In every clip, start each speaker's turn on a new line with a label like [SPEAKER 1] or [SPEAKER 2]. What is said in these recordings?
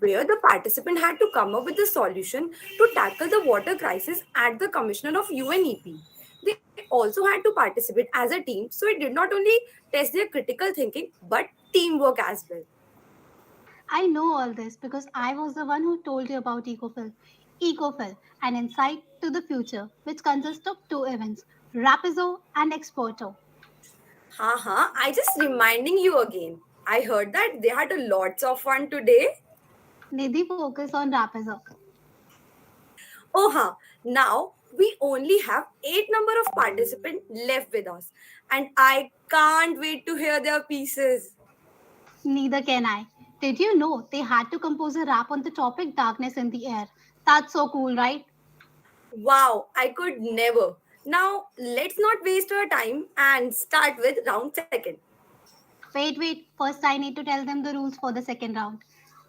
[SPEAKER 1] where the participant had to come up with a solution to tackle the water crisis at the commissioner of UNEP. They also had to participate as a team, so it did not only test their critical thinking but teamwork as well.
[SPEAKER 2] I know all this because I was the one who told you about Ecofill. Ecofill, an insight to the future, which consists of two events, Rapizo and Exporto.
[SPEAKER 1] Haha, I just reminding you again. I heard that they had a lots of fun today.
[SPEAKER 2] Nidhi focus on Rapizo.
[SPEAKER 1] Oh, huh. Now we only have eight number of participants left with us, and I can't wait to hear their pieces.
[SPEAKER 2] Neither can I. Did you know they had to compose a rap on the topic darkness in the air? That's so cool, right?
[SPEAKER 1] Wow, I could never. Now let's not waste our time and start with round second.
[SPEAKER 2] Wait. First, I need to tell them the rules for the second round.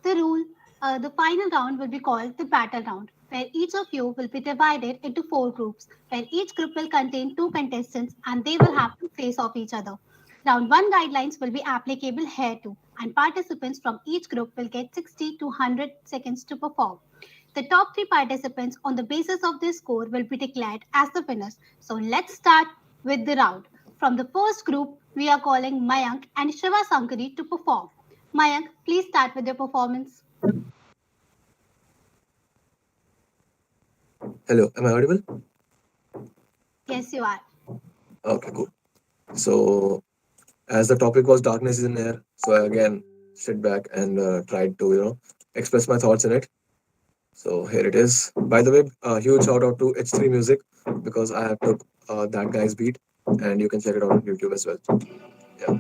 [SPEAKER 2] The final round will be called the battle round, where each of you will be divided into four groups, where each group will contain two contestants and they will have to face off each other. Round 1 guidelines will be applicable here too, and participants from each group will get 60 to 100 seconds to perform. The top three participants on the basis of their score will be declared as the winners. So let's start with the round. From the first group, we are calling Mayank and Srivasankari to perform. Mayank, please start with your performance.
[SPEAKER 3] Hello, am I audible?
[SPEAKER 2] Yes, you are.
[SPEAKER 3] Okay, cool. So, as the topic was darkness is in air, so I again sit back and tried to, express my thoughts in it. So here it is. By the way, huge shout out to H3 Music because I have took that guy's beat, and you can check it out on YouTube as well. Yeah.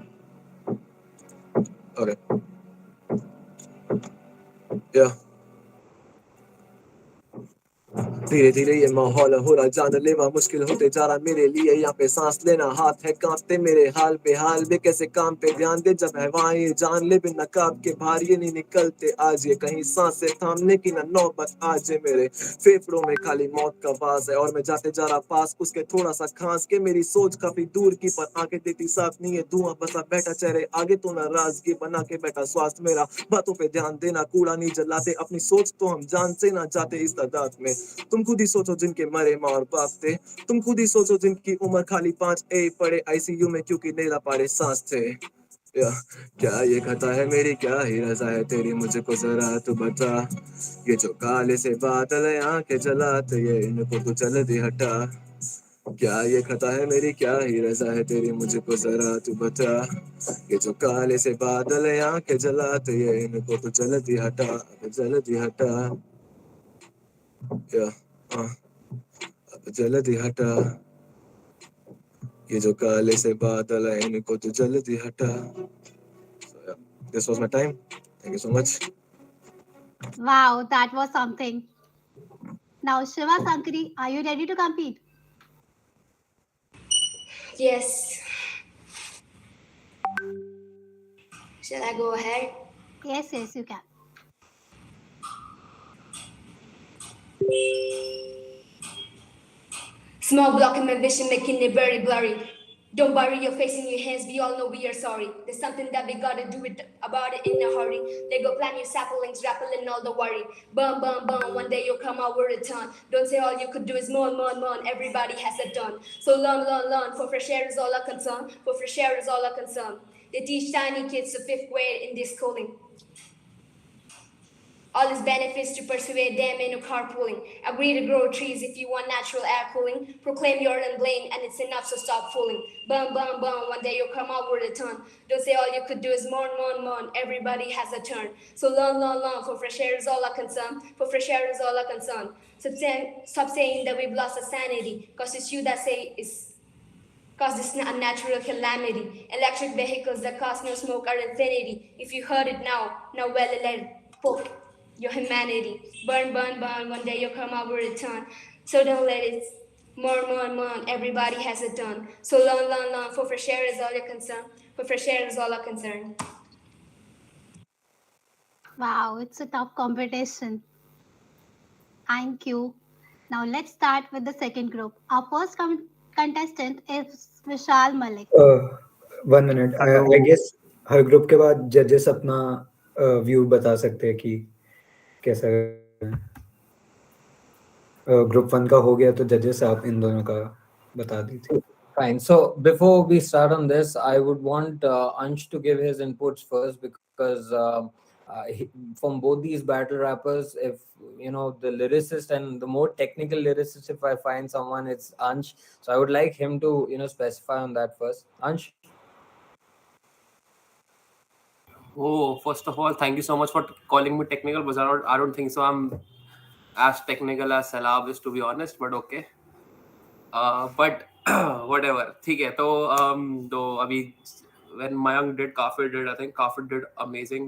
[SPEAKER 3] Okay. Yeah. धीरे धीरे ये माहौल हो रहा जानलेवा मुश्किल होते जा रहा मेरे लिए यहाँ पे सांस लेना हाथ है कांपते मेरे हाल पे हाल वे कैसे काम पे ध्यान दे जब हवाएं जान ले बिन नकाब के बाहर ये नहीं निकलते आज ये कहीं सांसें थामने की ना नौबत आज है मेरे फेफड़ों में खाली मौत का बास है और मैं जाते जा रहा पास उसके थोड़ा सा खांस के मेरी सोच काफी दूर की पर आंखें देती साफ नहीं है धुआं बसा बैठा चेहरे आगे तो नाराजगी बना के बैठा स्वास्थ्य मेरा बातों पे ध्यान देना कूड़ा नहीं जलाते अपनी सोच तो हम जान से ना जाते इस तादाद में तुम खुद ही सोचो जिनके मरे माँ और बाप थे तुम खुद ही सोचो जिनकी उम्र खाली 5 पड़े आईसीयू में क्योंकि नहीं ला पा रहे सांस थे या क्या ये खता है मेरी क्या ही रजा है तेरी मुझको जरा तू बता ये जो काले से बादल है आंखें जलाते ये इनको तो जल्दी हटा क्या ये खता है मेरी क्या ही रजा है तेरी मुझको जरा तू बता ये जो काले से बादल है आंखें जलाते ये इनको तो जल्दी हटा या अब जल्दी हटा ये जो काले से बादल है इनको तो जल्दी हटा So, yeah, this was my time. Thank you so much.
[SPEAKER 2] Wow, that was something. Now, Shiva Sankari, are you ready to compete?
[SPEAKER 4] Yes. Shall I go ahead?
[SPEAKER 2] Yes, you can.
[SPEAKER 4] Smoke blocking my vision, making it very blurry. Don't bury your face in your hands, we all know we are sorry. There's something that we gotta do about it in a hurry. They go plant your saplings, rappelling all the worry. Bum, bum, bum, one day you'll come out with a ton. Don't say all you could do is moan, everybody has it done. So learn, for fresh air is all our concern. For fresh air is all our concern. They teach tiny kids to 5th grade in this schooling. All its benefits to persuade them into carpooling. Agree to grow trees if you want natural air cooling. Proclaim your own blame and it's enough, so stop fooling. Bum, bum, bum, one day you'll come out with a ton. Don't say all you could do is moan, everybody has a turn. So learn, for fresh air is all our concern. For fresh air is all our concern. Stop saying that we've lost our sanity, cause it's you that say it's cause this is a natural calamity. Electric vehicles that cause no smoke are infinity. If you heard it now well let it poke your humanity. Burn, one day you'll come out with a ton. So don't let it mourn, everybody has it done. So learn, for fresh air is all your concern. For fresh air is all our concern.
[SPEAKER 2] Wow, it's a tough competition. Thank you. Now let's start with the second group. Our first contestant is Vishal Malik.
[SPEAKER 5] 1 minute. I guess her group के बाद जजेस अपना view बता सकते हैं कि कैसा group 1 का हो गया तो जजेस आप इन दोनों का बता दीजिए.
[SPEAKER 6] Fine. So before we start on this, I would want Ansh to give his inputs first because from both these battle rappers, if you know the lyricist and the more technical lyricist, if I find someone, it's Ansh. So I would like him to specify on that first. Ansh.
[SPEAKER 7] Oh, first of all, thank you so much for calling me technical, because I don't think so. I'm as technical as Salab is, to be honest, but okay. But whatever. ठीक है. तो अभी when Mayank did, Kafir did. I think Kafir did amazing.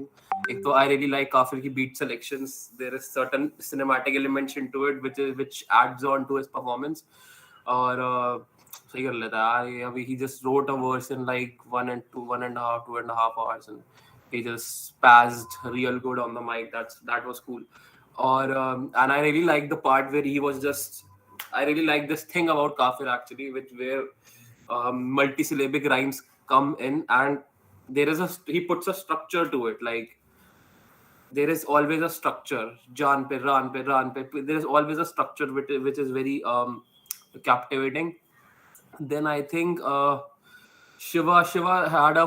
[SPEAKER 7] एक तो I really like Kafir की beat selections. There is certain cinematic elements into it which adds on to his performance. और सही कर लेता है. अभी he just wrote a verse in like 2.5 hours, and he just spazzed real good on the mic. That was cool. Or and I really like the part where he was just. I really like this thing about Kafir actually, where multisyllabic rhymes come in, and he puts a structure to it. Like there is always a structure. Jaan pe, ran pe, ran pe. There is always a structure which is very captivating. Then I think Shiva had a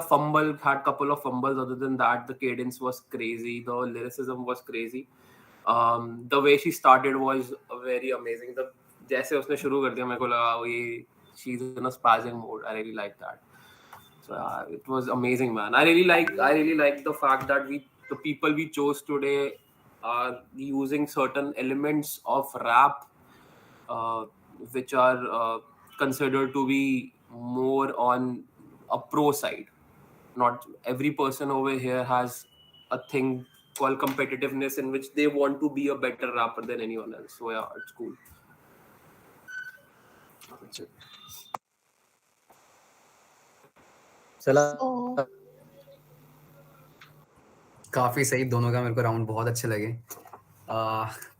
[SPEAKER 7] couple of fumbles. Other than that, the cadence was crazy. The lyricism was crazy. The way she started was very amazing. जैसे उसने शुरू कर दिया, मेरे को लगा ये she's in a spazzing mode. I really like that. So it was amazing, man. I really like the fact that the people we chose today are using certain elements of rap, which are considered to be more on a pro side. Not every person over here has a thing called competitiveness in which they want to be a better rapper than anyone else. So yeah, it's cool.
[SPEAKER 2] So
[SPEAKER 8] काफी सही दोनों का. मेरे को round बहुत अच्छे लगे.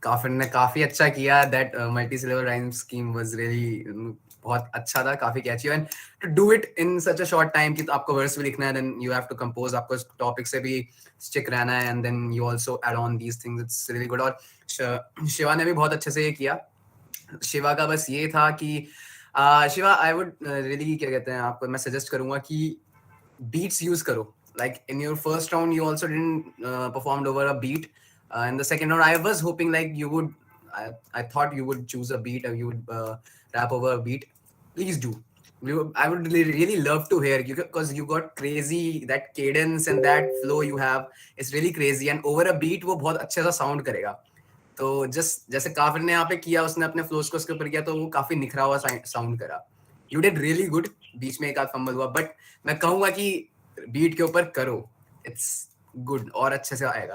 [SPEAKER 8] काफिर ने काफी अच्छा किया. That multi syllable rhyme scheme was really बहुत अच्छा था. काफी catchy. And to do it in such a short time कि आपको वर्स भी लिखना है, then you have to compose, आपको इस टॉपिक से भी स्टिक रहना है, and then you also add on these things. It's really good. और शिवा ने भी बहुत अच्छे से ये किया. शिवा का बस ये था कि शिवा, आई वुड रियली क्या कहते हैं, आपको मैं सजेस्ट करूंगा कि बीट्स यूज करो. Like in your first round, you also didn't performed over a beat. In the second round, I was hoping like you would. I thought you would choose a beat, or you would rap over a beat. Please do. I would really love to hear you, because you got crazy. That cadence and that flow you have is really crazy. And over a beat, वो बहुत अच्छे सा sound करेगा. तो just जैसे काफिर ने यहाँ पे किया, उसने अपने flows को उसके ऊपर किया, तो वो काफी निखरा हुआ sound करा. You did really good. बीच में एक आध fumble हुआ, but मैं कहूँगा कि बीट के ऊपर करो. इट्स गुड और अच्छे से आएगा.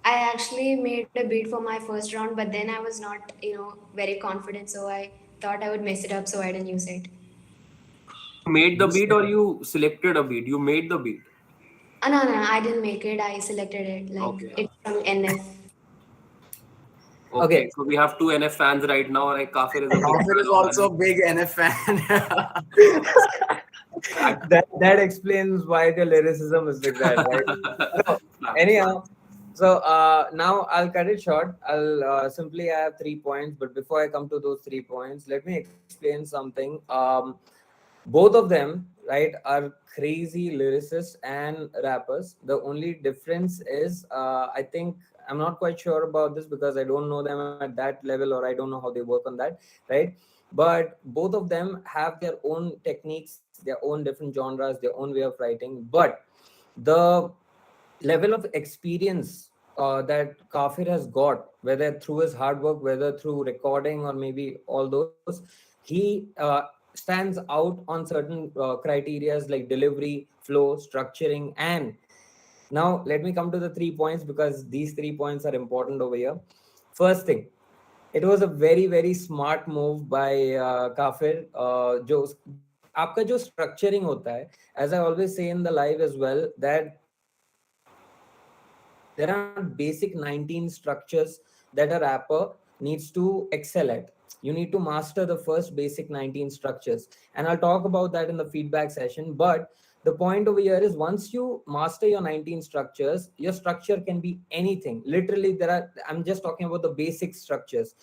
[SPEAKER 4] I actually made a beat for my first round, but then I was not, very confident, so I thought I would mess it up, so I didn't use it.
[SPEAKER 7] You made the beat or you selected a beat? You made the beat?
[SPEAKER 4] No, I didn't make it. I selected it. Like
[SPEAKER 7] Okay.
[SPEAKER 4] it's from NF.
[SPEAKER 7] Okay, so we have two NF fans right now. Like Kafir is a big
[SPEAKER 8] Kafir is
[SPEAKER 7] fan of
[SPEAKER 8] also a big NF fan.
[SPEAKER 6] that explains why the lyricism is like that, right? So, anyhow, so now I'll cut it short. I'll simply have 3 points, but before I come to those 3 points, let me explain something. Both of them, right, are crazy lyricists and rappers. The only difference is, I think, I'm not quite sure about this because I don't know them at that level, or I don't know how they work on that, right? But both of them have their own techniques, their own different genres, their own way of writing. But the level of experience that Kafir has got, whether through his hard work, whether through recording, or maybe all those, he stands out on certain criterias like delivery, flow, structuring. And now let me come to the 3 points, because these 3 points are important over here. First thing, it was a very, very smart move by Kafir. जो आपका जो structuring होता है, as I always say in the live as well, that there are basic 19 structures that a rapper needs to excel at. You need to master the first basic 19 structures, and I'll talk about that in the feedback session. But the point over here is once you master your 19 structures, your structure can be anything. Literally, I'm just talking about the basic structures.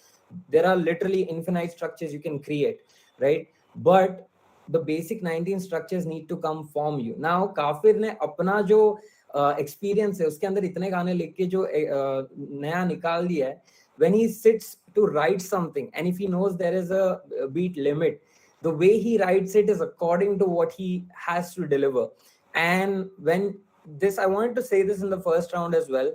[SPEAKER 6] There are literally infinite structures you can create, right? But the basic 19 structures need to come from you. Now, Kafir ने अपना जो experience है, उसके अंदर इतने गाने लिख के जो नया निकाल दिया है, when he sits to write something, and if he knows there is a beat limit, the way he writes it is according to what he has to deliver. And when this, I wanted to say this in the first round as well,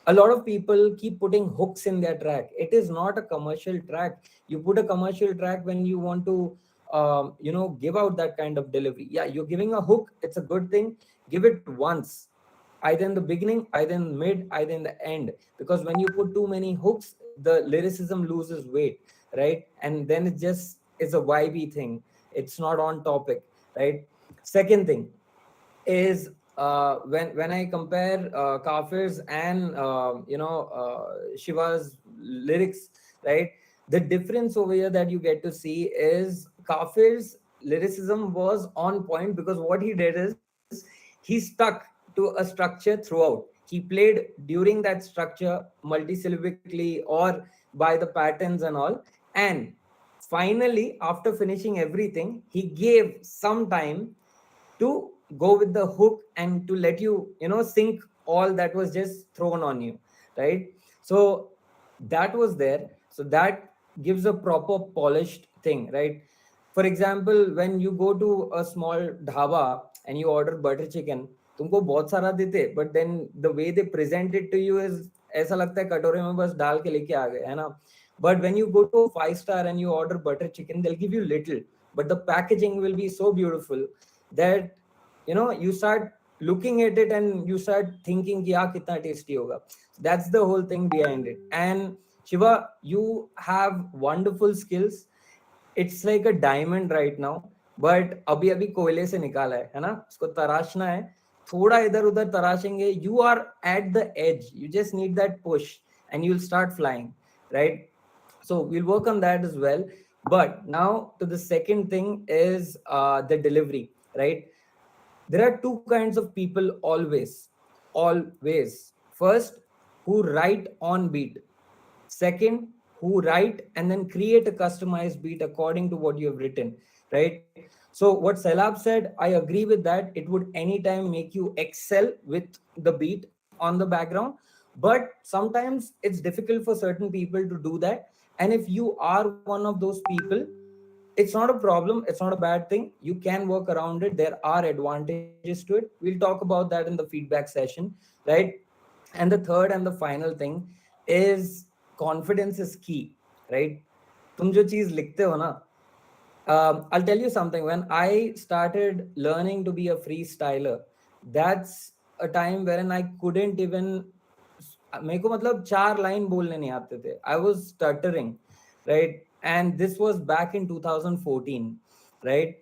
[SPEAKER 6] a lot of people keep putting hooks in their track. It is not a commercial track. You put a commercial track when you want to give out that kind of delivery. Yeah, you're giving a hook, it's a good thing. Give it once, either in the beginning, either in mid, either in the end, because when you put too many hooks, the lyricism loses weight, right? And then it just is a vibey thing. It's not on topic, right? Second thing is when I compare Kafir's and Shiva's lyrics, right? The difference over here that you get to see is Kafir's lyricism was on point, because what he did is he stuck to a structure throughout. He played during that structure multisyllabically or by the patterns and all. And finally, after finishing everything, he gave some time to go with the hook and to let you sink all that was just thrown on you, right? So that was there. So that gives a proper polished thing, right? For example, when you go to a small dhaba and you order butter chicken, तुमको बहुत सारा देते, but then the way they present it to you is ऐसा लगता है कटोरे में बस डाल के लेके आ गए, है ना? But when you go to a 5-star and you order butter chicken, they'll give you little, but the packaging will be so beautiful that you start looking at it and you start thinking कि यार कितना tasty होगा. That's the whole thing behind it. And Shiva, you have wonderful skills. It's like a diamond right now, but अभी कोयले से निकाला है ना? उसको तराशना है. थोड़ा इधर उधर तराशेंगे, you are at the edge. You just need that push and you'll start flying, right? So we'll work on that as well. But now to the second thing is the delivery, right? There are two kinds of people always. First, who write on beat. Second, who write and then create a customized beat according to what you have written, right? So what Sailab said, I agree with that. It would anytime make you excel with the beat on the background. But sometimes it's difficult for certain people to do that. And if you are one of those people, it's not a problem. It's not a bad thing. You can work around it. There are advantages to it. We'll talk about that in the feedback session, right? And the third and the final thing is confidence is key, right? तुम जो चीज लिखते हो ना, I'll tell you something. When I started learning to be a freestyler, that's a time wherein I couldn't even, मेरे को मतलब 4 line बोलने नहीं आते थे. I was stuttering, right? And this was back in 2014, right?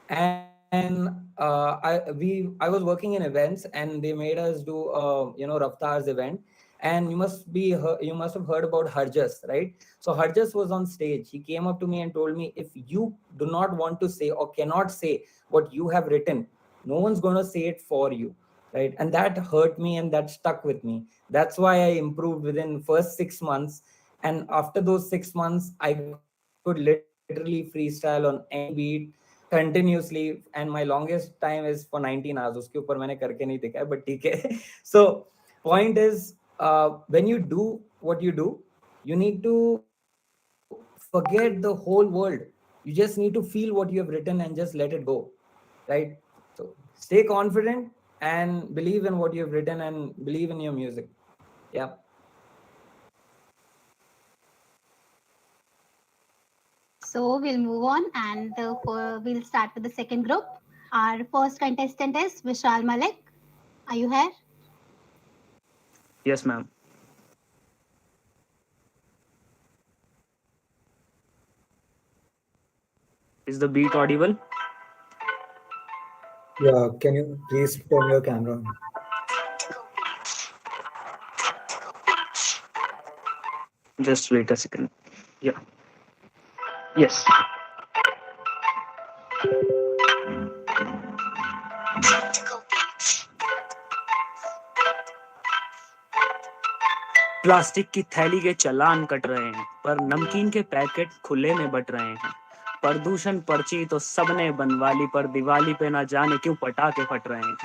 [SPEAKER 6] And I was working in events, and they made us do Raftar's event. And you must have heard about Harjas, right? So Harjas was on stage. He came up to me and told me, if you do not want to say or cannot say what you have written, no one's going to say it for you, right? And that hurt me and that stuck with me. That's why I improved within first 6 months. And after those 6 months, I could literally freestyle on any beat continuously. And my longest time is for 19 hours. उसके ऊपर मैंने करके नहीं देखा है, but ठीक है. So point is, when you do what you do, you need to forget the whole world. You just need to feel what you have written and just let it go, right? So stay confident and believe in what you have written and believe in your music. Yeah.
[SPEAKER 2] So we'll move on and we'll start with the second group. Our first contestant is Vishal Malik. Are you here?
[SPEAKER 9] Yes, ma'am. Is the beat audible?
[SPEAKER 5] Yeah, can you please turn your camera on?
[SPEAKER 9] Just wait a second. Yeah. Yes. Plastic की थैली के चालान cut रहे हैं, पर नमकीन के packet खुले में बट रहे हैं। प्रदूषण पर्ची तो सबने बनवा ली, पर दिवाली पे ना जाने क्यों पटाखे फट रहे हैं।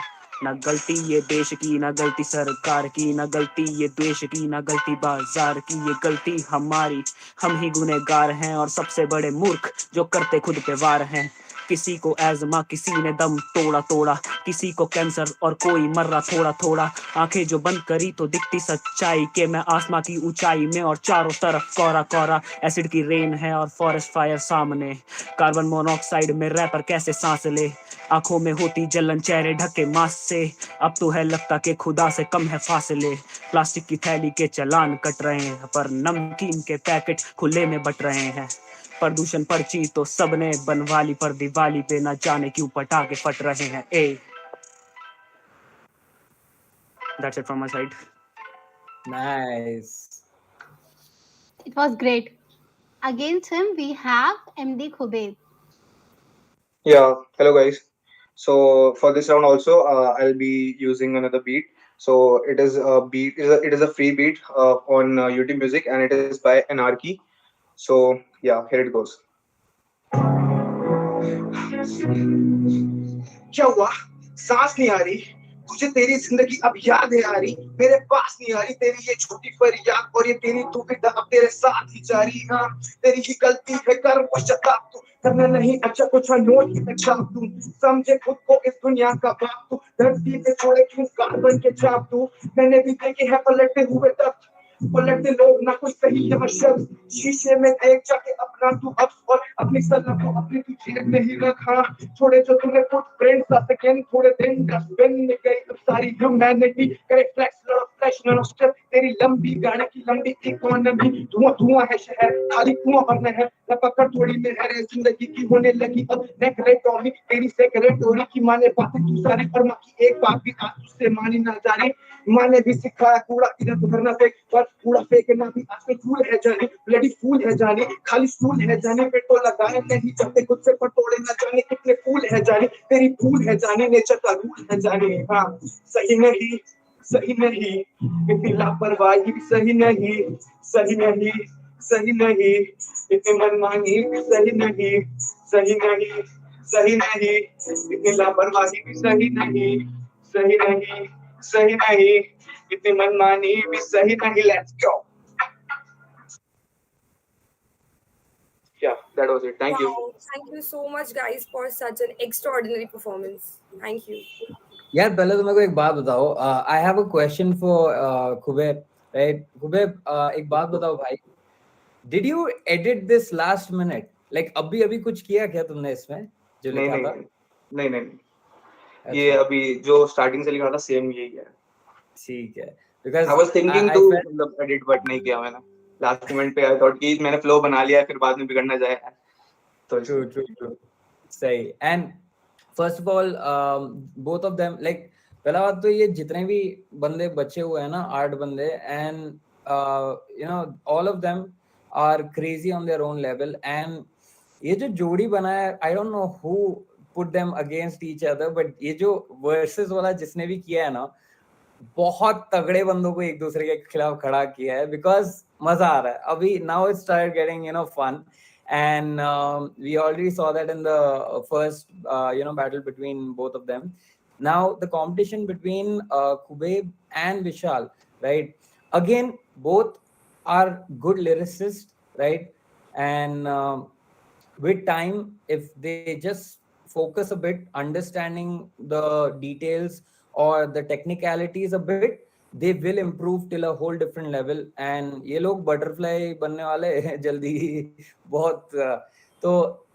[SPEAKER 9] न गलती ये देश की, न गलती सरकार की, न गलती ये देश की, न गलती बाजार की, ये गलती हमारी। हम ही गुनहगार हैं और सबसे बड़े मूर्ख जो करते खुद पे वार हैं। किसी को एजमा, किसी ने दम तोड़ा तोड़ा, किसी को कैंसर और कोई मर रहा थोड़ा थोड़ा। आंखें जो बंद करी तो दिखती सच्चाई के मैं आसमां की ऊंचाई में और चारों तरफ कोरा कोरा। एसिड की रेन है और फॉरेस्ट फायर सामने, कार्बन मोनोऑक्साइड में रैपर कैसे सांस ले। आंखों में होती जलन, चेहरे ढके मास्क से, अब तो है लगता कि खुदा से कम है फासले। प्लास्टिक की थैली के चालान कट रहे हैं, पर नमकीन के पैकेट खुले में बट रहे हैं। प्रदूषण पर्ची तो सबने बनवा ली, पर दिवाली पे ना जाने क्यों पटाखे फट रहे हैं। Uh that's it from my side.
[SPEAKER 6] Nice.
[SPEAKER 2] It was great. Against him, we have MD Kube.
[SPEAKER 10] Yeah, hello guys. So for this round also, I'll be using another beat. So it is a beat. It is a free beat on YouTube Music, and it is by Anarchy. So yeah, here it goes. क्या हुआ? सांस नहीं आ रही तुझे, तेरी जिंदगी अब याद है आ रही, मेरे पास नहीं आ रही तेरी ये छोटी फरियाद, और ये तेरी तू बेटा अब तेरे साथ ही जा रही। हाँ तेरी ही गलती है, कर पश्चाताप तू, करना नहीं अच्छा कुछ नोट की छाप तू, समझे खुद को इस दुनिया का बाप तू, धरती पे छोड़े क्यों कार्बन के छाप तू। मैंने भी देखे हैं पलटते हुए तब, पलटते लोग ना कुछ सही है शब्द, शीशे में देख जाके अपना तू अब, और अपनी सलाह को अपनी तू जेब में ही रखा। छोड़े जो तुमने फुट प्रिंट सा सेकंड, थोड़े दिन डस्टबिन में गई अब सारी ह्यूमैनिटी। करे flex lot of flash not of step, तेरी लंबी गाड़ी की लंबी इकोनॉमी, धुआं धुआं है शहर खाली कुआं भरना है, पकड़ थोड़ी में है जिंदगी की होने लगी अब नेक्रेटोमी। तेरी सेक्रेटरी की माने बातें तू सारी, पर माँ की एक बात भी आज तुझसे मानी ना जा रही। माँ ने भी सिखाया कूड़ा इधर उधर ना फेंक, पर कूड़ा फेंकना भी आजकल फूल है जाने, ब्लडी फूल है जाने, खाली स्टूल है जाने पे तो लगाए नहीं जाते खुद से, पर तोड़े ना जाने कितने फूल है जाने, तेरी फूल है जाने, नेचर का रूल है जाने। हाँ सही नहीं, सही नहीं, इतनी लापरवाही भी सही नहीं, सही नहीं, सही नहीं, इतनी मनमानी भी सही नहीं, सही नहीं, सही नहीं, इतनी लापरवाही भी सही नहीं, सही नहीं, सही नहीं, इतनी मनमानी भी सही नहीं। Let's go. Yeah, that was it. Thank you.
[SPEAKER 1] Wow, thank you so much, guys, for such an extraordinary performance. Thank you.
[SPEAKER 6] यार पहले तो मेरे को एक बात बताओ, I have a question for Kube, right? Kube, एक बात बताओ भाई, did you edit this last minute? Like अभी अभी कुछ किया क्या तुमने इसमें जो
[SPEAKER 10] नहीं
[SPEAKER 6] लिखा
[SPEAKER 10] नहीं
[SPEAKER 6] था?
[SPEAKER 10] नहीं नहीं, ये अभी जो स्टार्टिंग से लिखा था सेम यही है।
[SPEAKER 6] ठीक है, because
[SPEAKER 10] I was thinking to मतलब एडिट, बट नहीं किया मैंने। लास्ट मोमेंट पे आई थॉट कि मैंने फ्लो बना लिया, फिर बाद में बिगड़ना जाए तो।
[SPEAKER 6] ट्रू ट्रू ट्रू, सही। And first of all both of them, like पहला बात तो ये जितने भी बंदे बचे हुए हैं ना, 8 बंदे, and you know all of them are crazy on their own level. And ये जो जोड़ी बना है, I don't know who put them against each other, but ये जो वर्सेस वाला जिसने भी किया है ना, बहुत तगड़े बंदों को एक दूसरे के खिलाफ खड़ा किया है, बिकॉज मजा आ रहा है अभी। Now it start getting fun, and we already saw that in the first battle between both of them. Now the competition between Kube and Vishal, right? Again, both are good lyricists, right? And with time, if they just focus a bit, understanding the details or the technicalities a bit, they will improve till a whole different level. And ये लोग butterfly बनने वाले हैं जल्दी बहुत। तो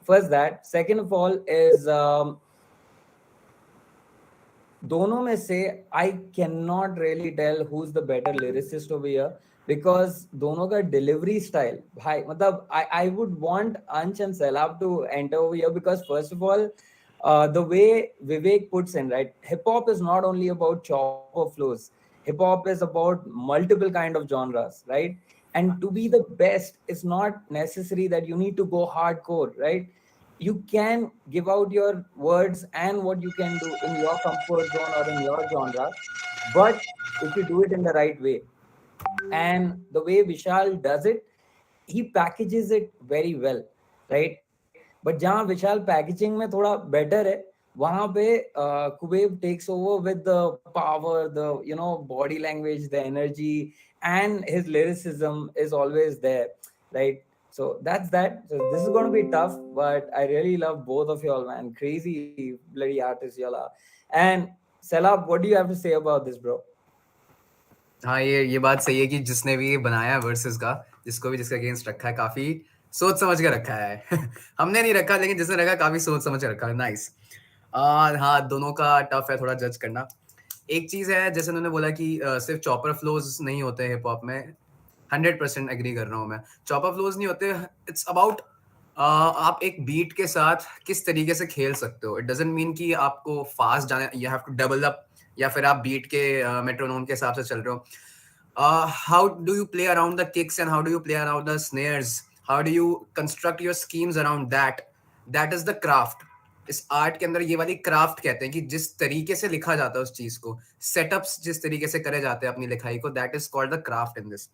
[SPEAKER 6] first that, second of all is दोनों में से I cannot really tell who's the better lyricist over here, because दोनों का delivery style भाई, मतलब I would want Ansh and Sailab to enter over here, because first of all the way Vivek puts in, right, hip hop is not only about chopper flows. Hip hop is about multiple kind of genres, right? And to be the best, it's not necessary that you need to go hardcore, right? You can give out your words and what you can do in your comfort zone or in your genre, but if you do it in the right way. And the way Vishal does it, he packages it very well, right? But जहाँ विशाल packaging में थोड़ा better है, वहां पे Kubeb takes over with the power, the body language, the energy, and his lyricism is always there, right? So that's that. So this is going to be tough, but I really love both of y'all, man. Crazy bloody artists y'all are. And Selab, what do you have to say about this, bro?
[SPEAKER 8] हाँ, ये बात सही है कि जिसने भी ये बनाया वर्सेस का, जिसको भी जिसका अगेंस्ट रखा है, काफी सोच समझ के रखा है हमने नहीं रखा, लेकिन जिसने रखा काफी सोच समझ के रखा है. नाइस. हाँ, दोनों का टफ है थोड़ा जज करना. एक चीज है, जैसे उन्होंने बोला कि सिर्फ चॉपर फ्लोज नहीं होते हिप हॉप में. 100% एग्री कर रहा हूँ मैं. चॉपर फ्लोज नहीं होते. इट्स अबाउट आप एक बीट के साथ किस तरीके से खेल सकते हो. इट डजंट मीन कि आपको फास्ट जाना, you have to double up, या फिर आप बीट के मेट्रोनोम के हिसाब से चल रहे हो. How do you play around the kicks and how do you play around the snares, how do you construct your schemes around that is the craft. इस आर्ट के अंदर ये वाली क्राफ्ट कहते हैं कि जिस तरीके से लिखा जाता है उस चीज को, सेटअप्स जिस तरीके से करे जाते हैं अपनी लिखाई को, that is called the craft in this.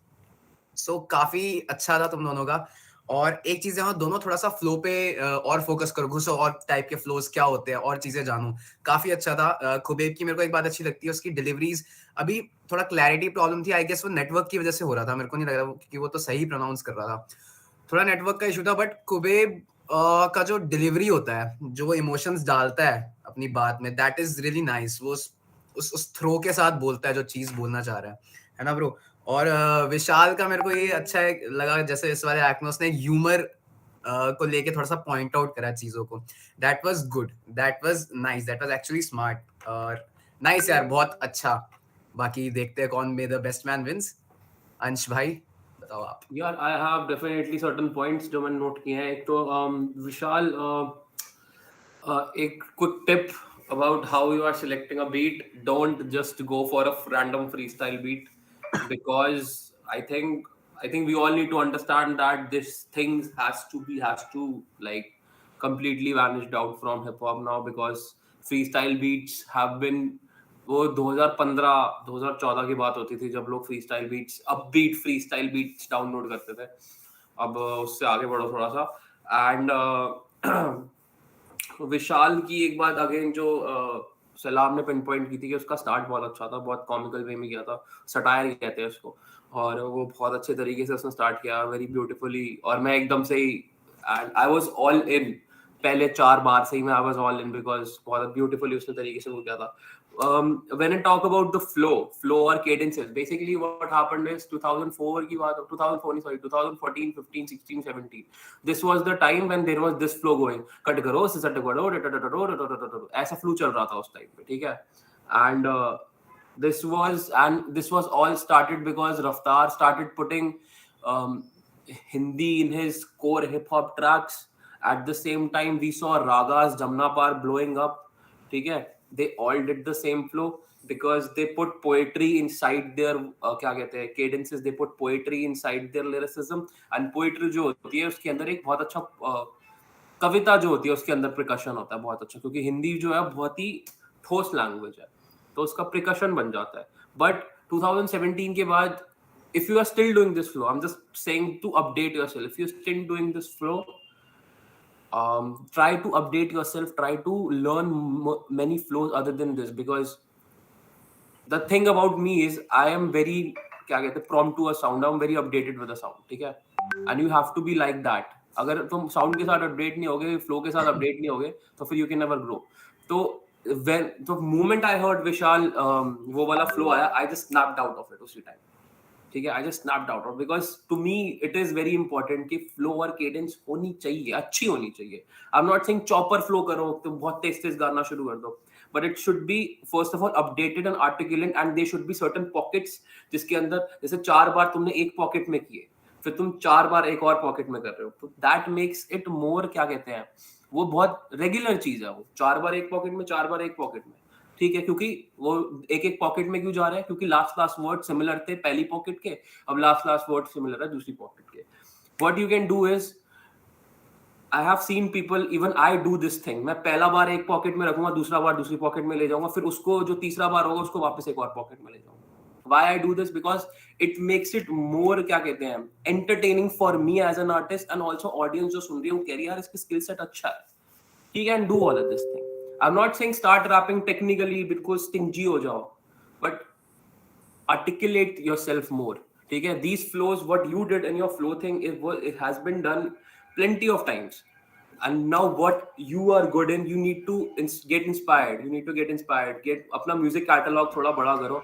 [SPEAKER 8] So काफी अच्छा था तुम दोनों का. और एक चीज यहाँ, दोनों थोड़ा सा फ्लो पे और फोकस करो, घुसो और टाइप के फ्लोज क्या होते हैं और चीजें जानो. काफी अच्छा था. खुबेब की मेरे को एक बात अच्छी लगती है, उसकी डिलीवरीज. अभी थोड़ा क्लैरिटी प्रॉब्लम थी, आई गेस वो नेटवर्क की वजह से हो रहा था, मेरे को नहीं लग रहा कि वो तो सही प्रोनाउंस कर रहा था. थोड़ा नेटवर्क का इशू था. बट खुबेब का जो डिलीवरी होता है, जो वो इमोशंस डालता है अपनी बात में, दैट इज रियली नाइस. वो उस थ्रो के साथ बोलता है जो चीज बोलना चाह रहा है ना ब्रो. और विशाल का मेरे को ये अच्छा लगा, जैसे इस वाले एक्ट में उसने ह्यूमर को लेके थोड़ा सा पॉइंट आउट करा चीजों को. That was good, that was nice, that was actually smart और नाइस यार, बहुत अच्छा. बाकी देखते हैं कौन में द बेस्ट मैन विंस. अंश भाई बताओ आप.
[SPEAKER 7] यार I have definitely certain points जो मैंने नोट किए हैं. एक तो विशाल, एक quick tip about how you are selecting a beat. Don't just go for a random freestyle beat, because I think we all need to understand that this thing has to like completely vanished out from hip hop now, because freestyle beats have been, वो 2015 2014 की बात होती थी जब लोग freestyle beats, upbeat freestyle beats download करते थे. अब उससे आगे बढ़ो थोड़ा सा. एंड विशाल की एक बात अगेन जो सलाम ने पिन पॉइंट की थी कि उसका स्टार्ट बहुत अच्छा था, बहुत कॉमिकल वे में किया था, सटायर कहते हैं उसको, और वो बहुत अच्छे तरीके से उसने स्टार्ट किया, वेरी ब्यूटीफुली. और मैं एकदम से ही आई वाज ऑल इन, पहले 4 बार से ही मैं I was all in, because बहुत ब्यूटीफुली उसने तरीके से वो किया था. when I talk about the flow or cadences, basically what happened is 2004 की बात, 2004 sorry 2014 15 16 17, this was the time when there was this flow going, cut करो सिसट करो, ऐसा फ्लो चल रहा था उस टाइम पे, ठीक है. and this was all started because Raftar started putting Hindi in his core hip hop tracks. At the same time we saw ragas Jamna Par blowing up, ठीक है. They all did the same flow because they put poetry inside their क्या कहते हैं cadences, they put poetry inside their lyricism. and poetry जो होती है उसके अंदर एक बहुत अच्छा कविता जो होती है उसके अंदर प्रिकशन होता है बहुत अच्छा, क्योंकि हिंदी जो है बहुत ही ठोस लैंग्वेज है, तो उसका प्रिकशन बन जाता है. बट 2017 के बाद if you are still doing this flow, I'm just saying to update yourself, if you're still doing this flow, try to update yourself, try to learn many flows other than this, because the thing about me is I am very क्या कहते हैं prompt to a sound, I'm very updated with the sound, ठीक है. and you have to be like that. अगर तुम sound के साथ update नहीं होगे, flow के साथ update नहीं होगे, तो फिर you can never grow. तो when the moment I heard Vishal वो वाला flow आया, I just snapped out of it उसी time, ठीक है. I just snapped out of, because to me it is very important कि flow और cadence होनी चाहिए, अच्छी होनी चाहिए. I'm not saying chopper flow करो तो बहुत तेज गाना शुरू कर दो, but it should be first of all updated and articulate, and there should be certain pockets जिसके अंदर जैसे 4 बार तुमने एक पॉकेट में किए, फिर तुम 4 बार एक और पॉकेट में कर रहे हो, तो that makes it more क्या कहते हैं, वो बहुत रेगुलर चीज है. वो 4 बार एक पॉकेट में, 4 बार एक पॉकेट में, ठीक है. क्योंकि वो एक पॉकेट में क्यों जा रहा है, क्योंकि लास्ट वर्ड सिमिलर थे पहली पॉकेट के, अब लास्ट वर्ड सिमिलर है दूसरी पॉकेट के. What you can do is, I have seen people, even I do this thing, मैं पहला बार एक पॉकेट में रखूंगा, दूसरा बार दूसरी पॉकेट में ले जाऊंगा, फिर उसको जो तीसरा बार होगा उसको वापस एक और पॉकेट में ले जाऊंगा. why I do this, because it makes it more, क्या कहते हैं, entertaining for me as an artist, and also audience जो सुन रही है वो कह रही है यार इसकी skill set अच्छा है, he can do all of this thing. I'm not saying start rapping technically because stingy हो जाओ, but articulate yourself more. ठीक है, these flows, what you did in your flow thing, it has been done plenty of times, and now what you are good in, you need to get inspired. You need to get inspired. Get अपना music catalog थोड़ा बड़ा करो.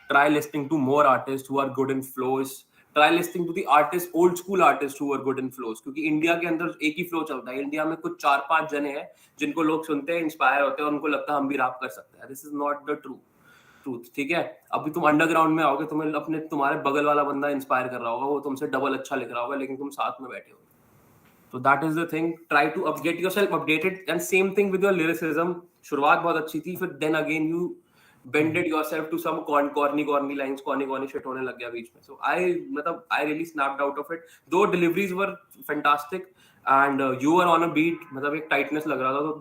[SPEAKER 7] Try listening to more artists who are good in flows. Try listening to the artists, old school artists who are good in flows. क्योंकि India के अंदर एक ही flow चलता है. इंडिया में कुछ 4-5 जने हैं जिनको लोग सुनते हैं, इंस्पायर होते हैं, उनको लगता है हम भी रैप कर सकते हैं. This is not the truth. ठीक है, अभी तुम अंडरग्राउंड में आओगे, तुम्हारे बगल वाला बंदा इंस्पायर कर रहा होगा, वो तुमसे डबल अच्छा लिख रहा होगा, लेकिन तुम साथ में बैठे हो. So that is the thing. Try to get yourself updated, and same thing with your lyricism. शुरुआत बहुत अच्छी थी, फिर then again you bended yourself to some corny lines, corny shit होने लग गया बीच में. So I really snapped out of it. Though deliveries were fantastic and you were on a beat, मतलब एक tightness लग रहा था, तो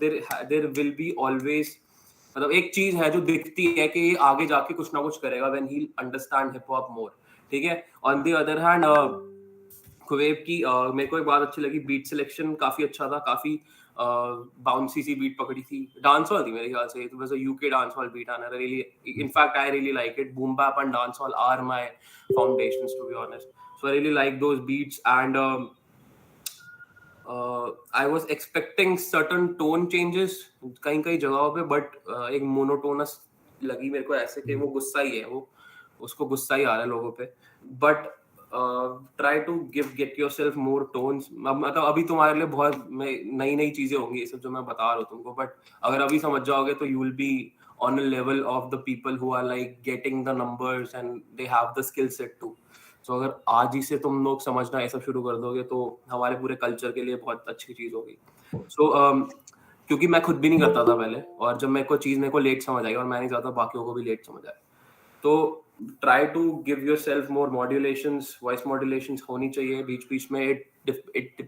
[SPEAKER 7] there will be always, मतलब एक चीज है जो दिखती है कि ये आगे जाके कुछ ना कुछ करेगा when he'll understand hip hop more. ठीक है. On the other hand, कुबेब की मेरे को एक बात अच्छी लगी, बीट सिलेक्शन काफी अच्छा था, काफी बाउंसी सी बीट पकड़ी थी, डांसहॉल थी मेरे ख्याल से. It was a UK dancehall beat and I really, in fact I really like it. Boom bap and dancehall are my foundations to be honest. So I really like those beats and I was expecting certain tone changes कई जगहों पे, but एक monotonous लगी मेरे को, ऐसे कि वो गुस्सा ही है, वो उसको गुस्सा ही आ रहा है लोगों पे. But try to get yourself more tones. मतलब अभी तुम्हारे लिए बहुत नई चीजें होंगी ये सब जो मैं बता रहा हूँ तुमको, बट अगर अभी समझ जाओगे तो you will be on a level of the people who are like getting the numbers and they have the skill set too. So अगर आज ही से तुम लोग समझना ये सब शुरू कर दोगे तो हमारे पूरे कल्चर के लिए बहुत अच्छी चीज होगी. So क्योंकि मैं खुद भी नहीं करता था पहले, और जब मेरे को लेट समझ आई, और मैं नहीं चाहता बाकियों को भी लेट समझ आए, तो try to give yourself more modulations, voice modulations होनी चाहिए बीच में. it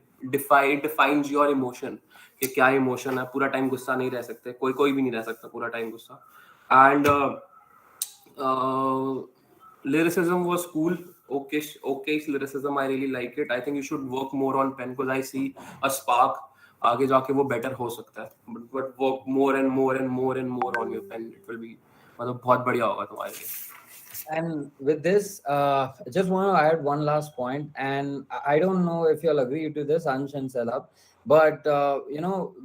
[SPEAKER 7] defines your emotion, कि क्या emotion है. पूरा टाइम गुस्सा नहीं रह सकते, कोई भी नहीं रह सकता पूरा टाइम गुस्सा. And lyricism was cool, okay lyricism, I really like it. I think you should work more on pen because I see a spark. आगे जाके वो better हो सकता है, but work more and more on your pen. It will be, मतलब बहुत बढ़िया होगा तुम्हारे लिए.
[SPEAKER 6] And with this, I just want to add one last point, and I don't know if you'll agree to this, Ansh and Salab, but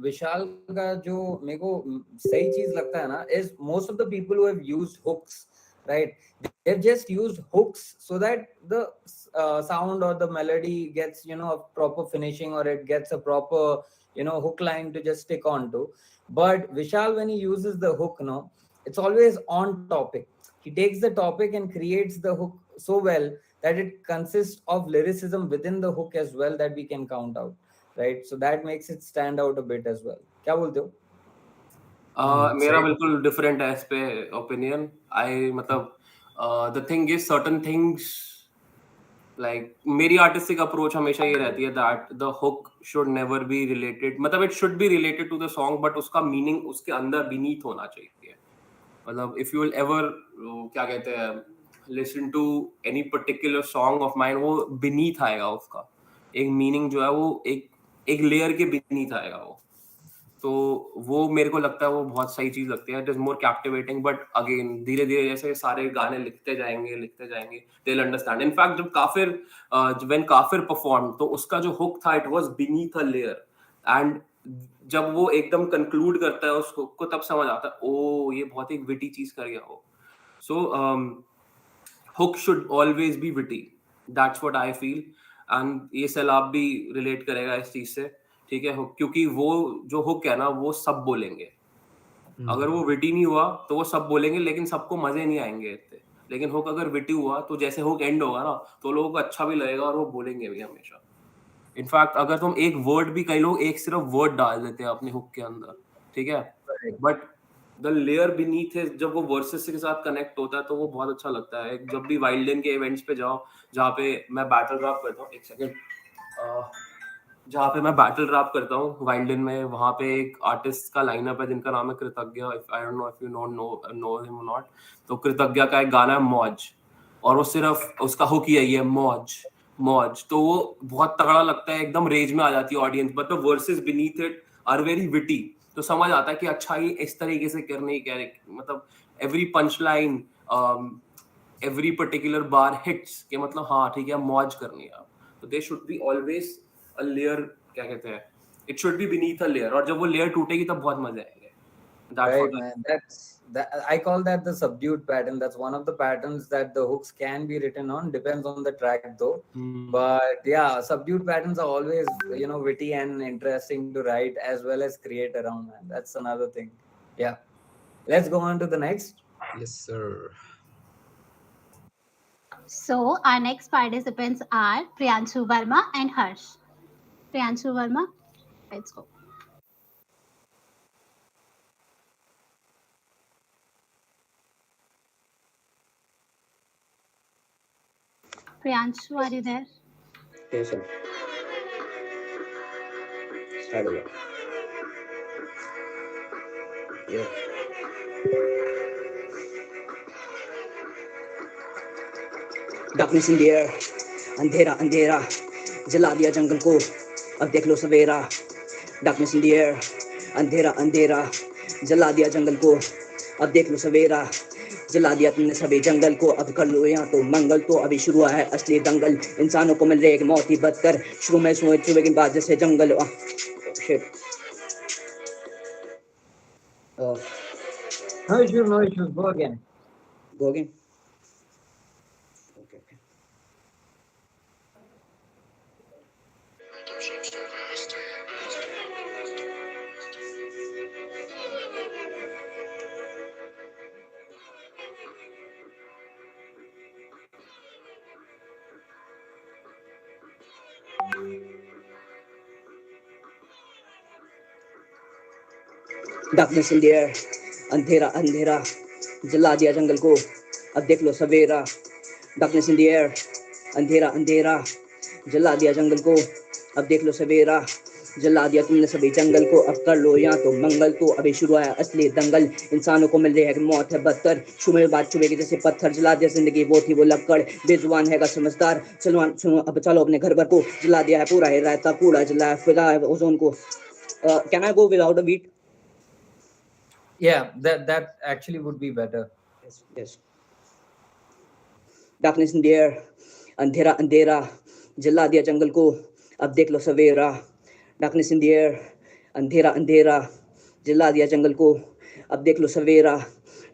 [SPEAKER 6] Vishal का जो मेरे को सही चीज लगता है ना, is most of the people who have used hooks, right? They've just used hooks so that the sound or the melody gets a proper finishing, or it gets a proper hook line to just stick on to. But Vishal, when he uses the hook, it's always on topic. He takes the topic and creates the hook so well that it consists of lyricism within the hook as well that we can count out, right? So that makes it stand out a bit as well. क्या बोलते हो?
[SPEAKER 7] मेरा बिल्कुल different है इस पे opinion. मतलब the thing is, certain things, like मेरी आर्टिस्टिक अप्रोच हमेशा ये रहती है that the hook should never be related, मतलब it should be related to the song, but उसका मीनिंग उसके अंदर beneath होना चाहिए. मतलब if you will ever क्या कहते हैं listen to any particular song of mine, वो beneath आएगा, उसका एक मीनिंग जो है वो एक लेयर के beneath आएगा वो. तो वो मेरे को लगता है वो बहुत सही चीज लगती है. It is more captivating, but again धीरे धीरे जैसे सारे गाने लिखते जाएंगे they'll understand. In fact when Kafir performed, तो उसका जो hook था it was beneath a layer, and जब वो एकदम कंक्लूड करता है उसको को तब समझ आता है ओ ये बहुत एक विटी चीज कर गया वो. So hook should always be witty, that's what I feel. And ये सैलाब भी रिलेट करेगा इस चीज से, ठीक है, क्योंकि वो जो हुक है ना वो सब बोलेंगे. अगर वो विटी नहीं हुआ तो वो सब बोलेंगे लेकिन सबको मजे नहीं आएंगे इतने. लेकिन हुक अगर विटी हुआ तो जैसे हुक एंड होगा ना तो लोगों को अच्छा भी लगेगा और वो बोलेंगे भी हमेशा. इनफैक्ट अगर तुम एक वर्ड भी, कई लोग एक सिर्फ वर्ड डाल देते हैं अपने हुक के अंदर, ठीक है, बट द लेयर बीनीथ है जब वो वर्सेस के साथ कनेक्ट होता है तो वो बहुत अच्छा लगता है. जब भी वाइल्डन के इवेंट्स पे जाओ जहाँ पे मैं बैटल रैप करता हूँ, एक सेकेंड, जहाँ पे मैं बैटल रैप करता हूँ वाइल्डन में, वहाँ पे एक आर्टिस्ट का लाइनअप है जिनका नाम है कृतज्ञ. आई don't know if you know him और नॉट. तो कृतज्ञ का एक गाना है मौज. और वो सिर्फ उसका हुक ही है मौज मौज, तो वो बहुत तगड़ा लगता है, एकदम रेज में आ जाती है audience, but the verses beneath it are very witty, तो समझ आता है कि अच्छा ये इस तरीके से करने की मतलब every punch line, every particular bar hits के मतलब हाँ ठीक है मौज करनी है, तो they should be always a layer, क्या कहते हैं, it should be beneath a layer, और जब वो लेयर टूटेगी तब बहुत मजे आएंगे. That's
[SPEAKER 6] Right,
[SPEAKER 7] what
[SPEAKER 6] man. That I call that the subdued pattern. That's one of the patterns that the hooks can be written on. Depends on the track though. But yeah, subdued patterns are always, you know, witty and interesting to write as well as create around, man. That's another thing. Yeah. Let's go on to the next.
[SPEAKER 8] Yes, sir.
[SPEAKER 2] So our next participants are Priyanshu Verma and Harsh. Priyanshu Verma, let's go. Priyanshu, are you there?
[SPEAKER 11] Yes, sir. Start over. Yeah. Darkness in the air, अंधेरा अंधेरा जला दिया जंगल को, अब देख लो सवेरा. Darkness in the air, अंधेरा अंधेरा जला दिया जंगल को, अब देख लो सवेरा. जला दिया तुमने सभी जंगल को, अब कर लो यहाँ तो मंगल. तो अभी शुरू हुआ है असली दंगल, इंसानों को मिल रही है मौत ही बदतर. शुरू में सुबह के बाद जैसे जंगल. Shit.
[SPEAKER 6] No issues, no issues. Go again.
[SPEAKER 11] Go again. Okay. Darkness in the air, अंधेरा अंधेरा जला दिया जंगल को, अब देख लो सवेरा. Darkness in the air, अंधेरा अंधेरा जला दिया जंगल को, अब देख लो सवेरा. जला दिया तुमने सभी जंगल को, अब कर लो यहाँ तो मंगल. तो अभी शुरू है असली दंगल, इंसानों को मिल रही है मौत है बदतर. छुमे बात छुए के जैसे पत्थर, जला दिया जिंदगी वो थी वो लक्कड़. बेजुबान है समझदार, चलवान सुनो अब चलो अपने घर भर को. जला दिया है पूरा ही रायता, कूड़ा जलाया फिदा है ओजोन को. Can I go without a beat?
[SPEAKER 6] Yeah, that actually would be better.
[SPEAKER 11] Yes. Darkness in the air, अंधेरा अंधेरा जला दिया जंगल को, अब देख लो सवेरा. Darkness in the air, अंधेरा अंधेरा जला दिया जंगल को, अब देख लो सवेरा.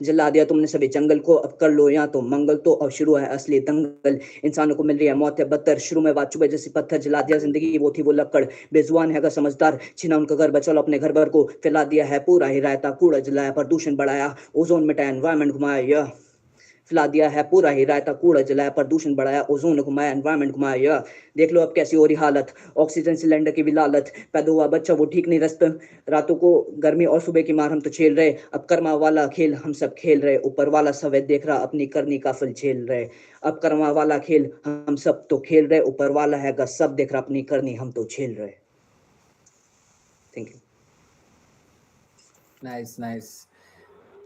[SPEAKER 11] जला दिया तुमने सभी जंगल को, अब कर लो यहाँ तो मंगल. तो अब शुरू है असली दंगल, इंसानों को मिल रही है मौत है बदतर. शुरू में बात चुभे जैसे पत्थर, जला दिया जिंदगी वो थी वो लक्कड़. बेजुबान है समझदार, छीना उनका घर, बचलो अपने घर भर को. फैला दिया है पूरा ही रायता, कूड़ा जलाया प्रदूषण बढ़ाया, ओजोन मिटाया एनवायरमेंट घुमाया. फैला दिया है पूरा ही रायता, कूड़ा जलाया प्रदूषण बढ़ाया, ओजोन घुमाया एनवायरमेंट घुमाया. देख लो अब कैसी हो रही हालत, ऑक्सीजन सिलेंडर की भी लालत. पैदा हुआ बच्चा वो ठीक नहीं रस्त, रातों को गर्मी और सुबह की मार हम तो झेल रहे. अब कर्मा वाला खेल हम सब खेल रहे, ऊपर वाला सवै देख रहा अपनी करनी का फल झेल रहे. अब कर्मा वाला खेल हम सब तो खेल रहे, ऊपर वाला है सब देख रहा अपनी करनी हम तो झेल रहे. Thank you.
[SPEAKER 6] Nice.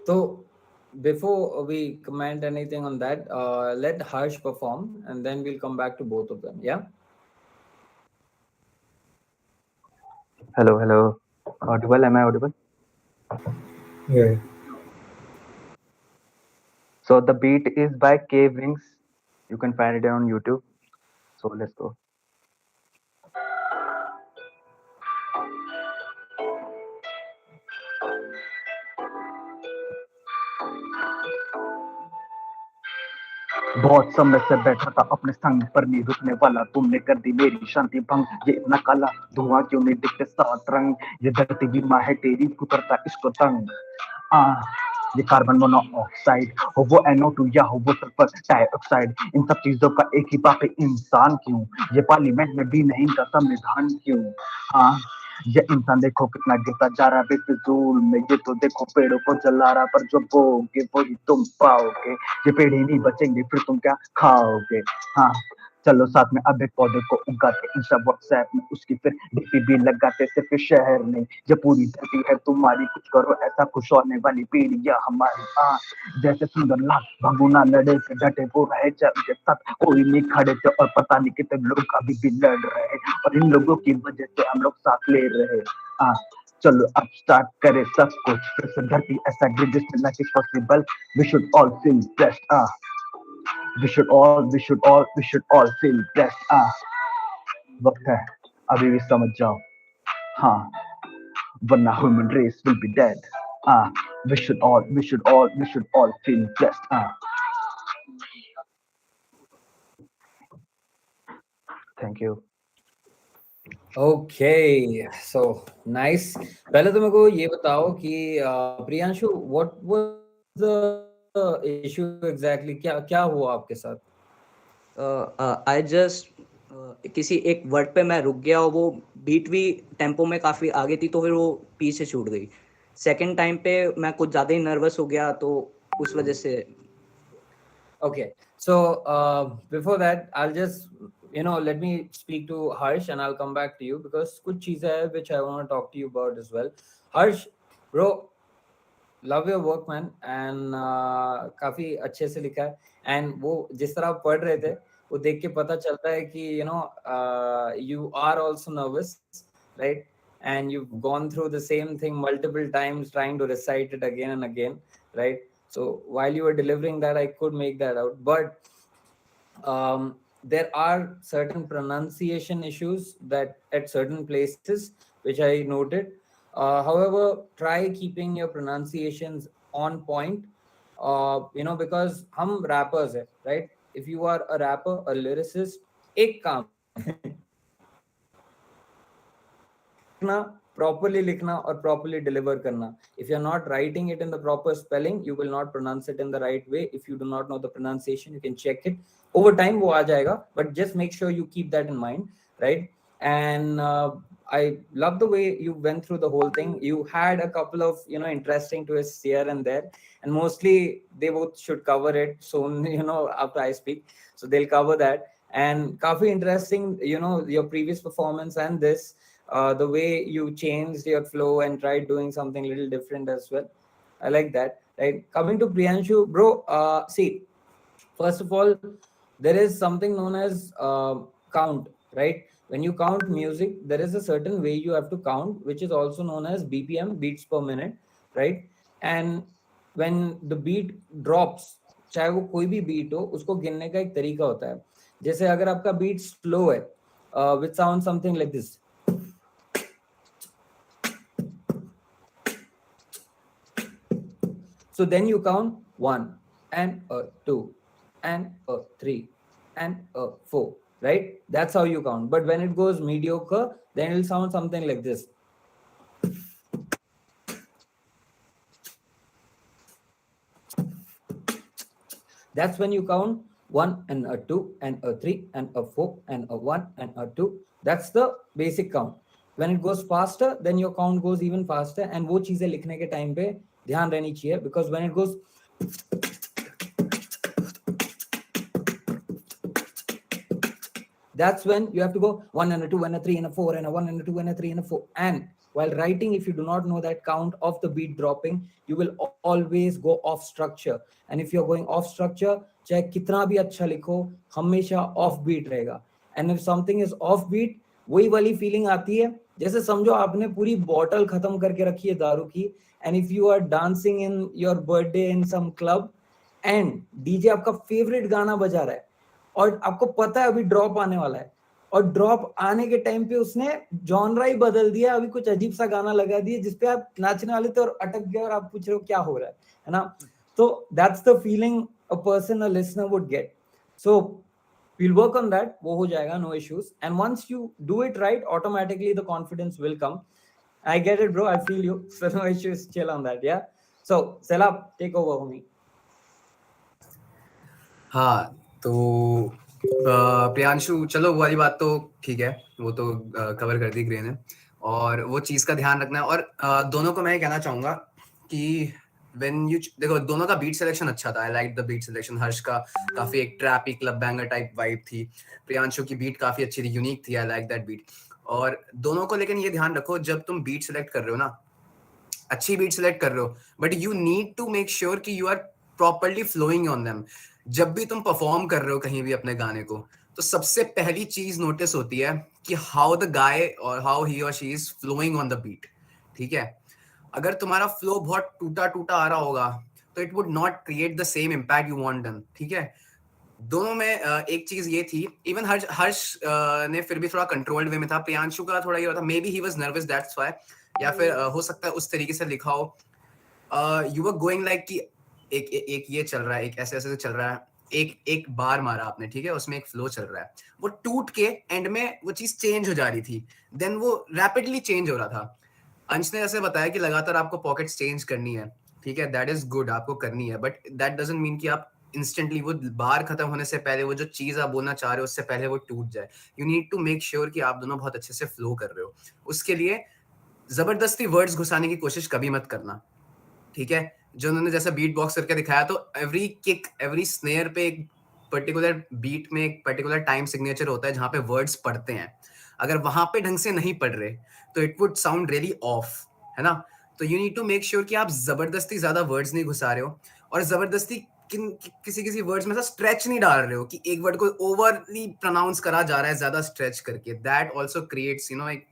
[SPEAKER 6] So before we comment anything on that, let Harsh perform and then we'll come back to both of them. Yeah.
[SPEAKER 12] Hello. Audible? Am I audible?
[SPEAKER 5] Yeah.
[SPEAKER 12] So the beat is by K Wings. You can find it on YouTube. So let's go. बहुत समय से बैठा था अपने संग पर नहीं रुकने वाला, तुमने कर दी मेरी शांति भंग. ये इतना काला धुआं क्यों नहीं दिखते सात रंग, ये धरती भी माँ है तेरी कुतरता इसको तंग. ये कार्बन मोनोऑक्साइड हो वो NO2 या हो वो सल्फर डाइऑक्साइड, इन सब चीजों का एक ही बाप है इंसान क्यों. ये पार्लियामेंट में भी नहीं का संविधान क्यों. ये इंसान देखो कितना गिरता जा रहा है बेफिजूल में. ये तो देखो पेड़ों को जला रहा, पर जो बोगे वही तुम पाओगे. ये पेड़ ही नहीं बचेंगे फिर तुम क्या खाओगे. चलो साथ में अब एक पौधे को उगाते इंस्टा व्हाट्सएप में उसकी फिर डीपी भी लगाते सिर्फ शहर में ये पूरी धरती है तुम्हारी कुछ करो ऐसा खुश होने वाली पीढ़ियां हमारी जैसे सुंदर लाल भगुना लड़े से डटे वो रहे चाहे उनके साथ कोई नहीं खड़े थे और पता नहीं कितने लोग अभी भी लड़ रहे और इन लोगों की वजह से हम लोग साथ ले रहे चलो अब स्टार्ट करें सब कुछ फिर से धरती ऐसा greatest like is possible we should all feel blessed we should all feel blessed वक्त है अभी भी समझ जाओ हाँ वरना human race will be dead we should all feel blessed thank you
[SPEAKER 6] Okay, so nice. पहले तो मेरे को ये बताओ कि Priyanshu, what was the issue exactly? क्या हुआ आपके साथ?
[SPEAKER 11] आई जस्ट किसी एक वर्ड पे मैं रुक गया और वो बीट भी टेम्पो में काफ़ी आगे थी तो फिर वो पीछे छूट गई. सेकंड टाइम पे मैं कुछ ज़्यादा ही नर्वस हो गया तो उस वजह से.
[SPEAKER 6] Okay, so before that, I'll just let me speak to Harsh and I'll come back to you because कुछ चीजें हैं which I want to talk to you about as well. Harsh, bro, love your work man and काफी अच्छे से लिखा है and वो जिस तरह आप पढ़ रहे थे वो देख के पता चलता है कि you are also nervous, right? And you've gone through the same thing multiple times trying to recite it again and again, right? So while you were delivering that, I could make that out. But there are certain pronunciation issues that at certain places, which I noted. However, try keeping your pronunciations on point, because hum rappers hai, right? If you are a rapper, a lyricist, ek kaam properly likhna or properly deliver karna. If you're not writing it in the proper spelling, you will not pronounce it in the right way. If you do not know the pronunciation, you can check it over time, wo aa jayega, but just make sure you keep that in mind, right? And I love the way you went through the whole thing. You had a couple of interesting twists here and there, and mostly they both should cover it soon, after I speak, so they'll cover that. And kafi interesting, your previous performance and this, the way you changed your flow and tried doing something a little different as well. I like that, right? Coming to Priyanshu, bro, see, first of all, there is something known as count, right? When you count music, there is a certain way you have to count, which is also known as BPM, beats per minute, right? And when the beat drops, चाहे वो कोई भी beat हो, उसको गिनने का एक तरीका होता है. जैसे अगर आपका beat slow है, which sounds something like this. So then you count 1 and a 2 and a 3 and a 4, right? That's how you count. But when it goes mediocre, then it will sound something like this. That's when you count 1 and a 2 and a 3 and a 4 and a 1 and a 2. That's the basic count. When it goes faster, then your count goes even faster. And वो चीजें लिखने के time पे ध्यान रहनी चाहिए, because when it goes that's when you have to go 1 and a 2 and a 3 and a 4 and a 1 and a 2 and a 3 and a 4. And while writing, if you do not know that count of the beat dropping, you will always go off structure. And if you're going off structure, चाहे कितना भी अच्छा लिखो, हमेशा off beat रहेगा. And if something is off beat, वही वाली feeling आती है जैसे समझो आपने पूरी बॉटल खत्म करके रखी है दारू की, and if you are dancing in your birthday in some club and DJ आपका फेवरेट गाना बजा रहा है और आपको पता है अभी ड्रॉप आने वाला है, और ड्रॉप आने के टाइम पे उसने जॉनरा ही बदल दिया, अभी कुछ अजीब सा गाना लगा दिया जिसपे आप नाचने वाले थे और अटक गए और आप पूछ रहे हो क्या हो रहा है ना? तो that's the feeling a person, a listener would get. So we'll work on that, वो हो जाएगा, no issues. And once you do it right, automatically the confidence will come. I get it, bro. I feel you. So no issues. Chill on that, yeah. So Selab, take over, homie.
[SPEAKER 8] हाँ, तो प्रियांशु, चलो वो वाली बात तो ठीक है, वो तो कवर कर दी ग्रे ने, और वो चीज़ का ध्यान रखना है. और दोनों को मैं कहना चाहूँगा कि when you देखो दोनों का बीट सिलेक्शन अच्छा था. I liked the beat selection. हर्ष का काफी एक ट्रैपी क्लब बैंगर टाइप वाइब थी. प्रियांशु की बीट काफी अच्छी थी, यूनिक थी. I like that beat. और दोनों को लेकिन ये ध्यान रखो जब तुम बीट सिलेक्ट कर रहे हो ना, अच्छी बीट सिलेक्ट कर रहे हो, but you need to make sure कि you are properly flowing on them. जब भी तुम परफॉर्म कर रहे हो कहीं भी अपने गाने को, तो सबसे पहली चीज नोटिस होती है कि हाउ द गाय और हाउ ही और she is flowing on the beat. ठीक है, अगर तुम्हारा फ्लो बहुत टूटा टूटा आ रहा होगा तो it would not create the same impact you want them. ठीक है, दोनों में एक चीज ये थी. इवन हर्ष ने फिर भी थोड़ा कंट्रोल्ड वे में था. प्रियांशु का थोड़ा ये था, may be he was nervous, that's why. या फिर हो सकता है उस तरीके से लिखा हो. यू वर गोइंग लाइक कि एक ये चल रहा है, एक ऐसे ऐसे चल रहा है, एक बार मारा आपने, ठीक है, उसमें एक फ्लो चल रहा है, वो टूट के एंड में वो चीज चेंज हो जा रही थी, देन वो रैपिडली चेंज हो रहा था. अंश ने ऐसे बताया कि लगातार आपको पॉकेट्स चेंज करनी है. ठीक है, दैट इज गुड, आपको करनी है, बट दैट डजंट मीन कि आप इंस्टेंटली वो बार खत्म होने से पहले वो जो चीज आप बोलना चाह रहे हो उससे पहले वो टूट जाए. You need to make sure कि आप दोनों बहुत अच्छे से फ्लो कर रहे हो. उसके लिए जबरदस्ती वर्ड्स घुसाने की कोशिश कभी मत करना. ठीक है, जो उन्होंने जैसा बीट बॉक्स करके दिखाया, तो एवरी किक, एवरी स्नेयर पे एक पर्टिकुलर बीट में एक पर्टिकुलर टाइम सिग्नेचर होता है जहां पे वर्ड्स पढ़ते हैं. अगर वहां पे ढंग से नहीं पढ़ रहे तो it would sound really off, है ना. तो you need to make sure कि आप जबरदस्ती ज्यादा वर्ड्स नहीं घुसा रहे हो, और जबरदस्ती किसी वर्ड्स में स्ट्रेच नहीं डाल रहे हो कि एक वर्ड को ओवरली प्रोनाउंस करा जा रहा है ज्यादा स्ट्रेच करके. दैट ऑल्सो क्रिएट्स एक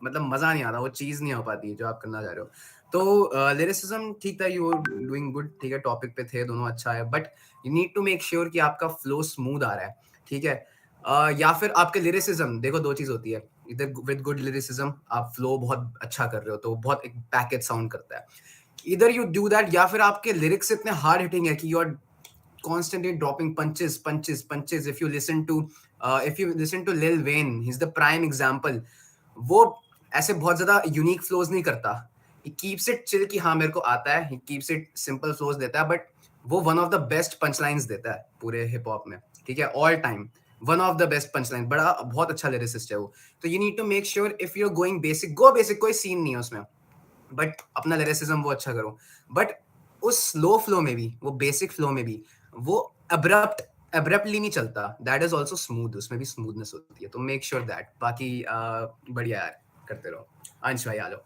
[SPEAKER 8] मतलब मजा नहीं आता, वो चीज नहीं हो पाती जो आप करना चाह रहे हो. तो लिरिसिज्म ठीक था, यू आर डूइंग गुड. ठीक है, टॉपिक पे थे दोनों, अच्छा है, but you need to make sure कि आपका फ्लो स्मूथ आ रहा है. ठीक है, या फिर आपके लिरिसिज्म, देखो दो चीज होती है. इधर विद गुड लिरिसिज्म आप फ्लो बहुत अच्छा कर रहे हो तो बहुत एक पैकेज साउंड करता है. इधर यू डू दैट, या फिर आपके लिरिक्स इतने हार्ड हिटिंग है कि you are constantly dropping punches. If you listen to Lil Wayne, he's the prime example. वो ऐसे बहुत ज्यादा यूनिक फ्लोज नहीं करता. He keeps it chill कि हाँ मेरे को आता है. He keeps it simple flows देता है, बट वो one of the best punchlines देता है पूरे हिप हॉप में. ठीक है, all time one of the best punchlines. बड़ा बहुत अच्छा lyricist है वो. तो you need to make sure if you're going basic, go basic. कोई सीन नहीं है उसमें, बट अपना लिरिसिज्म वो अच्छा करो. बट उस स्लो फ्लो में भी, वो बेसिक फ्लो में भी वो अब्रप्टली नहीं चलता. दैट इज आल्सो स्मूथ, उसमें भी स्मूथनेस होती है. तो मेक श्योर दैट. बाकी बढ़िया यार, करते रहो. अंश भाई आ लो.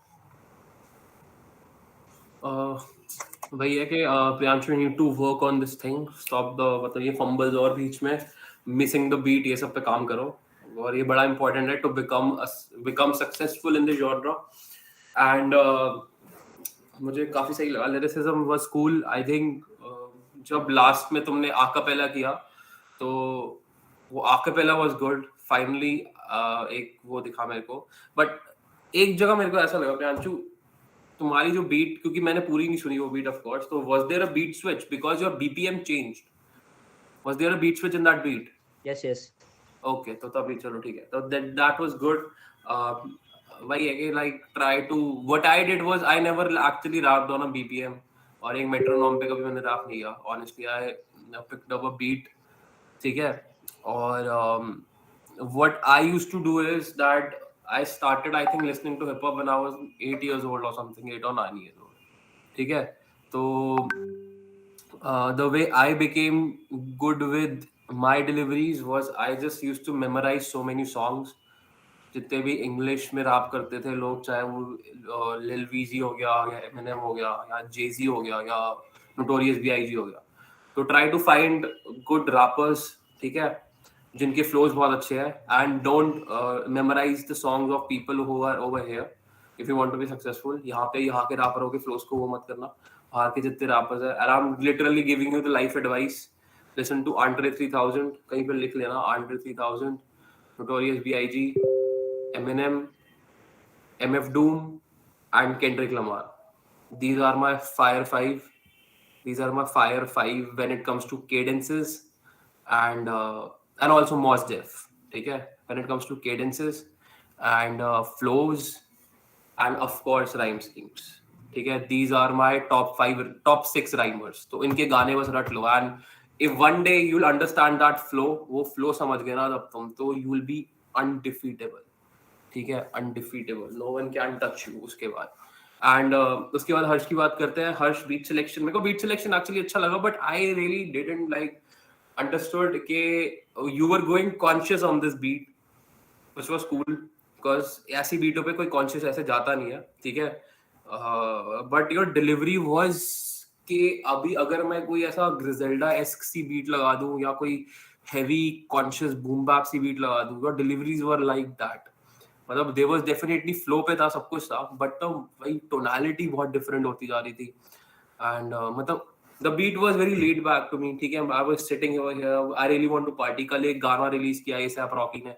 [SPEAKER 7] वही है कि Priyanshu need to work on this thing. Stop the मतलब ये फंबल्स और बीच में मिसिंग द बीट, ये सब पे काम करो. और ये बड़ा इंपॉर्टेंट है to become successful in the genre. And मुझे काफी सही लगा. Lyricism was cool. I think जब लास्ट में तुमने आकापेला किया तो वो आकापेला वाज गुड. फाइनली एक वो दिखा मेरे को. बट एक जगह मेरे को ऐसा लगा प्रियांशु, तुम्हारी जो बीट, क्योंकि मैंने पूरी नहीं सुनी वो बीट ऑफ कोर्स, तो was there a beat switch because your BPM changed? Was there a beat switch in that beat?
[SPEAKER 11] Yes.
[SPEAKER 7] Okay, तो तभी चलो ठीक है. तो दैट वाज गुड. वही है कि like try to, what I did was I never actually rapped on a BPM, और एक मेट्रोनोम पे कभी मैंने रैप नहीं किया. Honestly I picked up a beat. ठीक है, और what I used to do is that I started, I think, listening to hip hop when I was 8 years old or something, 8 or 9 years old. ठीक है, तो the way I became good with my deliveries was I just used to memorize so many songs. जितने भी English में rap करते थे लोग, चाहे वो लिल वीजी हो गया या एमिनेम हो गया या जेजी हो गया या नोटोरियस बीआईजी हो गया, तो try to find good rappers. ठीक है, जिनके फ्लोज बहुत अच्छे हैं. And don't memorize the songs of people who are over here if you want to be successful. यहाँ के रैपरों के फ्लोज को वो मत करना. बाहर के जितने रैपर्स हैं, and I am literally giving you the life advice. Listen to Andre 3000, कहीं पे लिख लेना, Andre 3000, notorious BIG, Eminem, MF Doom, and Kendrick Lamar. These are my fire five. These are my fire five when it comes to cadences and also Mos Def. Okay, when it comes to cadences and flows and of course rhyme schemes. Okay, these are my top 6 rhymers. तो इनके गाने बस रट लो, and if one day you'll understand that flow, वो flow समझ गए ना जब तुम, तो you will be undefeatable. ठीक है, undefeatable, no one can touch you. उसके बाद एंड उसके बाद हर्ष की बात करते हैं. हर्ष बीट सिलेक्शन, मेरे को बीट सिलेक्शन एक्चुअली अच्छा लगा, but I really didn't like understood के you were going conscious on this beat, which was cool, because ऐसी बीटों पे कोई कॉन्शियस ऐसे जाता नहीं है, ठीक है. बट योर डिलीवरी वाज कि अभी अगर मैं कोई ऐसा ग्रिजेल्डा एस्क सी बीट लगा दूं या कोई हेवी कॉन्शियस बूम बैप सी बीट लगा दूं, your deliveries were like that. मतलब देयर वाज डेफिनेटली फ्लो पे था, सब कुछ था, बट द भाई टोनालिटी बहुत डिफरेंट होती जा रही थी. एंड मतलब the beat was very laid back to me, ठीक है. I was sitting here, I really want to party. कल एक गाना रिलीज किया एसएप रॉकी ने,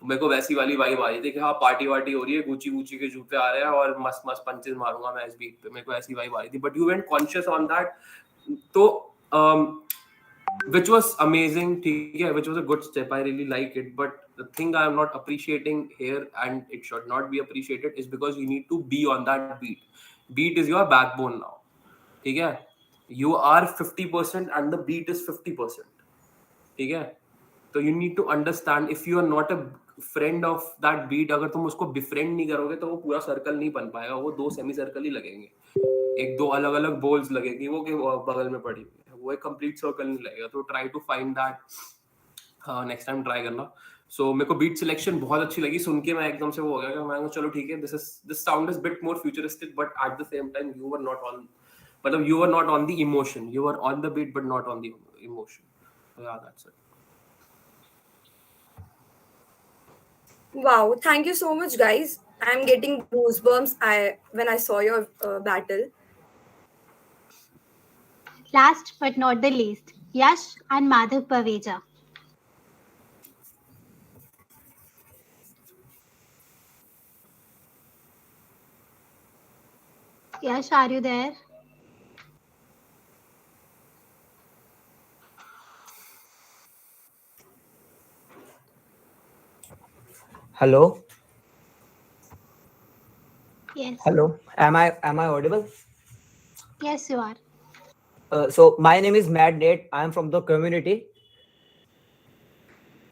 [SPEAKER 7] मेरे को वैसी वाली वाइब आ रही थी कि हाँ पार्टी वार्टी हो रही है, गुची गुची के जूते आ रहे हैं और मस्त मस्त पंचेस मारूंगा मैं इस बीट पे. मेरे को ऐसी वाइब आ रही थी, but you went conscious on that, तो which was amazing, ठीक है, which was a good step. I really like it, but the thing I am not appreciating here, and it should not be appreciated, is because you need to be on that beat. Beat is your backbone now, ठीक है. You are 50% and the beat is 50%, ठीक है. तो you need to understand, if you are not a friend of that beat, अगर तुम उसको befriend नहीं करोगे तो वो पूरा सर्कल नहीं बन पाएगा. वो दो सेमी सर्कल ही लगेंगे, एक दो अलग अलग बोल्स लगेगी वो के बगल में पड़ी हुई है, वो एक कंप्लीट सर्कल नहीं लगेगा. तो try to find that, next time try करना. सो मेरे को बीट सिलेक्शन बहुत अच्छी लगी, सुन के मैं एकदम से वो हो गया कि मैं चलो ठीक है, this sound is bit more futuristic, but at the same time you were not on, मतलब you were not on the emotion, you were on the beat but not on the emotion. Yeah that's it.
[SPEAKER 1] Wow, thank you so much, guys. I'm getting goosebumps when I saw your battle.
[SPEAKER 2] Last but not the least, Yash and Madhav Paveja. Yash, are you there?
[SPEAKER 13] Hello.
[SPEAKER 2] Yes.
[SPEAKER 13] Hello. Am I audible?
[SPEAKER 2] Yes, you are.
[SPEAKER 13] So my name is Mad Nate. I am from the community.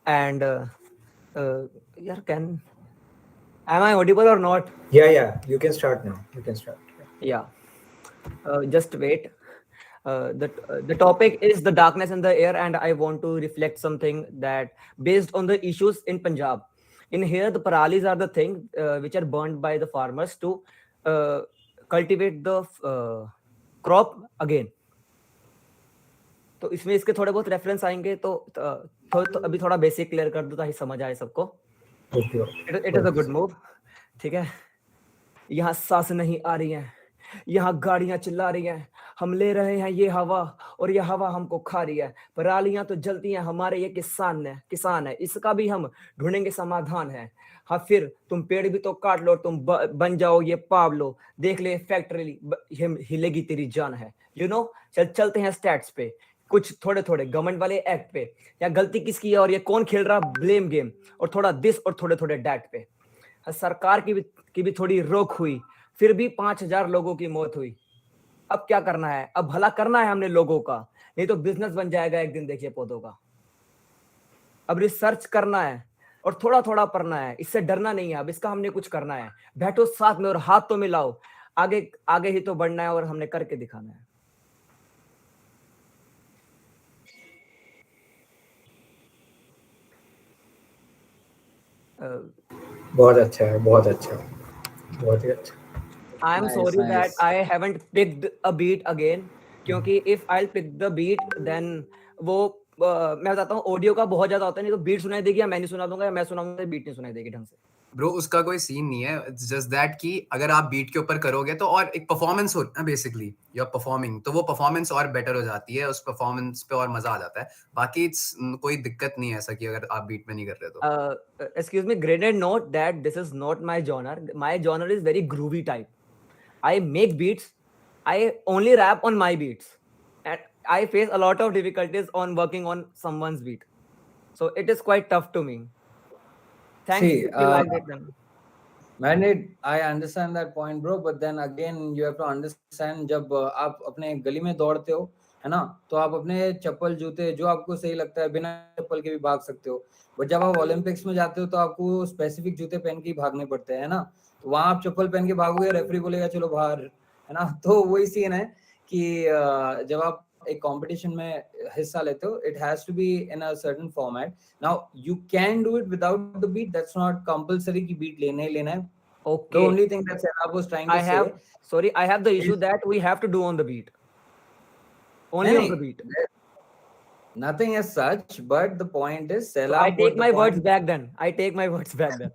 [SPEAKER 13] And am I audible or not?
[SPEAKER 5] Yeah. You can start now. You can start.
[SPEAKER 13] Yeah. Just wait. The topic is the darkness in the air, and I want to reflect something that based on the issues in Punjab. In here, the paralis are the thing which are burned by the farmers to cultivate the crop again. तो इसमें इसके थोड़े बहुत reference आएंगे, तो अभी थोड़ा basic clear कर दूं ताकि समझ आए सबको. It is a good move, ठीक है. यहाँ सांस नहीं आ रही है, यहाँ गाड़ियां चिल्ला रही हैं, हम ले रहे हैं ये हवा और ये हवा हमको खा रही है. परालियां तो जलती हैं, हमारे ये किसान है, इसका भी हम ढूंढेंगे समाधान है. हाँ फिर तुम पेड़ भी तो काट लो, तुम बन जाओ ये पावलो, देख ले फैक्ट्री हिलेगी तेरी जान है. यू नो, चलते हैं स्टैट्स पे, कुछ थोड़े गवर्नमेंट वाले एक्ट पे, या गलती किसकी है और ये कौन खेल रहा ब्लेम गेम, और थोड़ा दिस और थोड़े डैट पे. सरकार की भी थोड़ी रोक हुई, फिर भी 5,000 लोगों की मौत हुई. अब क्या करना है, अब भला करना है हमने लोगों का, नहीं तो बिजनेस बन जाएगा एक दिन, देखिए पौधों का. अब रिसर्च करना है और थोड़ा पढ़ना है, इससे डरना नहीं है. अब इसका हमने कुछ करना है, बैठो साथ में और हाथ तो मिलाओ, आगे ही तो बढ़ना है और हमने करके दिखाना है.
[SPEAKER 5] बहुत अच्छा है, बहुत ही अच्छा.
[SPEAKER 13] I am sorry that I haven't picked a beat again, क्योंकि if I'll pick the beat then वो मैं बताता हूँ, ऑडियो का बहुत ज्यादा होता है, नहीं तो बीट सुनाई देगी या मैं नहीं सुना दूंगा, या मैं सुनाऊंगा तो बीट नहीं सुनाई देगी ढंग से.
[SPEAKER 8] ब्रो उसका कोई सीन नहीं है, इट्स जस्ट दैट कि अगर आप बीट के ऊपर करोगे तो और एक परफॉर्मेंस हो ना, बेसिकली यू आर परफॉर्मिंग, तो वो परफॉर्मेंस और बेटर हो जाती है, उस परफॉर्मेंस पे और मजा आ जाता है. बाकी इट्स कोई दिक्कत नहीं है ऐसा कि अगर आप बीट में नहीं कर रहे तो.
[SPEAKER 13] Excuse me, graded note that this is not my genre. My genre is very groovy type. I make beats. I only rap on my beats, and I face a lot of difficulties on working on someone's beat. So it is quite tough to me. Thanks.
[SPEAKER 6] See,
[SPEAKER 13] if you like it then.
[SPEAKER 6] I understand that point, bro. But then again, you have to understand, जब आप अपने गली में दौड़ते हो है ना, तो आप अपने चप्पल जूते जो आपको सही लगता है बिना चप्पल के भी भाग सकते हो, बट जब आप ओलंपिक्स में जाते हो तो आपको स्पेसिफिक जूते पहन के ही भागने पड़ते हैं, है ना, तो वहां आप चप्पल पहन के भागोगे, रेफरी बोलेगा चलो बाहर, है ना, तो वही सीन है कि जब आप एक कंपटीशन में हिस्सा लेते हो, it has to be in a certain format. Now you can do it without the beat, that's not compulsory कि बीट लेना ही लेना है. The
[SPEAKER 13] Okay.
[SPEAKER 6] only thing that I was trying to say
[SPEAKER 13] I have the issue
[SPEAKER 6] is
[SPEAKER 13] that we have to do on the beat. Only on the beat.
[SPEAKER 6] nothing as such, but the point is
[SPEAKER 13] So I
[SPEAKER 6] Sailab,
[SPEAKER 13] take my words back then. I take my words back then.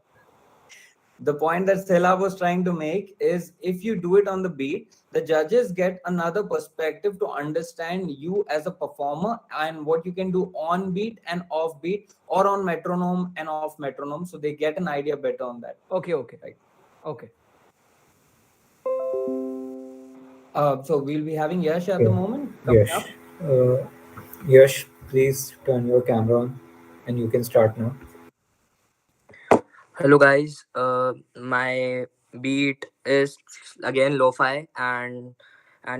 [SPEAKER 6] the point that Sailab was trying to make is if you do it on the beat, the judges get another perspective to understand you as a performer and what you can do on beat and off beat, or on metronome and off metronome, so they get an idea better on that.
[SPEAKER 13] Okay.
[SPEAKER 6] Right.
[SPEAKER 13] Okay.
[SPEAKER 6] So we'll be having Yash at the moment.
[SPEAKER 5] Yash, Yash, please turn your camera on and you can start now.
[SPEAKER 14] Hello guys, my beat is again lo-fi and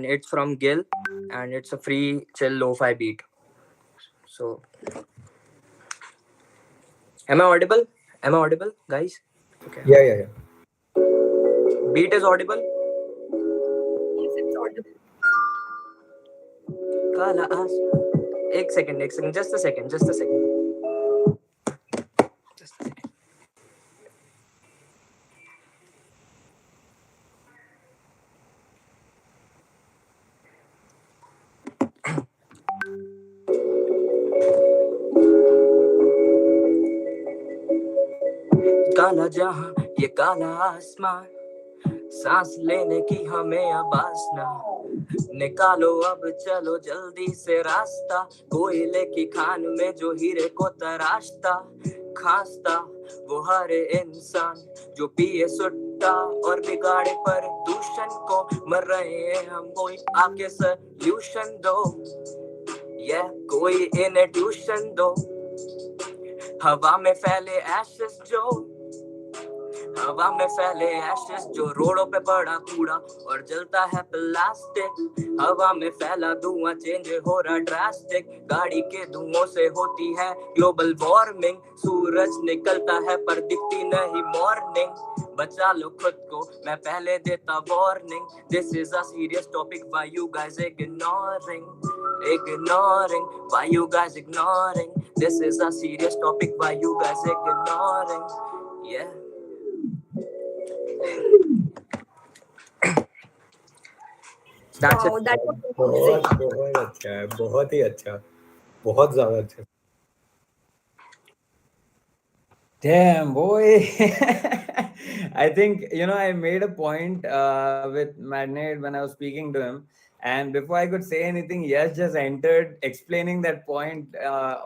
[SPEAKER 14] it's from Gil and it's a free chill lo-fi beat. So am I audible? Am I audible, guys? Okay.
[SPEAKER 5] Yeah.
[SPEAKER 14] Beat is audible?
[SPEAKER 1] Yes, it's audible.
[SPEAKER 14] Kala as. एक second, just a second. Just a second. काला जहां ये काला आसमान, सांस लेने की हमें अब आसना, निकालो अब चलो जल्दी से रास्ता, कोयले की खान में जो हीरे को तराशता, खांसता वो हर इंसान जो पिए सुट्टा और बिगाड़े प्रदूषण को, मर रहे हैं हम, कोई आके सल्यूशन दो, ये कोई इन्हें ट्यूशन दो, हवा में फैले एशेस जो, हवा में फैले एशेस जो, रोडों पे पड़ा कूड़ा और जलता है प्लास्टिक, हवा में फैला धुआं चेंज हो रहा ड्रास्टिक, गाड़ी के धुओं से होती है ग्लोबल वार्मिंग, सूरज निकलता है पर दिखती नहीं मॉर्निंग, बचा लो खुद को मैं पहले देता warning, this is a serious topic, why you guys ignoring, why you guys ignoring, this is a serious topic, why you guys ignoring, yeah. That's
[SPEAKER 1] Wow,
[SPEAKER 14] it.
[SPEAKER 1] that was amazing.
[SPEAKER 5] बहुत अच्छा है, बहुत ही अच्छा, बहुत ज्यादा अच्छा.
[SPEAKER 6] Damn, boy. I think, I made a point with Magnate when I was speaking to him. And before I could say anything, Yash just entered explaining that point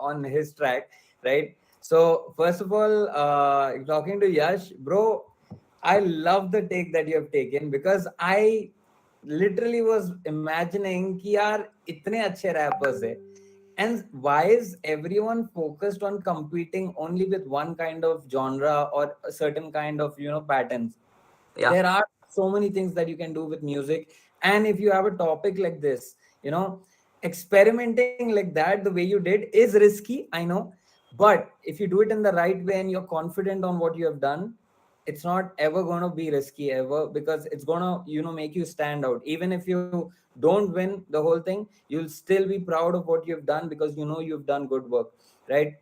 [SPEAKER 6] on his track, right? So, first of all, talking to Yash, bro, I love the take that you have taken, because I literally was imagining कि यार इतने अच्छे rappers है, and why is everyone focused on competing only with one kind of genre or a certain kind of patterns?
[SPEAKER 14] Yeah.
[SPEAKER 6] There are so many things that you can do with music, and if you have a topic like this, experimenting like that the way you did is risky, I know, but if you do it in the right way and you're confident on what you have done, it's not ever going to be risky ever, because it's going to make you stand out. Even if you don't win the whole thing, you'll still be proud of what you've done, because you've done good work, right?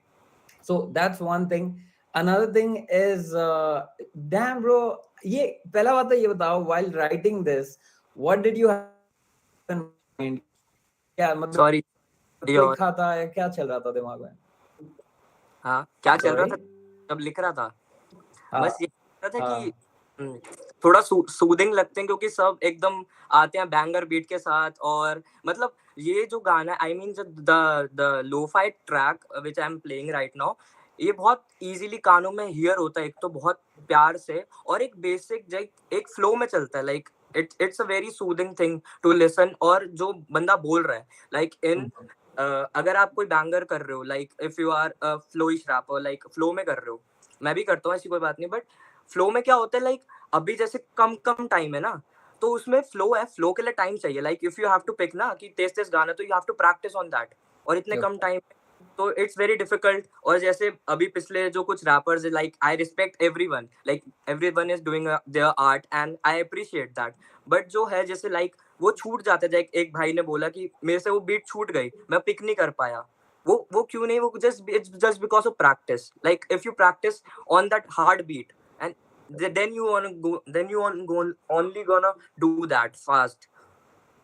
[SPEAKER 6] So that's one thing. Another thing is, damn bro, ये पहला बात तो ये बताओ, while writing this, what did you have in mind? क्या मतलब
[SPEAKER 14] Sorry,
[SPEAKER 6] लिखा था या क्या चल रहा था दिमाग में?
[SPEAKER 14] हाँ, क्या चल रहा था जब लिख रहा था? बस ये था कि थोड़ा सूदिंग लगते हैं, क्योंकि सब एकदम आते हैं बैंगर बीट के साथ, और मतलब ये जो गाना, I mean the lo-fi track which I am playing right now, ये बहुत इजीली कानों में हियर होता है, एक तो बहुत प्यार से, और एक बेसिक एक फ्लो में चलता है, like it's a very soothing thing to listen, और जो बंदा बोल रहा है, लाइक इन अगर आप कोई बैंगर कर रहे हो, like if you are a flowish rapper, like flow में कर रहे हो, मैं भी करता हूँ, ऐसी कोई बात नहीं, बट फ्लो में क्या होता है, लाइक अभी जैसे कम टाइम है ना, तो उसमें फ्लो है, फ्लो के लिए टाइम चाहिए. Like if you have to pick ना कि तेज तेज गाना, तो you have to practice on that, और इतने कम टाइम, तो इट्स वेरी डिफिकल्ट. और जैसे अभी पिछले जो कुछ rappers, like I respect everyone, like everyone is doing their art and I appreciate that. But जो है जैसे लाइक वो छूट जाते थे. एक भाई ने बोला कि मेरे से वो बीट छूट गई, मैं पिक नहीं कर पाया. वो क्यों नहीं? वो just because of practice. Like if you practice on that hard beat, and then you want to go, then you want go, only gonna do that fast.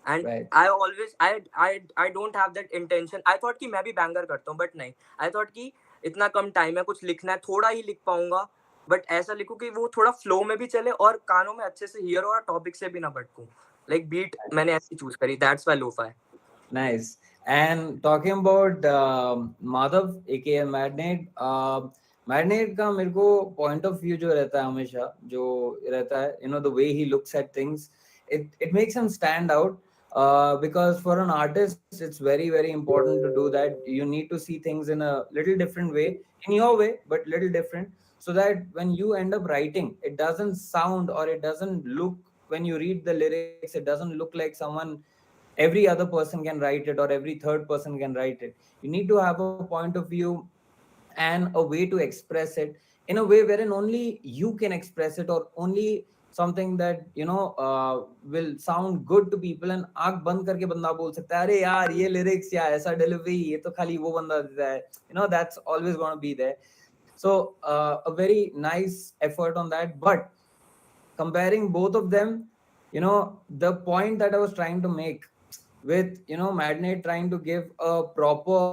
[SPEAKER 14] And I always I don't have that intention. I thought कि मैं भी banger करता हूँ, but नहीं. I thought कि इतना कम time है, कुछ लिखना है, थोड़ा ही लिख पाऊंगा, बट ऐसा लिखूं कि वो थोड़ा फ्लो में भी चले और कानों में अच्छे से हियर, और टॉपिक से भी ना भटकूं. लाइक बीट मैंने ऐसी चूज करी, that's why lo-fi.
[SPEAKER 6] Nice. And talking about Madhav aka Marinate, Marinate का मेरे को point of view जो रहता है हमेशा, जो रहता है, you know, the way he looks at things, it makes him stand out. Because for an artist, it's very, very important to do that. You need to see things in a little different way, in your way, but little different, so that when you end up writing, it doesn't sound, or it doesn't look, when you read the lyrics, it doesn't look like someone, every other person can write it, or every third person can write it. You need to have a point of view and a way to express it in a way wherein only you can express it, or only something that, you know, will sound good to people. And आंख बंद करके बंदा बोल सकता है, अरे यार ये lyrics या ऐसा delivery ये तो खाली वो बंदा देता है, you know, that's always going to be there. So a very nice effort on that. But comparing both of them, you know, the point that I was trying to make with, you know, Marinate trying to give a proper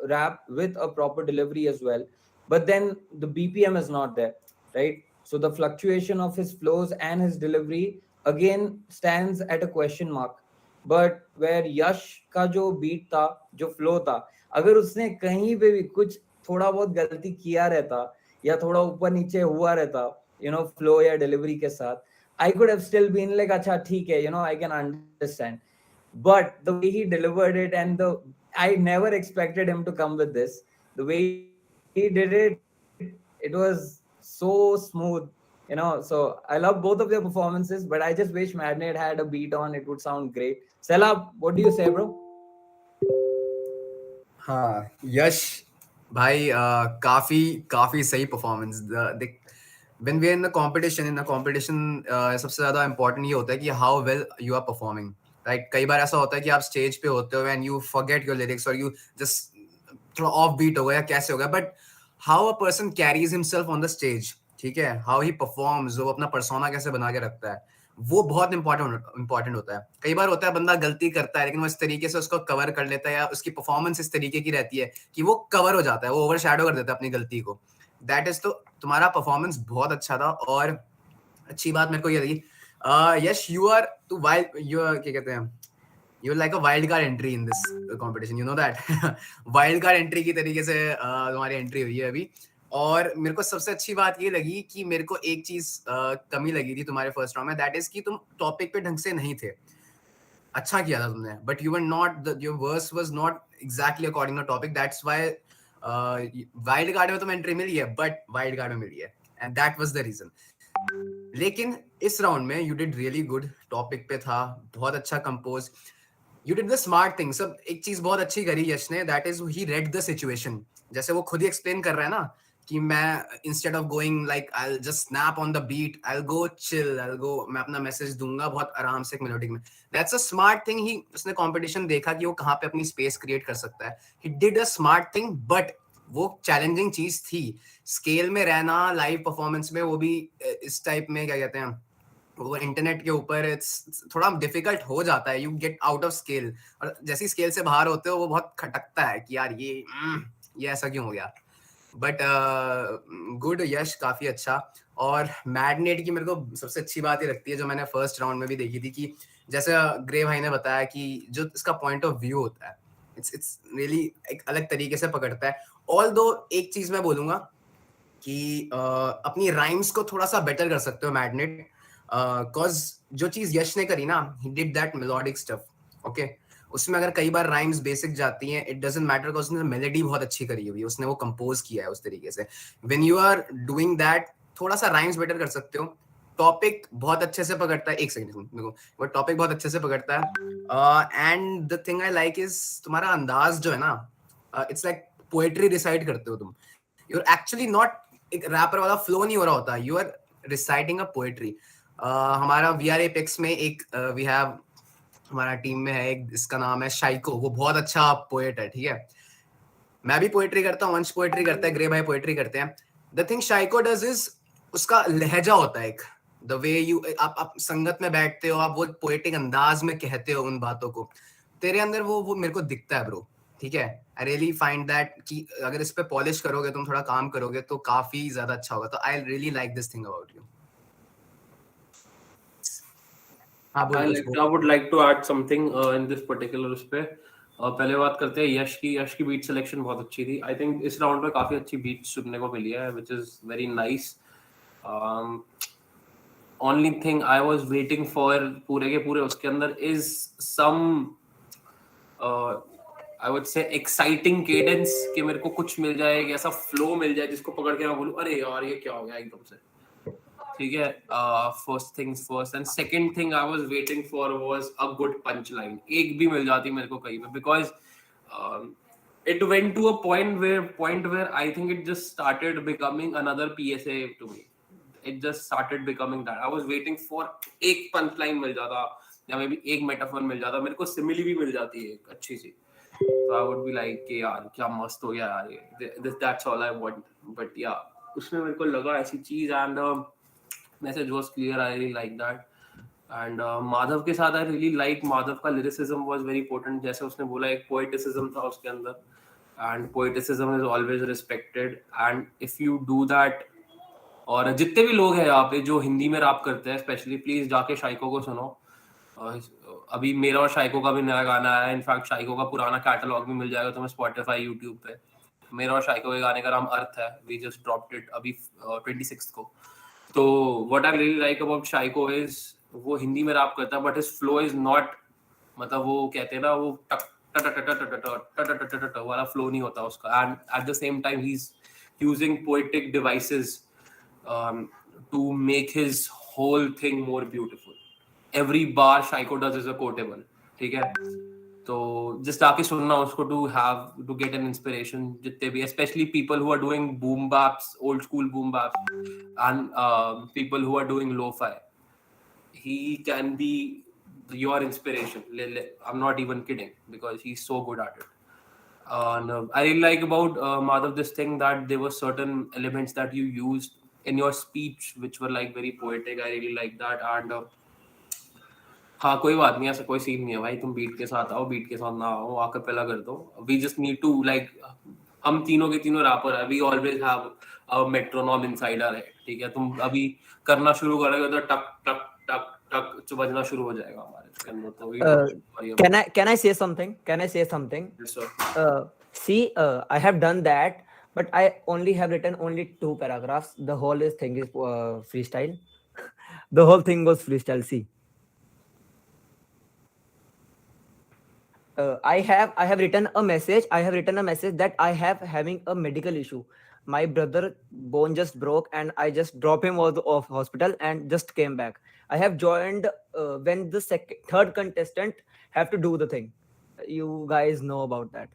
[SPEAKER 6] rap with a proper delivery as well, but then the BPM is not there, right? So the fluctuation of his flows and his delivery again stands at a question mark. But where Yash का जो beat था, जो flow था, अगर उसने कहीं पे भी कुछ थोड़ा बहुत गलती किया रहता, या थोड़ा ऊपर नीचे हुआ रहता, you know, flow या delivery के साथ, I could have still been like, अच्छा ठीक है, you know, I can understand. But the way he delivered it, and I never expected him to come with this. The way he did it, it was so smooth, you know. So I love both of their performances, but I just wish Marinate had a beat on. It would sound great. Selab, what do you say, bro?
[SPEAKER 8] हाँ यश भाई, काफी सही performance. when we are in the competition, सबसे ज्यादा important ये होता है कि how well you are performing, right? कई बार ऐसा होता है कि आप स्टेज पे होते हो and you forget your lyrics, or you just थोड़ा ऑफ बीट हो गया, कैसे हो गया, but how a person carries himself on the stage, ठीक है, how he performs, वो अपना persona कैसे बना के रखता है, वो बहुत इंपॉर्टेंट होता है. कई बार होता है बंदा गलती करता है, लेकिन वो इस तरीके से उसको कवर कर लेता है, या उसकी परफॉर्मेंस इस तरीके की रहती है कि वो कवर हो जाता है, वो ओवरशैडो कर देता है अपनी गलती को. दैट इज, तो तुम्हारा परफॉर्मेंस बहुत अच्छा था. और अच्छी बात मेरे को ये लगी, यश, क्या कहते हैं, you're like a wild card entry in this competition, you know that. wild card entry की तरीके से तुम्हारी एंट्री हुई है अभी. और मेरे को सबसे अच्छी बात ये लगी कि मेरे को एक चीज कमी लगी थी तुम्हारे फर्स्ट राउंड में, दैट इज कि तुम टॉपिक पे ढंग से नहीं थे. अच्छा किया था तुमने, but you were not, your verse was not exactly according to topic. That's why wild card में तुम्हें एंट्री मिली है, बट वाइल्ड कार्ड में मिली है, and that was the reason. लेकिन इस राउंड में you did really good, topic पे था, बहुत अच्छा compose. You did the smart thing. सब एक चीज बहुत अच्छी करी यश ने, that is he read the situation. जैसे वो खुद ही explain कर रहा है ना कि मैं instead of going like I'll just snap on the beat, I'll go chill, मैं अपना मैसेज दूंगा बहुत आराम से एक मेलोडी में. That's a smart thing. उसने competition देखा कि वो कहाँ पे अपनी space create कर सकता है. He did a smart thing, but वो challenging चीज थी. Scale में रहना, live performance में, वो भी इस type में क्या कहते हैं, वो इंटरनेट के ऊपर थोड़ा डिफिकल्ट हो जाता है. You get out of scale, और जैसे स्केल से बाहर होते हो वो बहुत खटकता है कि यार ये ऐसा क्यों हो गया. बट गुड यश, काफी अच्छा. और मैरिनेट की मेरे को सबसे अच्छी बात ये लगती है, जो मैंने फर्स्ट राउंड में भी देखी थी, कि जैसे ग्रे भाई ने बताया कि जो इसका पॉइंट ऑफ व्यू होता है, इट्स रियली एक अलग तरीके से पकड़ता है. ऑल्दो एक चीज मैं बोलूंगा कि अपनी राइम्स को थोड़ा सा बेटर कर सकते हो मैरिनेट. Cause जो चीज यश ने करी ना, he did that melodic stuff, okay? उसमें अगर कई बार राइम्स बेसिक जाती हैं, it doesn't matter, cause उसने मेलोडी बहुत अच्छी करी हुई है, उसने वो कंपोज किया है उस तरीके से. When you are doing that, थोड़ा सा राइम्स बेटर कर सकते हो. टॉपिक बहुत अच्छे से पकड़ता है. एक सेकंड देखो, वो टॉपिक बहुत अच्छे से पकड़ता है. And the thing I like is तुम्हारा अंदाज जो है ना, इट्स लाइक पोएट्री रिसाइट करते हो तुम. यू आर एक्चुअली नॉट एक रैपर वाला फ्लो नहीं हो रहा होता, you are reciting a poetry. हमारा वीआर एपेक्स में एक वी हैव हमारा टीम में है एक, इसका नाम है शाइको. वो बहुत अच्छा पोएट है, ठीक है. मैं भी पोएट्री करता हूँ, वंश पोएट्री करता है, ग्रे भाई पोएट्री करते हैं. द थिंग शाइको डज इज उसका लहजा होता है एक, द वे यू आप संगत में बैठते हो, आप वो पोएटिक अंदाज में कहते हो उन बातों को. तेरे अंदर वो मेरे को दिखता है ब्रो, ठीक है. आई रियली फाइंड दैट कि अगर इस पे पॉलिश करोगे, तुम थोड़ा काम करोगे तो काफी ज्यादा अच्छा होगा. तो आई really like this thing about you.
[SPEAKER 7] I would like to add something in this particular उस पे. पहले बात करते हैं यश की बीट सिलेक्शन बहुत अच्छी थी. आई थिंक इस राउंड में काफी अच्छी बीट सुनने को मिली है, which is very nice. Only thing I was waiting for पूरे के पूरे उसके अंदर is some I would say exciting cadence, कि मेरे को कुछ मिल जाए, कि ऐसा flow मिल जाए जिसको पकड़ के मैं बोलूं अरे यार ये क्या हो गया एकदम से. ठीक है. First things first. And second thing I was waiting for was a good punch line. एक भी मिल जाती मेरे को कहीं पे, because it went to a point where I think it just started becoming another PSA to me. It just started becoming that. I was waiting for एक punch line मिल जाता, या मे बी एक मेटाफर मिल जाता, मेरे को simile भी मिल जाती है एक अच्छी सी. So I would be like कि यार क्या मस्त हो गया यार ये. That's all I want. But yeah, उसमें मेरे को लगा ऐसी चीज. And message was clear. I really like that. And Madhav के साथ I really like माधव का lyricism was very potent. जैसे उसने बोला एक poeticism था उसके अंदर, and poeticism is always respected. And if you do that, और जितने भी लोग हैं यहाँ पे जो हिंदी में रैप करते हैं स्पेशली, प्लीज जाके शाइको को सुनो. अभी मेरा और शाइको का भी नया गाना आया है. इनफैक्ट शाइको का पुराना कैटलॉग भी मिल जाएगा तुम्हें स्पॉटिफाई, यूट्यूब पे. मेरा और शाइको के गाने का नाम अर्थ है. वी जस्ट ड्रॉप्ड इट अभी 26 को. तो what I really like about Shaiko is वो हिंदी में रैप करता है, but his flow is not, मतलब वो कहते हैं ना वो टक वाला फ्लो नहीं होता उसका. And at the same time he is using poetic devices to make his whole thing more beautiful. Every bar Shaiko does is a quotable. ठीक है. तो जस्ट आके सुनना उसको टू गेट एन इंस्पिरेशन. जितने भी specially people who are doing boom baps, old school boom baps, and people who are doing lo-fi, he can be your inspiration. I'm not even kidding, because he's so good at it. And I really like about Madhav this thing that there were certain elements that you used in your speech which were like very poetic. I really like that. And हाँ कोई बात नहीं, ऐसा कोई scene नहीं है भाई. तुम बीट के साथ आओ, बीट के साथ ना आओ, आकर पहला कर दो. We just need to like, हम तीनों के तीनों रैपर है. We always have a metronome inside our head. ठीक है. तुम अभी करना शुरू करोगे तो टक टक टक टक बजना शुरू हो जाएगा हमारे इसके अंदर. तो
[SPEAKER 13] can I say something? Can I say something?
[SPEAKER 7] Yes, sir.
[SPEAKER 13] See, I have done that, but I only have written only 2 paragraphs. The whole thing is freestyle. The whole thing was freestyle. See, I have written a message. I have written a message that I have having a medical issue. My brother bone just broke, and I just dropped him out of hospital and just came back. I have joined when the third contestant have to do the thing. You guys know about that.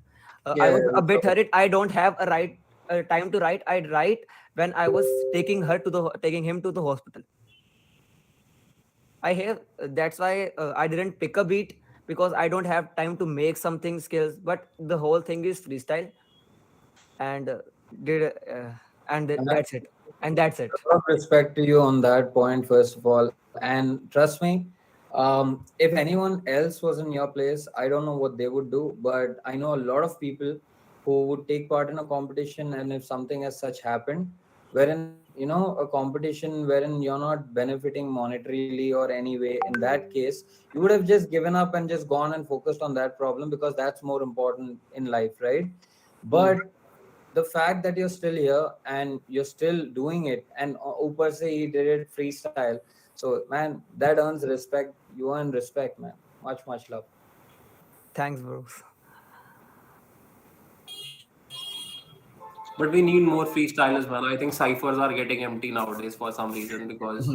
[SPEAKER 13] I was a bit hurried. I don't have a time to write. I'd write when I was taking him to the hospital. That's why I didn't pick a beat, because I don't have time to make something skills. But the whole thing is freestyle, and that's it. And that's it.
[SPEAKER 5] A lot of respect to you on that point, first of all. And trust me, if anyone else was in your place, I don't know what they would do, but I know a lot of people who would take part in a competition, and if something as such happened, wherein a competition wherein you're not benefiting monetarily or any way, in that case you would have just given up and just gone and focused on that problem, because that's more important in life, right? But the fact that you're still here and you're still doing it, and Upar se he did it freestyle, so man, that earns respect. You earn respect, man. Much love.
[SPEAKER 13] Thanks, bro.
[SPEAKER 7] But we need more freestylers, man. I think ciphers are getting empty nowadays for some reason because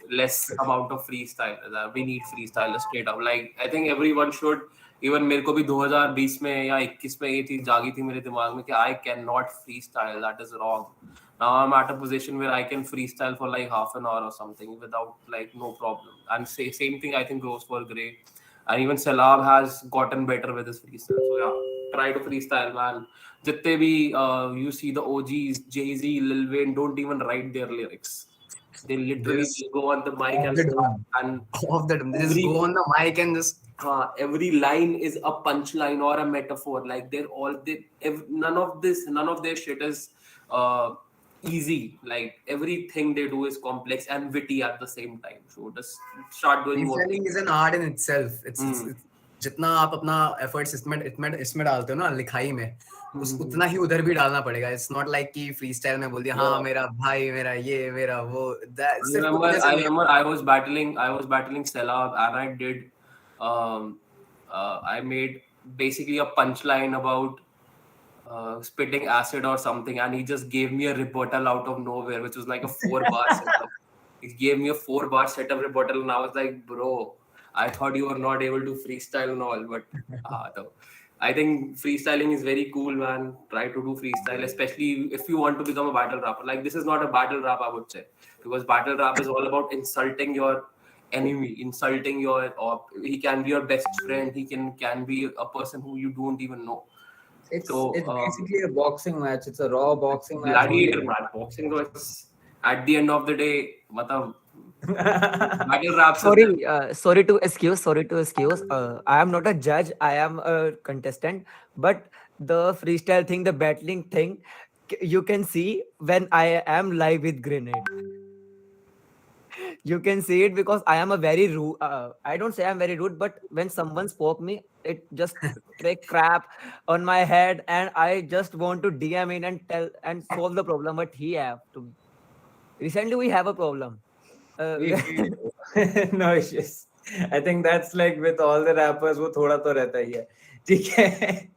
[SPEAKER 7] less amount of freestylers. We need freestylers straight up. Like I think everyone should. Even मेरे को भी 2020 में या 21 में ये चीज जागी थी मेरे दिमाग में कि I cannot freestyle. That is wrong. Now I'm at a position where I can freestyle for like half an hour or something without like no problem. And same thing I think goes for Gray. And even Salab has gotten better with his freestyle. So yeah, try to freestyle, man. Jitte bhi, you see the OGs, Jay-Z, Lil Wayne don't even write their lyrics. They literally
[SPEAKER 8] Just
[SPEAKER 7] just go on the mic
[SPEAKER 8] off
[SPEAKER 7] and
[SPEAKER 8] the
[SPEAKER 7] start.
[SPEAKER 8] dome.
[SPEAKER 7] And
[SPEAKER 8] Off the dome. They just go on the mic and just
[SPEAKER 7] every line is a punchline or a metaphor. Like none of their shit is easy. Like everything they do is complex and witty at the same time. So just start doing more.
[SPEAKER 8] freestyling is an art in itself. It's जितना आप अपना efforts इसमें डालते हो ना लिखाई में उतना ही उधर भी डालना पड़ेगा. इट्स नॉट लाइक कि फ्रीस्टाइल में बोल दिया हाँ मेरा भाई मेरा ये मेरा वो.
[SPEAKER 7] I remember I was battling Selab and I did I made basically a punchline about spitting acid or something, and he just gave me a rebuttal out of nowhere, which was like a 4-bar setup. He gave me a 4-bar setup rebuttal, and I was like, bro, I thought you were not able to freestyle and all, but no. I think freestyling is very cool, man. Try to do freestyle, especially if you want to become a battle rapper. Like this is not a battle rap, I would say, because battle rap is all about insulting your enemy, insulting your, or he can be your best friend, he can be a person who you don't even know.
[SPEAKER 5] It's
[SPEAKER 7] So
[SPEAKER 5] basically a boxing match. It's a raw boxing match.
[SPEAKER 7] Gladiator match. Boxing was at the end of the day, battle rap.
[SPEAKER 13] Sorry to excuse. I am not a judge. I am a contestant. But the freestyle thing, the battling thing, you can see when I am live with Grenade. You can see it because I am a very rude. I don't say I'm very rude, but when someone spoke me, it just take crap on my head, and I just want to DM in and tell and solve the problem. But he have to. Recently, we have a problem.
[SPEAKER 6] No issues. I think that's like with all the rappers, वो थोड़ा तो रहता ही है. ठीक है.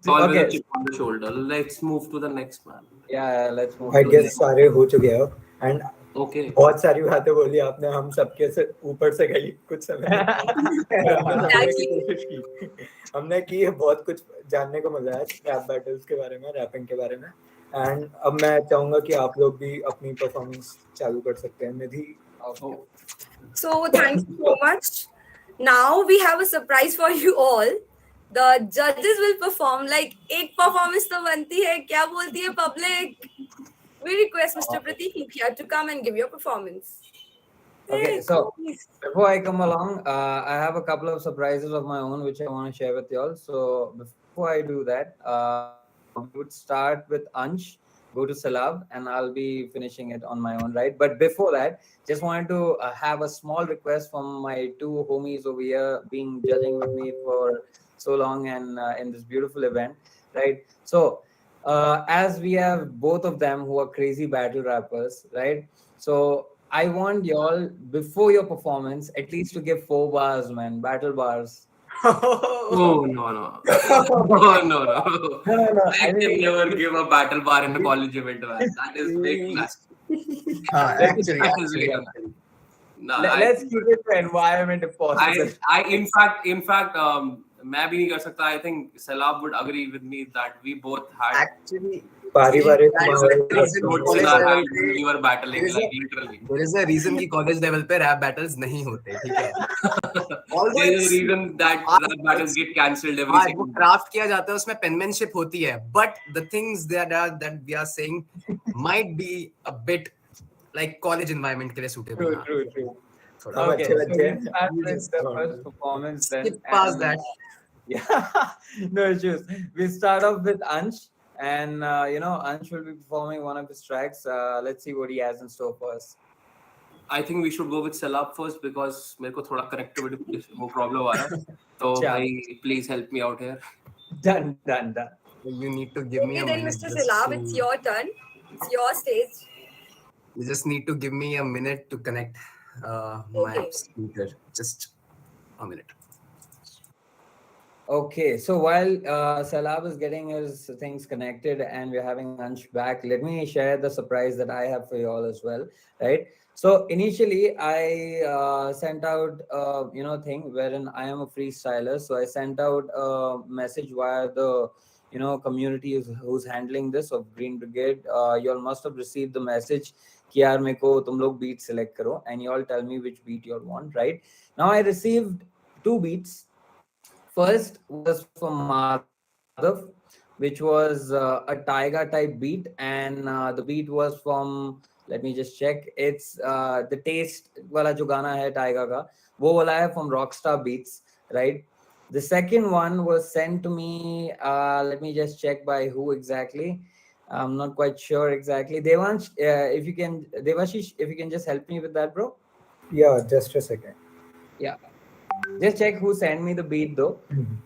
[SPEAKER 7] Always a chip on the shoulder. Let's move to the next man.
[SPEAKER 6] Yeah, let's move.
[SPEAKER 15] I guess सारे हो चुके हैं and
[SPEAKER 7] Okay.
[SPEAKER 15] बहुत सारी बातें बोली आपने हम सबके से ऊपर से गई कुछ समय हमने की है बहुत कुछ जानने को मिला है रैप बैटल्स के बारे में रैपिंग के बारे में एंड अब मैं चाहूंगा कि आप लोग भी अपनी परफॉर्मेंस चालू कर सकते हैं निधि.
[SPEAKER 1] So thank you so much. Now we have a surprise for you all. The judges will perform. Like एक performance तो बनती है क्या बोलती है public. We request Mr. Pratik Mukhia to come and give your performance.
[SPEAKER 5] Okay, so before I come along, I have a couple of surprises of my own which I want to share with you all. So before I do that, we would start with Ansh, go to Salab, and I'll be finishing it on my own, right? But before that, just wanted to have a small request from my two homies over here being judging with me for so long and in this beautiful event, right? So as we have both of them who are crazy battle rappers, right? So I want y'all before your performance at least to give 4 bars, man, battle bars.
[SPEAKER 7] Oh no. I can never give a battle bar in a college event, man. That is big.
[SPEAKER 8] Actually.
[SPEAKER 6] Let's keep it to environment if possible.
[SPEAKER 7] In fact, मैं भी नहीं कर सकता. I think Salab would agree with me that we both had
[SPEAKER 8] Actually,
[SPEAKER 15] पारिवारिक
[SPEAKER 7] we were battling like literally.
[SPEAKER 8] There is a reason कि college level पे rap battles नहीं होते, ठीक है?
[SPEAKER 7] There is a reason that rap battles get cancelled every
[SPEAKER 8] वो
[SPEAKER 7] second.
[SPEAKER 8] craft किया जाता है उसमें penmanship होती है, but the things that we are saying might be a bit like college environment के लिए suitable.
[SPEAKER 6] True.
[SPEAKER 15] Okay,
[SPEAKER 6] So let's start with the first performance then.
[SPEAKER 8] Skip past that.
[SPEAKER 6] Yeah, no issues. We start off with Ansh, and Ansh will be performing one of his tracks. Let's see what he has in store for us.
[SPEAKER 7] I think we should go with Salab first because मेरे को थोड़ा connectivity वो problem आ रहा है. तो भाई please help me out here.
[SPEAKER 6] Done.
[SPEAKER 8] You need to give me a
[SPEAKER 1] Okay, then
[SPEAKER 8] minute.
[SPEAKER 1] Mr. Salab, it's your turn. It's your stage.
[SPEAKER 8] You just need to give me a minute to connect my speaker. Just a minute.
[SPEAKER 5] Okay, so while Salab is getting his things connected and we're having Ansh back, let me share the surprise that I have for you all as well, right? So initially, I sent out thing wherein I am a freestyler, so I sent out a message via the community who's handling this of Green Brigade. You all must have received the message कि यार मेरे को तुम लोग beat select करो, and you all tell me which beat you all want, right? Now I received two beats. First was from Madhav, which was a Taiga type beat, and the beat was from, let me just check, it's the taste wala jo gana hai Taiga ka, wo wala hai from Rockstar Beats, right? The second one was sent to me, let me just check by who exactly. I'm not quite sure exactly. Devansh, if you can, Devashish, if you can just help me with that, bro.
[SPEAKER 15] Yeah, just a second.
[SPEAKER 5] Yeah. Just check who sent me the beat though.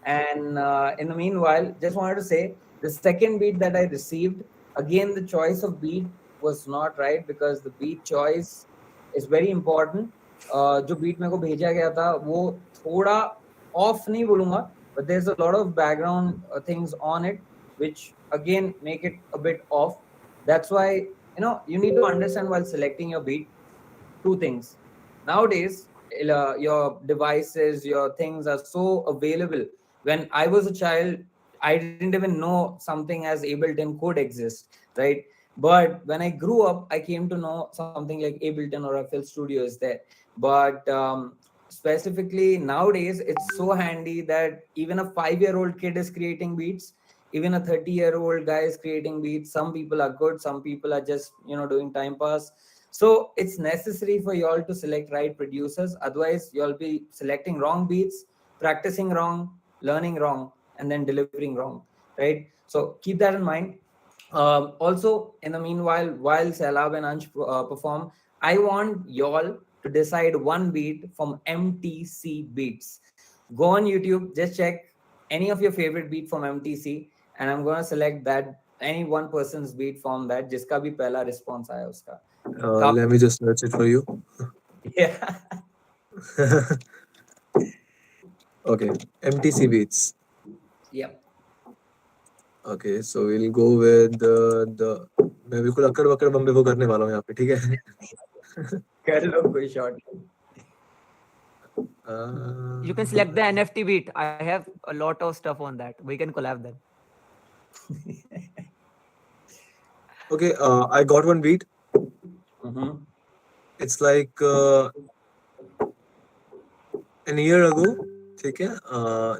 [SPEAKER 5] And in the meanwhile, just wanted to say the second beat that I received, again, the choice of beat was not right because the beat choice is very important. जो beat मेरे को भेजा गया था वो थोड़ा off नहीं बोलूँगा, but there's a lot of background things on it which again make it a bit off. That's why you need to understand while selecting your beat two things. Nowadays, your devices, your things are so available. When I was a child, I didn't even know something as Ableton could exist, right? But when I grew up, I came to know something like Ableton or FL Studio is there. But specifically nowadays, it's so handy that even a 5-year-old kid is creating beats. Even a 30-year-old guy is creating beats. Some people are good, some people are just doing time pass. So it's necessary for you all to select right producers. Otherwise, you'll be selecting wrong beats, practicing wrong, learning wrong, and then delivering wrong, right? So keep that in mind. Also, in the meanwhile, while Salab and Ansh perform, I want y'all to decide one beat from MTC Beats. Go on YouTube, just check any of your favorite beat from MTC, and I'm going to select that any one person's beat from that जिसका भी पहला response आया उसका.
[SPEAKER 3] Let me just search it for you.
[SPEAKER 5] Yeah.
[SPEAKER 3] Okay, MTC Beats.
[SPEAKER 5] Yep.
[SPEAKER 3] Okay, so we'll go with the मैं बिल्कुल अकड़ वकड़ बम्बे को करने वाला हूँ यहाँ पे, ठीक है?
[SPEAKER 5] कर लो कोई shot.
[SPEAKER 13] You can select the NFT beat. I have a lot of stuff on that. We can collab them.
[SPEAKER 3] Okay, I got one beat. It's like an year ago, ठीक है?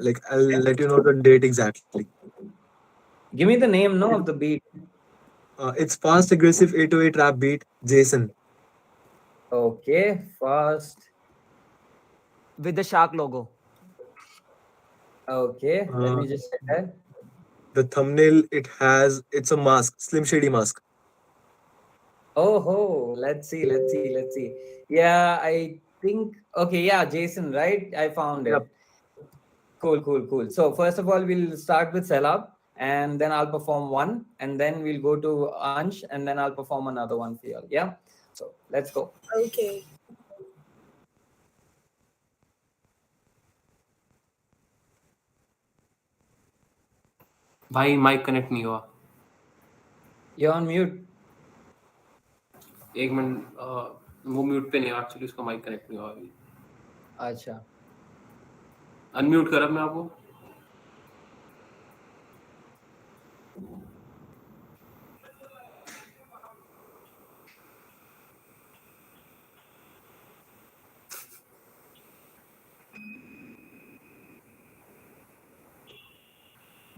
[SPEAKER 3] Like I'll let you know the date exactly.
[SPEAKER 5] Give me the name, no, of the beat.
[SPEAKER 3] It's fast, aggressive 808 rap beat, Jason.
[SPEAKER 5] Okay, fast.
[SPEAKER 13] With the shark logo.
[SPEAKER 5] Okay, let me just check that.
[SPEAKER 3] The thumbnail it's a mask, Slim Shady mask.
[SPEAKER 5] Oh, let's see. Yeah, I think, okay, yeah, Jason, right? I found it.
[SPEAKER 3] Yep.
[SPEAKER 5] Cool. So first of all, we'll start with Selab, and then I'll perform one, and then we'll go to Ansh, and then I'll perform another one for you all. Yeah? So let's go.
[SPEAKER 1] Okay.
[SPEAKER 7] भाई mic connect नहीं हुआ.
[SPEAKER 5] You're on mute.
[SPEAKER 7] एक minute, वो mute पे नहीं है actually, उसका mic connect नहीं हुआ अभी.
[SPEAKER 5] अच्छा.
[SPEAKER 7] अनम्यूट कर अब मैं आपको.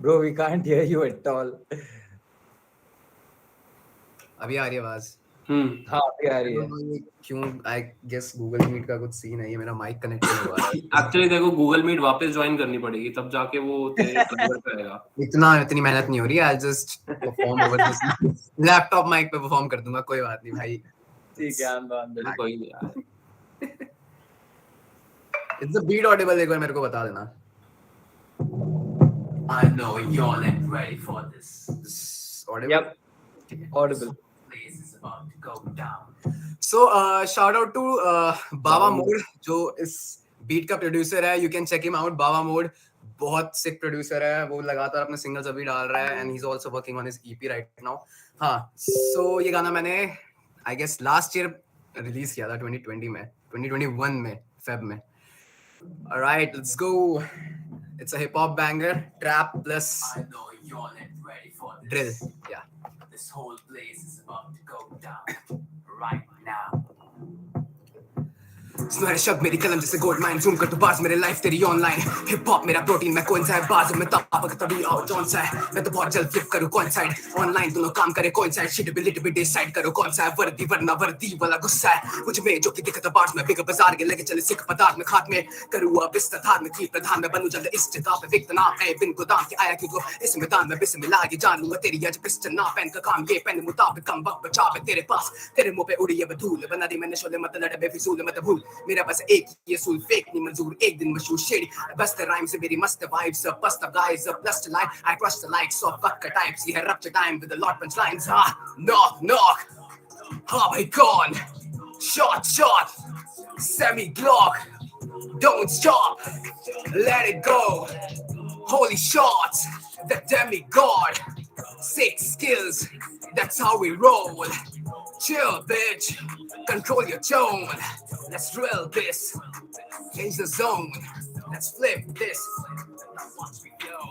[SPEAKER 5] Bro, we can't hear you at all.
[SPEAKER 8] अभी आ रही है आवाज?
[SPEAKER 5] हाँ, अभी आ रही है.
[SPEAKER 8] क्यों? आई गेस गूगल मीट का कुछ सीन है, ये मेरा माइक कनेक्ट नहीं हुआ है.
[SPEAKER 7] एक्चुअली देखो, गूगल मीट वापस ज्वाइन करनी पड़ेगी, तब जाके वो तेरे कन्वर्ट करेगा.
[SPEAKER 8] इतनी मेहनत नहीं हो रही है. I just perform over this laptop mic पे परफॉर्म कर दूंगा, कोई बात नहीं भाई.
[SPEAKER 5] ठीक है, अंदर
[SPEAKER 7] कोई नहीं यार.
[SPEAKER 8] इट्स द बीट ऑडिबल, एक बार मेरे को बता देना. I know y'all ain't ready for this. Audible?
[SPEAKER 5] Yep. Audible.
[SPEAKER 8] Place is about to go down. So shout out to Baba Mode, जो इस beat का producer है. You can check him out. Baba Mode, बहुत सिक producer है, वो लगातार अपने singles अभी डाल रहा है, and he is also working on his EP right now. हाँ, सो ये गाना मैंने I guess last year release किया था 2020 में, 2021 में फेब में. Alright, let's go. It's a hip hop banger, trap plus
[SPEAKER 14] I know you're not ready for this.
[SPEAKER 8] drill. Yeah.
[SPEAKER 14] This whole place is about to go down right now.
[SPEAKER 8] सुना है शब्द मेरी कलम जैसे गोल्ड माइन, जूम कर तो bars मेरे life तेरी ऑनलाइन. हिप हॉप मेरा प्रोटीन, मैं कौन सा है बाज में ताकत तभी आओ जौन सा है. मैं तो बहुत जल्द फ्लिप करूं कौन साइड, ऑनलाइन दोनों काम करे कौन साइड. शिट बिलिट भी डिसाइड करो कौन सा है वर्दी वरना वर्दी वाला गुस्सा है मुझ में जो कि दिखता बार्स में. बिग बाजार के लेके चले सिख पदार्थ में खात में करूं अब इस धार में क्लिप प्रधान में बनूं जल्द इस जगह पे विक्त ना है बिन गोदाम के आया क्यों इस मैदान में बिस्मिल्लाह ये जान लूंगा तेरी आज पिस्टन ना पेन का काम ये पेन मुताबिक कम वक्त बचा है तेरे पास. तेरे मुंह पे उड़ी है धूल बना दी मैंने शोले मत लड़े बेफिजूल मत भूल. मेरा बस एक ये सूल फेक नहीं मंजूर एक दिन मशहूर शेडी बस द राइम्स मेरी मस्त vibes up bust the guys up plus the line I crush the likes of fuck types ये rapture time with the lot punch lines. knock knock oh my god shot semi glock don't stop let it go holy shots the demigod sick skills that's how we roll. Chill bitch control your tone. Let's drill this. Change the zone. Let's flip this. Now watch me go.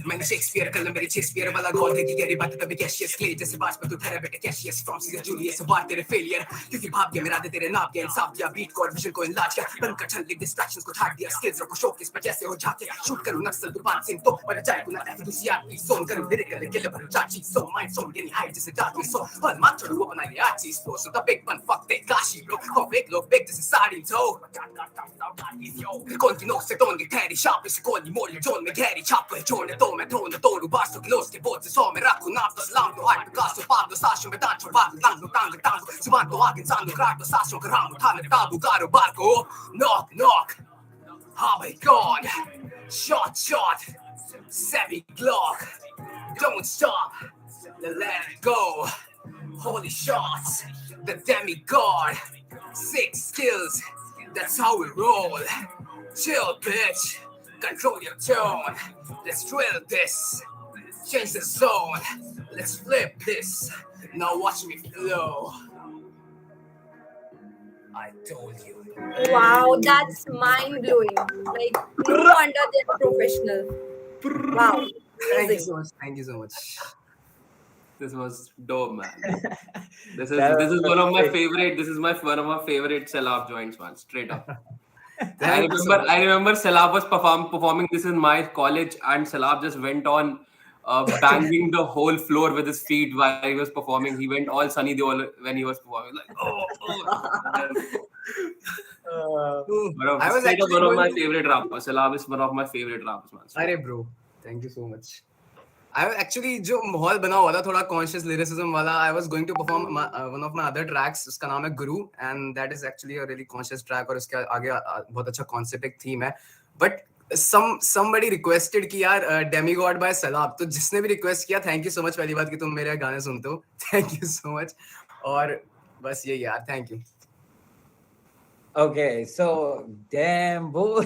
[SPEAKER 8] मैंने Shakespeare कलम मेरी Shakespeare वाला God है कि गहरी बात तभी Cassius clay जैसे बाज पर तू ठहरा बेटे कैशियस फ्रॉम सीजर जूलियस बात तेरे फेलियर क्योंकि भाग गया मेरा दे तेरे नाप गया इंसाफ दिया बीट कोड विजन को इलाज किया बंद कर छल डिस्ट्रैक्शंस को छाट दिया स्किल्स को शोकेस पर जैसे हो जाके शूट करूं नक्सल तूफान सिंह तो पर जाए गुना एफिशिएंट प्लीज जोन करूं लिरिकल किल पर चाची सो माइंड सो गेनी हाई जैसे डार्क में सो पर मत छोड़ो अपना ये आची slow so the big one fuck they काशी ब्रो हो बिग लो बिग जैसे साड़ी तो कौन की नो से टोन की तेरी शाप से कोई मोल जोन में गहरी छाप है छोड़ने तो मैं तोड़ basto che lo che pozze so me raccontato slando hai caso parlo sascio me tanto parlo tango subanto anche sangue crack sascio gramo tale tabu caro barco knock knock oh my god shot semi glock don't stop let it go holy shots the demigod sick skills that's how we roll chill bitch control your tone. Let's drill this. Change the zone. Let's flip this. Now watch me flow. I told you.
[SPEAKER 1] Wow, that's mind blowing. Like, no wonder they're professional. Wow.
[SPEAKER 8] Thank you so much. Thank you so much.
[SPEAKER 7] This was dope, man. This is one of my favorite. This is one of my favorite sell-off joints, man. Straight up. I remember Salab was performing this in my college, and Salab just went on banging the whole floor with his feet while he was performing. He went all Sunny Deol when he was performing, like
[SPEAKER 8] I was actually
[SPEAKER 7] one of my favorite rappers. Salab is one of my favorite rappers, man.
[SPEAKER 8] Arey bro, thank you so much. I actually जो माहौल बना हुआ था थोड़ा conscious lyricism वाला, I was going to perform one of my other tracks, उसका नाम है गुरु, and that is actually a really conscious track और इसके आगे बहुत अच्छा concept एक theme है, but somebody requested कि यार demigod by Salab, तो जिसने भी request किया thank you so much पहली बात कि तुम मेरे गाने सुनते हो, thank you so much और बस ये यार thank you.
[SPEAKER 5] Okay, so damn boy,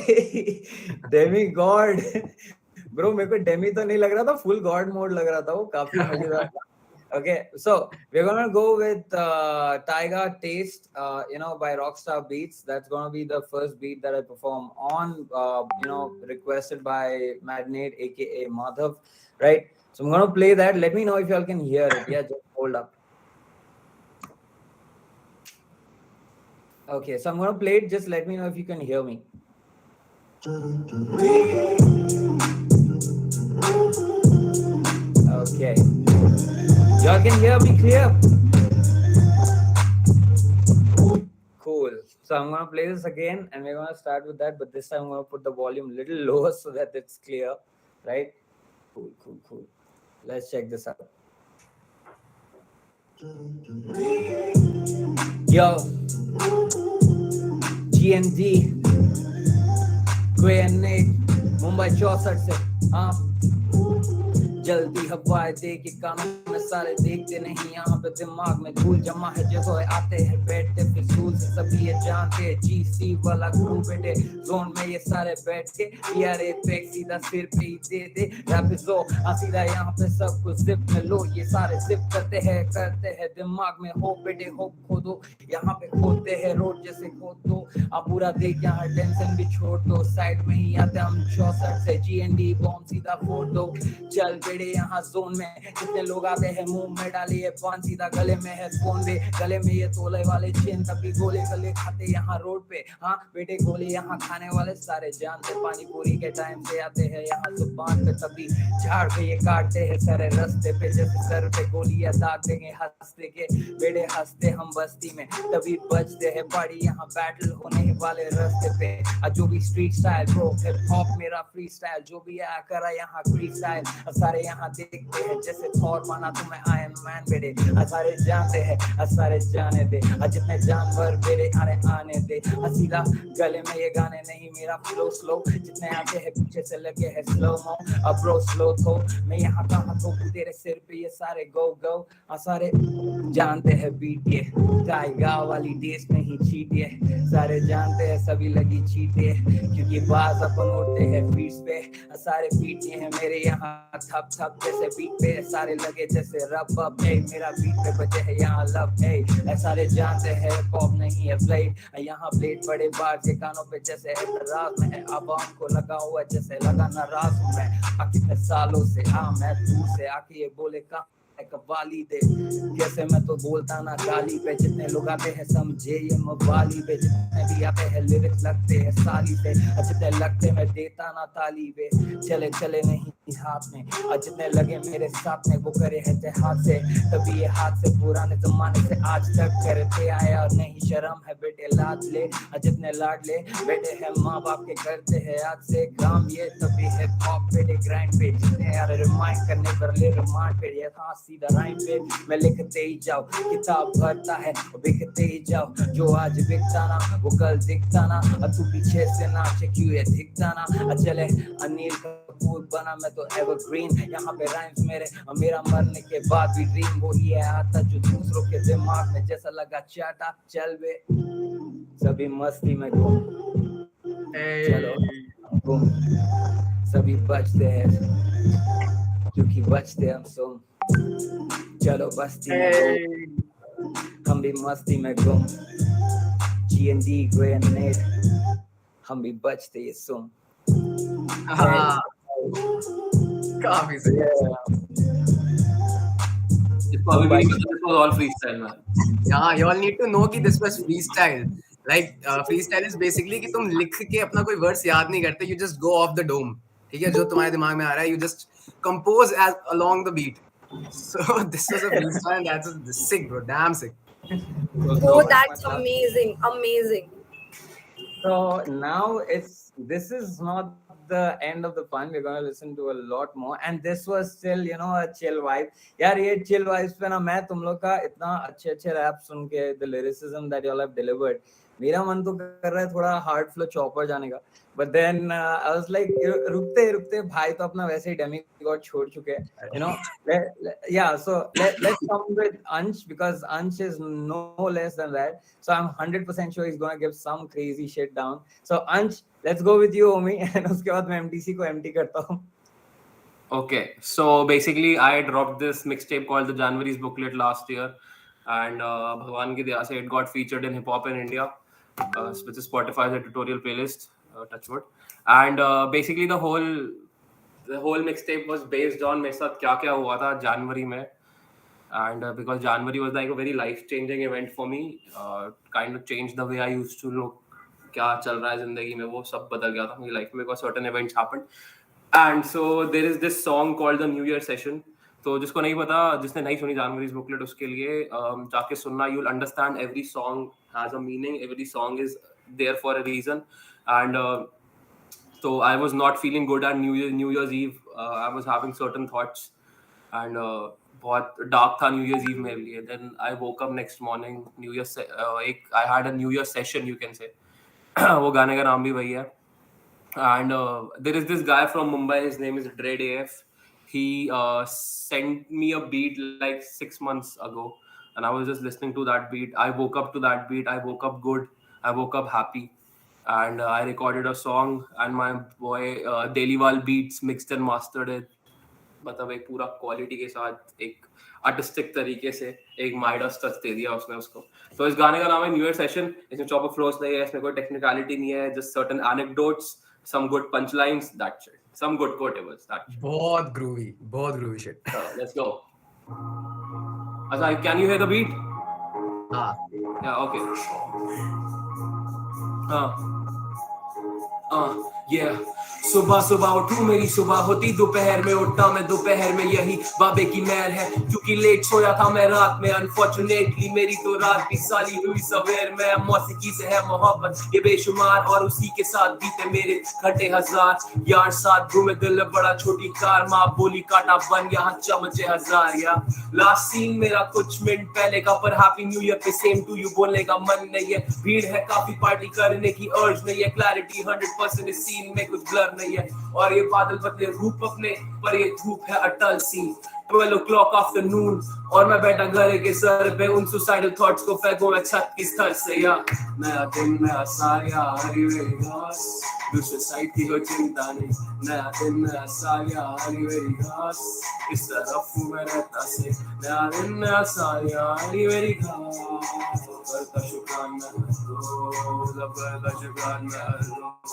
[SPEAKER 5] demigod. Bro मेरे को डेमी तो नहीं लग रहा था, फुल गॉड मोड लग रहा था, वो काफी मजेदार था. Okay, so we're gonna go with Taiga Taste, by Rockstar Beats. That's gonna be the first beat that I perform on, requested by Magnate, aka Madhav, right? So I'm gonna play that. Let me know if y'all can hear it. Yeah, just hold up. Okay, so I'm gonna play it. Just let me know if you can hear me. Okay. Y'all can hear me clear? Cool. So I'm going to play this again and we're going to start with that, but this time I'm going to put the volume a little lower so that it's clear, right? Cool. Let's check this out. Yo. GMD. Grenade. Mumbai 64 से जल्दी हवाएं दे के कानों में सारे देखते नहीं यहाँ पे दिमाग में धूल जमा है जो आते हैं बैठते फिजूल से सभी ये जानते हैं GC वाला क्रू बेटे जोन में ये सारे बैठ के PRA पे सीधा सिर पे ही दे दे Rapizo सीधा यहाँ पे सब कुछ जिप में लो ये सारे जिप करते हैं दिमाग में हो बेटे हो खोदो यहाँ पे खोदते हैं रोड जैसे खोद दो अब पूरा देख यहाँ टेंशन भी छोड़ दो साइड में ही आते हम 64 से GND बॉम्ब सीधा फोड़ दो चल बेटे यहाँ जोन में कितने लोग आते हैं मुंह में डाली है पान सीधा गले में है फोन पे गले में ये तोले वाले चेन तभी गोले गले खाते यहाँ रोड पे हाँ बेटे गोले यहाँ खाने वाले सारे जानते पानी पूरी के टाइम से आते हैं यहाँ जुबान पे तभी झाड़ पे ये काटते हैं सारे रास्ते पे जैसे सर पे गोलियां दाग देंगे हंसते के बेटे हंसते हम बस्ती में तभी बजते हैं बड़ी यहाँ बैटल होने वाले रास्ते पे जो भी street style bro hip hop मेरा फ्री स्टाइल जो भी आया करा यहाँ फ्री स्टाइल सारे यहाँ देखते हैं जैसे थॉर बना तो मैं आयरन मैन बेटे सारे जानते हैं सारे जाने दे जितने जानवर बेटे आने दे सीधा गले में ये गाने नहीं मेरा फ्लो स्लो जितने आते हैं पीछे से लगे हैं स्लो मो अब ब्रो स्लो तो मैं यहाँ कहाँ तो तेरे सिर पे ये सारे गो गो सारे जानते हैं बीट ये टाइगा वाली डेज में ही चीट ये सारे जानते हैं सभी लगी चीट ये क्योंकि बाज अपन उड़ते हैं फीट्स पे सारे फीट ये हैं मेरे यहाँ थप थप जैसे बीट पे सारे लगे जैसे रब अब मेरा बीट पे बचे है यहाँ लव सारे जानते हैं पॉप नहीं है ब्लेड यहाँ ब्लेड बड़े बार के कानों पे जैसे है राज में है आवाम को लगा हुआ जैसे लगा नाराज हूँ मैं कितने सालों से मैं दूर से आके ये बोले का कवाली दे कैसे मैं तो बोलता ना गाली पे जितने लोग आते हैं समझे ये मवाली पे जितने भी आते हैं लिरिक्स लगते हैं साली पे जितने लगते मैं देता ना ताली पे चले चले नहीं हाथ में जितने लगे मेरे साथ में वो करे है हाथ से तभी ये हाथ से पुराने जमाने से आज तक करते आया और नहीं शर्म है बेटे लाद ले जितने लाड ले बेटे हैं माँ बाप के करते हैं आज से काम ये तभी है पॉप बेटे ग्राइंड पे जितने यार रिमाइंड करने पर ले रिमांड पे ये था सीधा राइम पे मैं लिखते ही जाओ किताब भरता है बिकते ही जाओ जो आज बिकता ना वो कल दिखता ना तू पीछे से नाचे क्यों ये दिखता ना चले अनिल कपूर बना मैं तो एवरग्रीन यहाँ पे राइम्स मेरा मरने के बाद भी ड्रीम वो ही है आता जो दूसरों के दिमाग में जैसा लगा चाटा चल बे सभी मस्ती में घूम चलो घूम सभी बचते हैं क्योंकि बचते हम सुन चलो बस्ती में हम भी मस्ती में घूम GND ग्रेनेड हम भी बचते ये सुन
[SPEAKER 8] काफी सही
[SPEAKER 7] This was all freestyle, man.
[SPEAKER 8] Yeah, you all need to know कि this was freestyle. Like freestyle is basically कि तुम लिख के अपना कोई वर्ड्स याद नहीं करते, you just go off the dome. ठीक है, जो तुम्हारे दिमाग में आ रहा है, you just compose as along the beat. So this was a freestyle. That's sick, bro. Damn sick.
[SPEAKER 1] Oh, that's amazing, amazing.
[SPEAKER 5] So now this is not the end of the fun. We're going to listen to a lot more, and this was still a chill vibe. यार ये chill vibes पे ना मैं तुम लोग का इतना अच्छे रैप सुन के the lyricism that you all have delivered, मेरा मन तो कर रहा है थोड़ा हार्ड फ्लो चॉपर जाने का, but then I was like रुकते भाई तो अपना वैसे ही demigod छोड़ चुके हैं, so let's come with Ansh because Ansh is no less than that, so I'm 100% sure he's gonna give some crazy shit down. So Ansh, let's go with you homie, and उसके बाद मैं MTC को empty करता हूँ.
[SPEAKER 7] Okay, so basically I dropped this mixtape called the January's Booklet last year, and Bhagwan ki daya se it got featured in Hip Hop in India, which is Spotify's editorial playlist, touchwood. And basically the whole mixtape was based on मेरे साथ क्या हुआ था January में, and because January was like a very life-changing event for me, kind of changed the way I used to look, क्या चल रहा है जिंदगी में वो सब बदल गया था मेरी लाइफ में because certain events happened. And so there is this song called the New Year Session. तो जिसको नहीं पता, जिसने नहीं सुनी January's Booklet, उसके लिए जाके सुनना. You'll understand every song has a meaning. Every song is there for a reason. And so I was not feeling good at New Year's Eve. I was having certain thoughts, and बहुत dark था New Year's Eve मेरे लिए. Then I woke up next morning. I had a New Year session, you can say. वो गाने का नाम भी वही है. And there is this guy from Mumbai, his name is Brigade. He sent me a beat like 6 months ago, and I was just listening to that beat. I woke up to that beat. I woke up good. I woke up happy, and I recorded a song. And my boy Deliwal Beats mixed and mastered it. मतलब एक पूरा quality के साथ एक artistic तरीके से एक Midas touch दे दिया उसने उसको. तो इस गाने का नाम है न्यू ईयर सेशन. इसमें चॉपर फ्लोस नहीं है, इसमें कोई टेक्निकलिटी नहीं है, just certain anecdotes, some good punchlines, that shit, some good quotables, that shit.
[SPEAKER 8] बहुत groovy shit.
[SPEAKER 7] Let's go. Asai, can you hear the beat? Yeah, okay. Yeah. सुबह सुबह उठूं मेरी सुबह होती, दोपहर में उठता मैं दोपहर में, यही बाबे की मेहर है क्योंकि लेट सोया था मैं रात में. अनफॉर्चुनेटली मेरी तो रात भी साली हुई सवेर में. मौसीकी से है मोहब्बत ये बेशुमार, और उसी के साथ बीते मेरे घंटे हजार. यार साथ घूमे दिल बड़ा छोटी कार, माँ बोली काटा बन यहाँ चमचे हजार. या लास्ट सीन मेरा कुछ मिनट पहले का, पर हैप्पी न्यू ईयर पे सेम टू यू बोलने का मन नहीं है. भीड़ है काफी, पार्टी करने की अर्ज नहीं है. क्लैरिटी 100% इस सीन में कुछ ब्लर नहीं है. और ये बादल बदले रूप अपने, पर ये धूप है अटल सी. 12 o'clock आफ्टरनून, और मैं बैठा घर के सर पे, उन सुसाइडल थॉट्स को फेंकूं मैं छत की स्तर से. या नया दिन नया साल, या हरी वेरी घास, दूसरे साइड की कोई चिंता नहीं. नया दिन नया साल, या हरी वेरी घास, इस तरफ हूँ मैं रहता से. नया दिन नया साल, या हरी वेरी घास, करता शुक्राना रोज, करता शुक्राना रोज.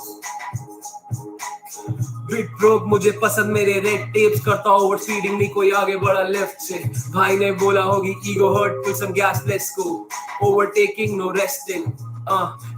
[SPEAKER 7] ब्रिक ब्रोक मुझे पसंद मेरे रेड टेप्स, करता ओवर स्पीडिंग नहीं कोई आगे बढ़ा लेफ्ट से. भाई ने बोला होगी ego hurt, put some gas let's go. Overtaking no resting.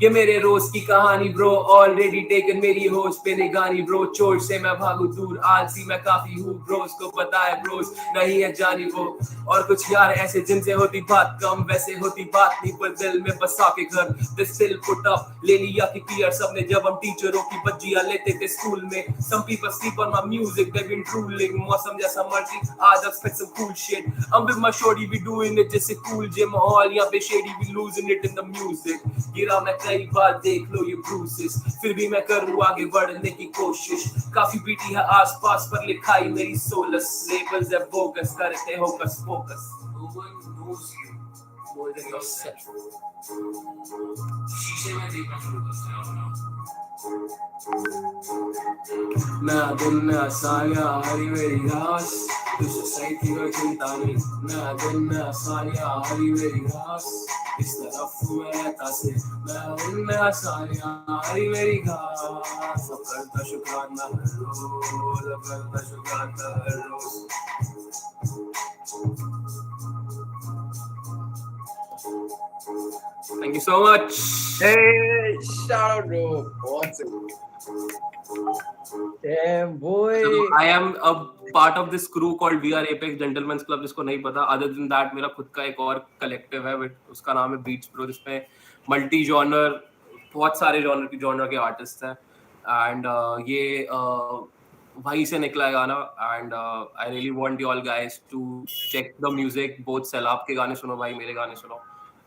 [SPEAKER 7] ये मेरे रोज की कहानी ब्रो, ऑलरेडी टेकन मेरी होश पे निगानी ब्रो. चोट से मैं भागू दूर, आलसी मैं काफी हूँ ब्रोस को पता है ब्रोस नहीं है जानी वो. और कुछ यार ऐसे जिनसे होती बात कम, वैसे होती बात नहीं, पर दिल में बसा के घर. दे स्टिल पुट अप, ले लिया कि पीयर सबने जब हम टीचरों की बज्जियां लेते थे स्कूल में. Some people sleep on my music, they been drooling. मौसम जैसा मर्जी आज अब spit some cool shit. I'm with my shorty, we doing it जैसे कूल जे माहौल यहाँ पे shady, we losing it in the music. गिरा मैं कई बार, देख लो ये ब्रूसेस, फिर भी मैं करूँ आगे बढ़ने की कोशिश. काफी बीटी है आसपास, पर लिखाई मेरी सोलस. लेबल्स है बोगस, करते हो कस focus. No one knows you more than yourself. शीशे में देखना शुरू करते हो. नया दिन नया साल, या हरी मेरी घास, दूसरे साइड की कोई चिंता नहीं. नया दिन नया साल, या हरी मेरी घास, इस तरफ मैं रहता से. नया दिन नया साल, या हरी मेरी घास, करता शुक्राना रोज, करता शुक्राना रोज. Thank you so much.
[SPEAKER 6] Hey, shout out bro. Awesome. Damn boy.
[SPEAKER 7] So, I am a part of this crew called We Are Apex Gentlemen's Club, जिसको नहीं पता. Other than that, मेरा खुद का एक और collective है, उसका नाम है Beats Pro, जिसमें multi genre, बहुत सारे genre के artists हैं. And ये वहीं से निकला है गाना. And I really want you all guys to check the music. Both सैलाब के गाने सुनो भाई, मेरे गाने सुनो.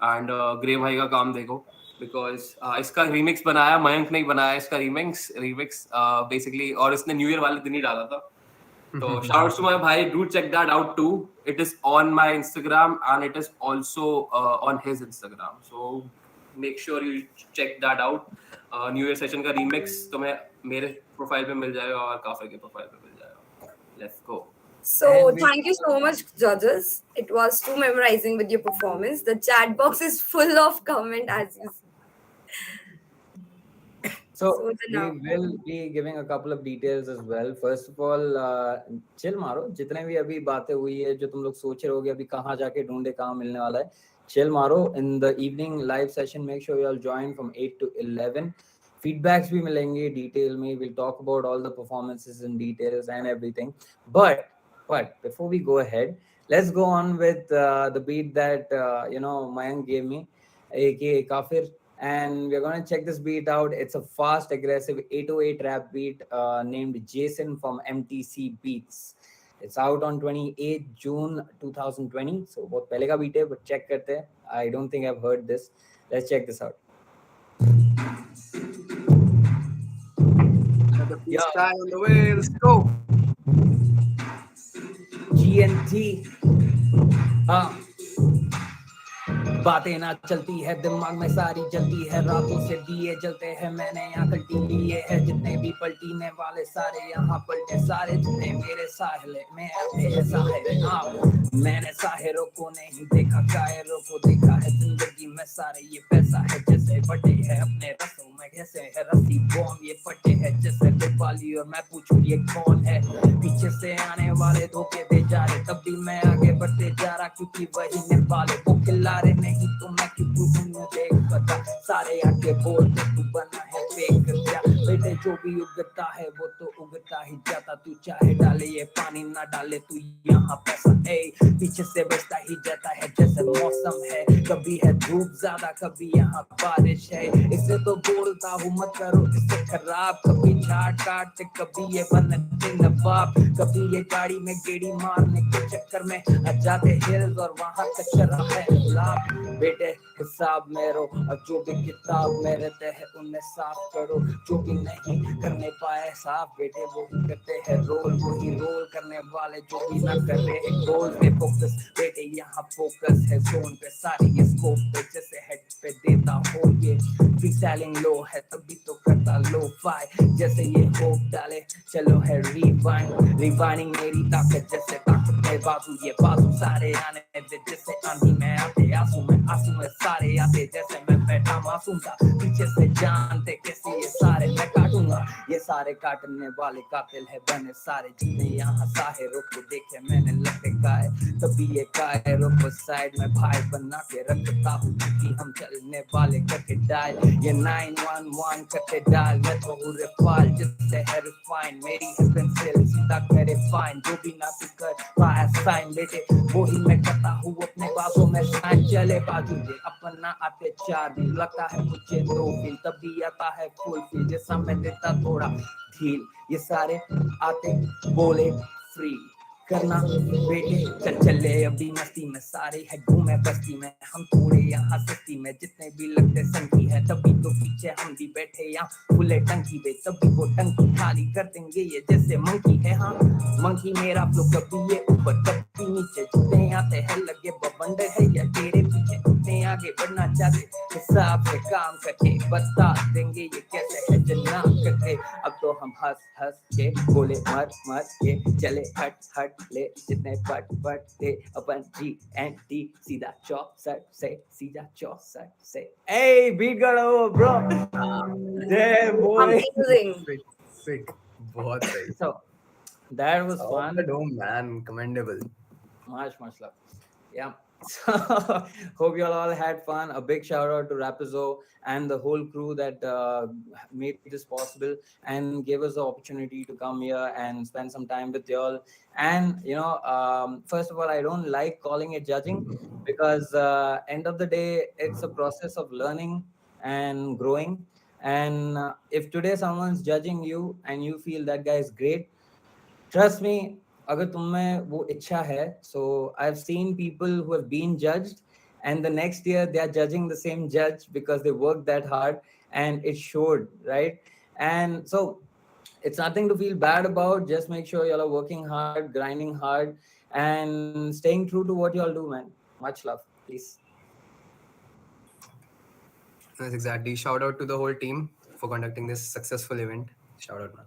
[SPEAKER 7] And ग्रे भाई का काम देखो, because इसका रीमिक्स बनाया मयंक नहीं बनाया, इसका रीमिक्स basically, और इसने न्यू ईयर वाले दिन ही डाला था. तो shout out to my भाई, do check that out too. It is on my Instagram and it is also on his Instagram, so make sure you check that out. New year session का remix तुम्हें मेरे profile पे मिल जाएगा और काफिर के profile पे मिल जाएगा. Let's go.
[SPEAKER 1] So thank you so much, judges. It was too memorizing with your performance. The chat box is full of comment as you see.
[SPEAKER 5] So we will be giving a couple of details as well. First of all, chill मारो. जितने भी अभी बातें हुई है, जो तुम लोग सोच रहे होगे अभी कहाँ जाके ढूंढे, कहाँ मिलने वाला है, chill मारो. In the evening live session, make sure you all join from 8 to 11. Feedbacks भी मिलेंगे डिटेल में. We'll talk about all the performances in details and everything. But before we go ahead, let's go on with the beat that Mayank gave me, aka Kafir, and we're going to check this beat out. It's a fast, aggressive 808 rap beat named Jason from MTC Beats. It's out on 28 June 2020. So बहुत पहले का beat है, but check करते हैं. I don't think I've heard this. Let's check this out.
[SPEAKER 6] Yeah, on the way. Let's go.
[SPEAKER 5] GNT. बातें ना चलती है दिमाग में सारी जलती है रातों से दिए जलते हैं मैंने यहाँ कल्टी लिए है जितने भी पलटीने वाले सारे यहाँ पलटे सारे जितने मेरे साहले में आते हैं साहिर हाँ मैंने साहिरों को नहीं देखा कायरों को देखा है जिंदगी में सारे ये पैसा है जैसे बटे है अपने रसों में कैसे है रस्सी बॉम्ब ये फटे है जैसे दिवाली और मैं पूछूं ये कौन है पीछे से आने वाले धोखे दे जा रहे तब भी मैं आगे बढ़ते जा रहा क्योंकि वही निभाले वो खिला रहे नहीं तो मैं क्यों देख पता सारे आके बोलते तू बना है फेक क्या बेटे जो भी उगता है वो तो उगता ही जाता तू चाहे डाले ये पानी ना डाले तू यहाँ पैसा है पीछे से बचता ही जाता है जैसे मौसम है कभी है धूप ज्यादा कभी यहाँ बारिश है इससे तो बोलता हूँ मत करो इससे खराब कभी झाड़ काटते कभी ये बनते नवाब कभी ये गाड़ी में गेड़ी मारने के चक्कर में आ जाते हिल्स और वहाँ कचरा है लाभ बेटे हिसाब में रो अब जो भी किताब में रहते हैं उन्हें साफ करो जो भी नहीं करने पाए साफ बेटे वो ही करते हैं रोल वही रोल करने वाले जो भी ना कर रहे हैं गोल पे फोकस बेटे यहाँ फोकस है जोन पे सारी ये स्कोप पे जैसे हेड पे देता हो ये फ्री सेलिंग लो है तभी तो करता लो फाई जैसे ये होप डाले चलो है रिवाइंडिंग मेरी ताकत जैसे ताकत है बाजू ये बाजू सारे आने दे जैसे आंधी में आते आंसू में सारे आते जैसे मैं बैठा मासूम था पीछे से जानते कैसे ये सारे मैं काटूंगा ये सारे काटने वाले कातिल है बने सारे जितने यहाँ साहिरों को देखे मैंने लगते गाय तभी ये कायरों को साइड में भाई बना के रखता हूँ क्योंकि हम चलने वाले करके डाल ये 911 करके डाल मैं तो हूँ रिफाइल जिससे है रिफाइन मेरी है पेंसिल सीधा करे फाइन जो भी ना तू कर पाया साइन बेटे वो ही मैं करता हूँ अपने बाजों में साइन चले बाजू ये अपना आते 4 दिन लगता है मुझे 2 दिन तभी आता है फुल फील जैसा मैं देता थोड़ा ढील ये सारे आते बोले फ्री करना बेटे चल चले अभी मस्ती में सारे है घूमे बस्ती में हम पूरे यहाँ सस्ती में जितने भी लगते संगी है तभी तो पीछे हम भी बैठे यहाँ खुले टंकी पे तभी वो टंकी खाली कर देंगे ये जैसे मंकी है हाँ मंकी मेरा फ्लो कभी ये ऊपर कभी नीचे जितने आते हैं लगे बवंडर है या तेरे पीछे जितने आगे बढ़ना चाहते हिसाब से काम करके बता देंगे ये कैसे है जन्नत करके अब तो हम हंस हंस के बोले मर मर के चले हट ले जितने पट थे अपन GNT सीधा चौसठ से सीधा चौसठ से ए बीट करो ब्रो जय बोले
[SPEAKER 8] sick बहुत सही
[SPEAKER 5] so that was
[SPEAKER 8] Off
[SPEAKER 5] fun
[SPEAKER 8] the dome man commendable
[SPEAKER 5] much love yeah so hope you all had fun a big shout out to Rapizo and the whole crew that made this possible and gave us the opportunity to come here and spend some time with y'all and you know first of all I don't like calling it judging because end of the day it's a process of learning and growing and if today someone's judging you and you feel that guy is great trust me अगर तुम में वो इच्छा है so I've seen people who have been judged and the next year they are judging the same judge because they worked that hard and it showed right and so it's nothing to feel bad about just make sure y'all are working hard grinding hard and staying true to what y'all do man much love please
[SPEAKER 8] that's exactly shout out to the whole team for conducting this successful event shout out man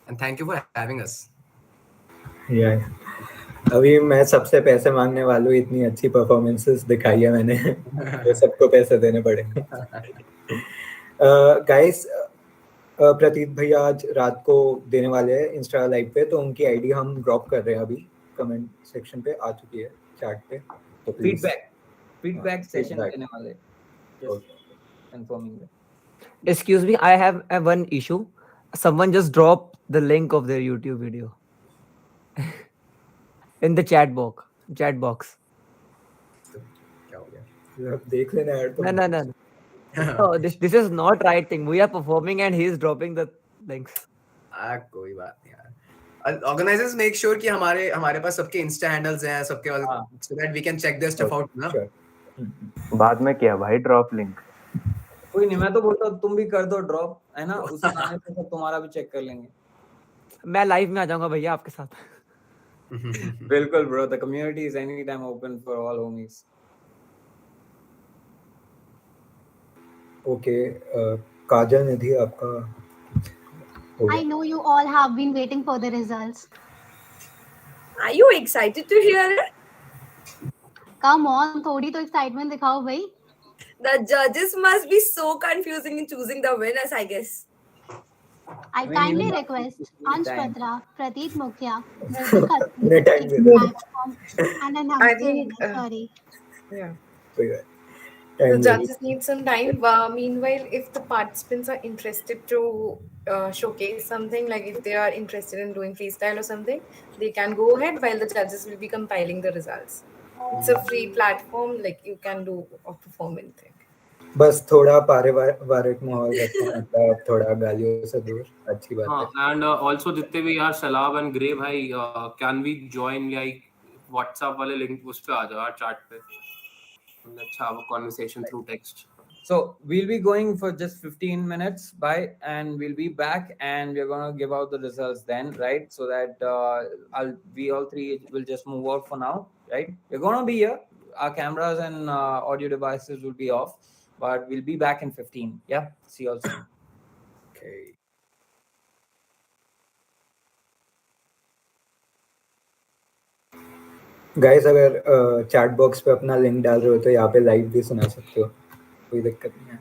[SPEAKER 8] and thank you for having us
[SPEAKER 15] yeah अभी मैं सबसे पैसे मांगने वाला हूँ इतनी अच्छी performances दिखाई है मैंने तो सबको पैसे देने पड़ेंगे गाइस प्रतीत भैया आज रात को देने वाले हैं इंस्टा लाइव पे तो उनकी आईडी हम ड्रॉप कर रहे हैं अभी कमेंट सेक्शन पे आ चुकी है चैट पे तो
[SPEAKER 5] feedback session देने वाले just confirming that
[SPEAKER 13] Excuse me, I have one issue. Someone just dropped the link of their YouTube video in the chat box.
[SPEAKER 15] देख लेना यार तुम
[SPEAKER 13] No. No, this is not right thing. We are performing and he is dropping the links.
[SPEAKER 8] कोई बात नहीं यार organizers make sure कि हमारे पास सबके इंस्टा हैंडल्स हैं सबके so that we can check their stuff out ना
[SPEAKER 12] बाद में क्या भाई ड्रॉप लिंक
[SPEAKER 5] कोई नहीं मैं तो बोलता हूँ तुम भी कर दो ड्रॉप है ना उस गाने पे सब तुम्हारा भी चेक कर लेंगे
[SPEAKER 13] मैं लाइव में आ जाऊंगा भैया आपके साथ
[SPEAKER 5] Bilkul, bro. The community is anytime open for all homies.
[SPEAKER 15] Okay Kajal Nidhi आपका हो
[SPEAKER 2] I
[SPEAKER 15] गया
[SPEAKER 2] know you all have been waiting for the results.
[SPEAKER 1] Are you excited to hear it?
[SPEAKER 2] Come on, थोड़ी तो excitement दिखाओ भाई.
[SPEAKER 1] The judges must be so confusing in choosing the winners, I guess.
[SPEAKER 2] I
[SPEAKER 5] I mean, you
[SPEAKER 2] kindly
[SPEAKER 5] have
[SPEAKER 2] request
[SPEAKER 5] 15
[SPEAKER 2] Ansh
[SPEAKER 5] time.
[SPEAKER 2] Patra, Prateek Mukhya, Mobin Khatri
[SPEAKER 15] उन्हें
[SPEAKER 2] to
[SPEAKER 15] time
[SPEAKER 2] take
[SPEAKER 15] they
[SPEAKER 2] the
[SPEAKER 15] देना
[SPEAKER 2] platform and
[SPEAKER 16] I
[SPEAKER 2] announce the
[SPEAKER 16] think,
[SPEAKER 2] winner. Sorry.
[SPEAKER 16] yeah,
[SPEAKER 15] कोई बात
[SPEAKER 16] the
[SPEAKER 15] time they
[SPEAKER 16] judges need some time. Meanwhile, if the participants are interested to showcase something, like if they are interested in doing freestyle or something, they can go ahead while the judges will be compiling the results. It's a free platform, like you can do or perform anything.
[SPEAKER 15] बस थोड़ा पारिवारिक माहौल रखना मतलब थोड़ा गालियों से दूर अच्छी बात है
[SPEAKER 7] हाँ, and also जितने भी यार सलाब and ग्रे भाई, can we join like WhatsApp वाले link उस पे आ जाओ यार chat पे. Let's have a conversation through text.
[SPEAKER 5] So we'll be going for just 15 minutes by, and we'll be back, and we're gonna give out the results then, right? So that we all three will just move out for now, right? We're gonna be here. Our cameras and audio devices will be off, but we'll be back in 15. Yeah. See you all soon.
[SPEAKER 15] okay. Guys अगर chat box पे अपना link डाल रहे हो तो यहाँ पे live भी सुना सकते हो कोई दिक्कत नहीं है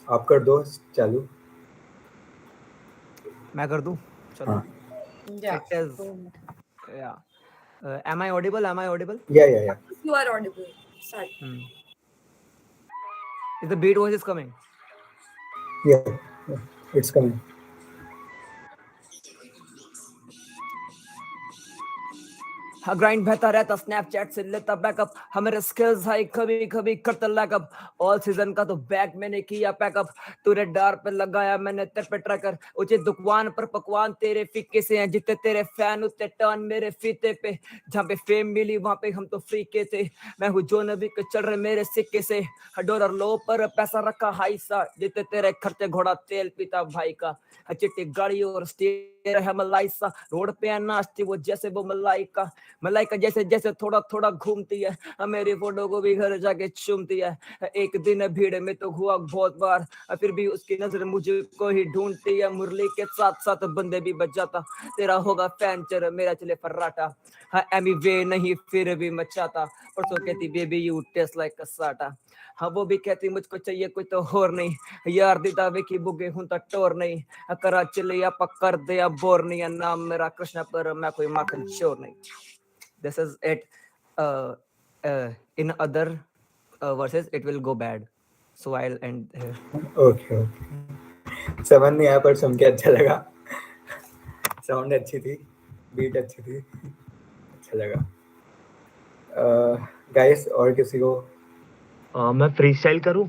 [SPEAKER 15] आप कर दो चालू
[SPEAKER 13] मैं कर दूं चलो
[SPEAKER 15] हाँ
[SPEAKER 16] Yeah.
[SPEAKER 13] it is yeah am I audible
[SPEAKER 15] या
[SPEAKER 1] You are audible. Sorry.
[SPEAKER 13] is the beat voice is coming
[SPEAKER 15] या इट्स कमिंग
[SPEAKER 13] हाँ ग्राइंड बहता रहता स्नैपचैट से लेता बैकअप हमारे स्किल्स हाई कभी कभी करता लैकअप ऑल सीजन का तो बैग मैंने किया पैकअप तूने डार पे लगाया मैंने तेरे पे ट्रैकर उचित दुकान पर पकवान तेरे फीके से हैं जितने तेरे फैन उतने टर्न मेरे फीते पे जहाँ पे फेम मिली वहाँ पे हम तो फ्रीके थे मैं हूँ जो नबी के चल रहे मेरे सिक्के से डॉलर लो पर पैसा रखा हाई सा जितने तेरे खर्चे घोड़ा तेल पीता भाई का चिट्टी गाड़ी और स्टीयर है मलाई सा रोड पे नाचती वो जैसे वो मलाइका जैसे जैसे थोड़ा थोड़ा घूमती है मेरी फोटो को भी घर जाके चूमती है एक दिन भीड़ में तो हुआ बहुत बार फिर भी उसकी नजर मुझको ही ढूंढती है मुरली के साथ साथ बंदे भी बच जाता तेरा होगा फैन चर मेरा चले फर्राटा हाँ एमी वे नहीं फिर भी मचाता परसों कहती baby you taste like cassata हाँ वो भी कहती मुझको चाहिए कोई तो और नहीं यार दीदा वे की बुगे हूं तो टोर नहीं करा चले आप कर दे बोर नहीं नाम मेरा कृष्णा पर मैं कोई माखन चोर नहीं this is it in other verses it will go bad so I'll end here
[SPEAKER 15] okay समझ नहीं आया पर सुन के अच्छा लगा साउंड अच्छी थी बीट अच्छी थी अच्छा लगा गाइस और किसी को
[SPEAKER 9] मैं फ्री स्टाइल करूं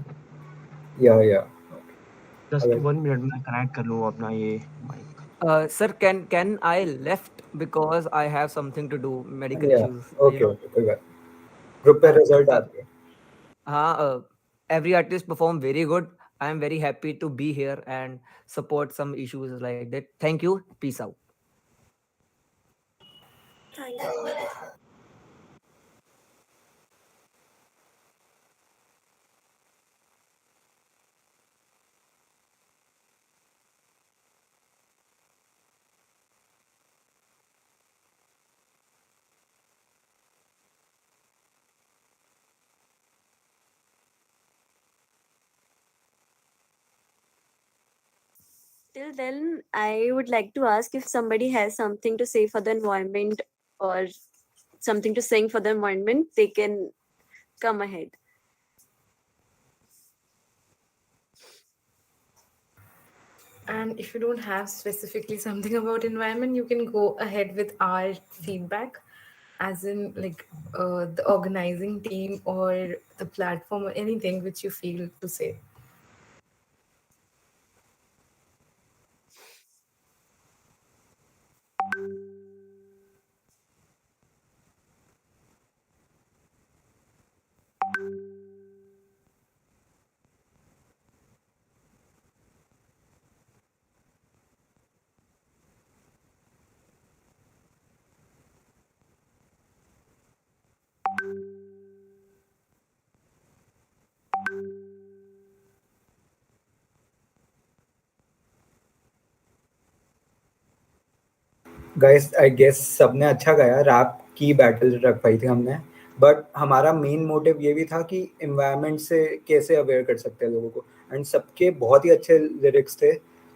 [SPEAKER 15] या
[SPEAKER 9] जस्ट
[SPEAKER 15] अगर
[SPEAKER 9] 1 मिनट में कनेक्ट कर लूं अपना ये mic
[SPEAKER 13] sir can I left because I have something to do medical
[SPEAKER 15] या
[SPEAKER 13] issues
[SPEAKER 15] ओके कोई बात ग्रुप पे रिजल्ट आ गया
[SPEAKER 13] every artist perform very good I am very happy to be here and support some issues like that thank you peace out
[SPEAKER 1] Thank you.
[SPEAKER 17] Till then, I would like to ask if somebody has something to say for the environment or something to sing for the environment, they can come ahead.
[SPEAKER 16] And if you don't have specifically something about environment, you can go ahead with our feedback, as in like the organizing team or the platform or anything which you feel to say.
[SPEAKER 15] Guys I guess सबने अच्छा गाया, rap की battle रखवाई थी हमने, but हमारा main motive ये भी था कि एनवायरनमेंट से कैसे अवेयर कर सकते हैं लोगों को, एंड सबके बहुत ही अच्छे लिरिक्स थे।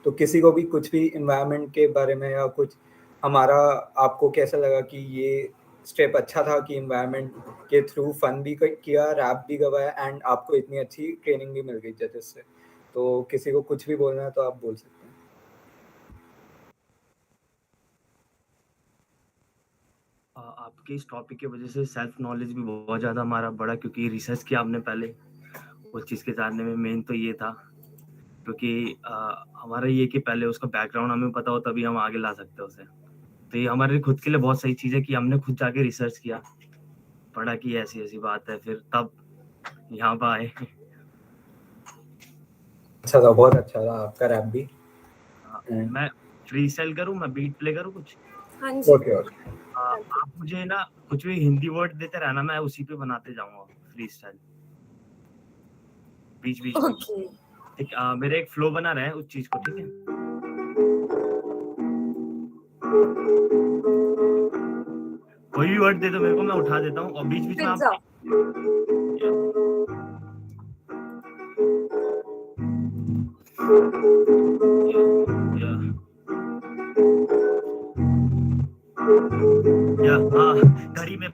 [SPEAKER 15] तो किसी को भी कुछ भी एनवायरनमेंट के बारे में या कुछ हमारा, आपको कैसा लगा कि ये स्टेप अच्छा था कि एनवायरनमेंट के थ्रू फन भी किया, रैप भी गवाया, एंड आपको इतनी अच्छी ट्रेनिंग भी मिल गई जजेस से। तो किसी को कुछ भी बोलना है तो आप बोल सकते हैं।
[SPEAKER 9] आपके इस टॉपिक की वजह से सेल्फ नॉलेज भी बहुत ज़्यादा हमारा बढ़ा, क्योंकि रिसर्च किया हमने पहले उस चीज़ के जानने में। मेन तो ये था क्योंकि हमारा ये कि पहले उसका बैकग्राउंड हमें पता हो तभी हम आगे ला सकते हैं उसे। तो ये हमारे खुद के लिए बहुत सही चीज़ है कि हमने खुद जाके रिसर्च किया, पढ़ा कि ऐसी ऐसी बात है, फिर तब यहाँ पर आए।
[SPEAKER 15] अच्छा था, बहुत अच्छा था आपका रैप भी।
[SPEAKER 9] मैं फ्री स्टाइल करूँ, मैं बीट प्ले करूँ कुछ?
[SPEAKER 1] हाँ जी।
[SPEAKER 15] Okay okay.
[SPEAKER 9] आप मुझे ना कुछ भी हिंदी वर्ड देते रहना, मैं उसी पे बनाते जाऊंगा फ्री स्टाइल बीच बीच में।
[SPEAKER 1] ओके
[SPEAKER 9] ठीक, मेरे एक फ्लो बना रहे हैं उस चीज को, ठीक है? कोई भी वर्ड दे दो मेरे को, मैं उठा देता हूँ और बीच बीच में आप घड़ी में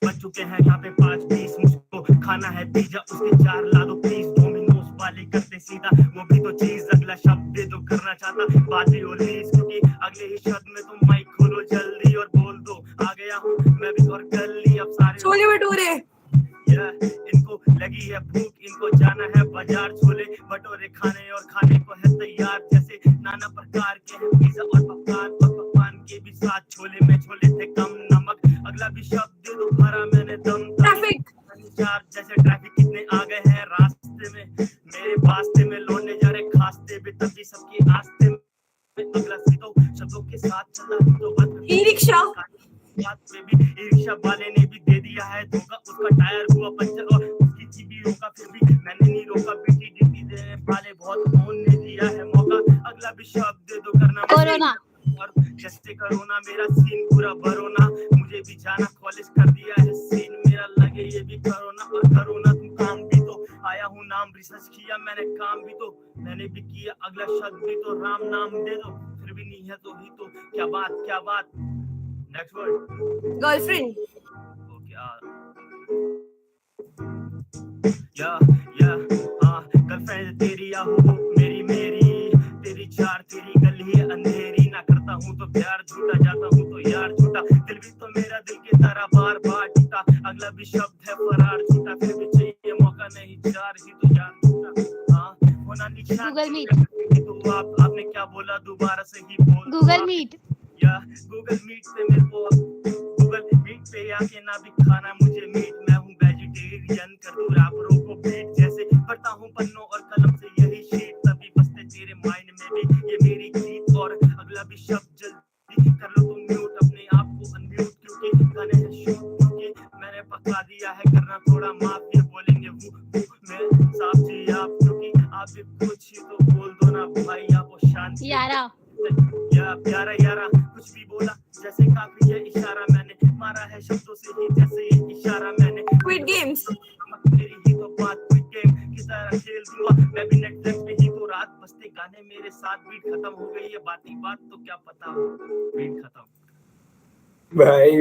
[SPEAKER 9] बच चुके हैं यहाँ पे 5:20, मुझको खाना है पिज्जा उसके 4 ला दो प्लीज। डोमिनोज वाले करते सीधा वो भी तो चीज, अगला शब्द दे दो करना चाहता बातें ओलीज, क्योंकि अगले ही शब्द में तुम माइक खोलो जल्दी और बोल दो आ गया हूँ मैं भी और कर ली अब सारे
[SPEAKER 1] छोले भटूरे।
[SPEAKER 9] इनको लगी है भूख, इनको जाना है बाजार, छोले भटूरे खाने और खाने को है तैयार, जैसे नाना प्रकार के हैं पिज्जा और पकवान, और पकवान के भी साथ छोले में छोले थे कम नमक, अगला भी शब्द दे दो भरा मैंने दम। ट्रैफिक जैसे ट्रैफिक कितने आ गए हैं रास्ते में, मेरे वास्ते में लौटने जा रहे खास्ते भी तभी सबकी आस्ते में, अगला सीधो शब्दों के साथ चला तो ई रिक्शा रिक्शा वाले ने भी दे दिया है धोखा, उसका टायर हुआ पंचर और उसकी जीबी रोका, फिर भी मैंने नहीं रोका, बेटी ड्यूटी देने वाले बहुत फोन ने दिया है मौका, अगला भी शब्द दे दो करना
[SPEAKER 2] कोरोना।
[SPEAKER 9] और जैसे करोना मेरा सीन पूरा भरोना, मुझे भी जाना कॉलेज कर दिया है सीन मेरा, लगे ये भी करोना और करोना तुम काम भी तो आया हूँ नाम रिसर्च किया मैंने काम भी तो मैंने भी किया, अगला शब्द भी तो राम नाम दे दो, फिर भी नहीं है तो ही तो क्या बात। Next word
[SPEAKER 1] girlfriend.
[SPEAKER 9] गर्लफ्रेंड तेरी या हो मेरी तेरी चार तेरी गली है अंधेरी, ना करता हूँ तो प्यार झूठा जाता हूँ तो यार झूठा, दिल भी तो मेरा दिल की तरह बार बार टूटा, अगला भी शब्द है फरार झूठा, फिर भी चाहिए मौका नहीं चार ही तो यार झूठा। होना निशान
[SPEAKER 2] गूगल मीट।
[SPEAKER 9] तो आपने क्या बोला दोबारा से ही बोल।
[SPEAKER 2] Google meet.
[SPEAKER 9] गूगल मीट पे मेरे को गूगल मीट पे आके ना भी खाना मुझे मीट, मैं हूँ वेजिटेरियन कर दूं रैपरों को बीट, जैसे करता हूँ पन्नों और कलम से यही शीट, तभी बसते तेरे माइंड में भी ये मेरी गीत, और अगला भी शब्द जल्दी कर लो तुम म्यूट अपने आप को अनम्यूट, क्योंकि गाने हैं शूट, क्योंकि मैंने पका दिया है करना थोड़ा माफ, ये बोलेंगे वो मैं साफ जी आप, क्योंकि आप भी कुछ ही तो बोल दो ना भाई आप वो शांति
[SPEAKER 2] यारा
[SPEAKER 9] प्यारा यारा कुछ भी बोला जैसे काफी है इशारा, मैंने मारा है शब्दों से ही जैसे ये इशारा, मैंने
[SPEAKER 1] क्विड गेम्स
[SPEAKER 9] मेरी ही तो बात क्विड गेम की तरह खेल दूंगा मैं भी नेटफ्लिक्स पे ही तो रात बजते गाने मेरे साथ, बीट खत्म हो गई है बात ही बात तो क्या पता बीट खत्म।
[SPEAKER 15] भाई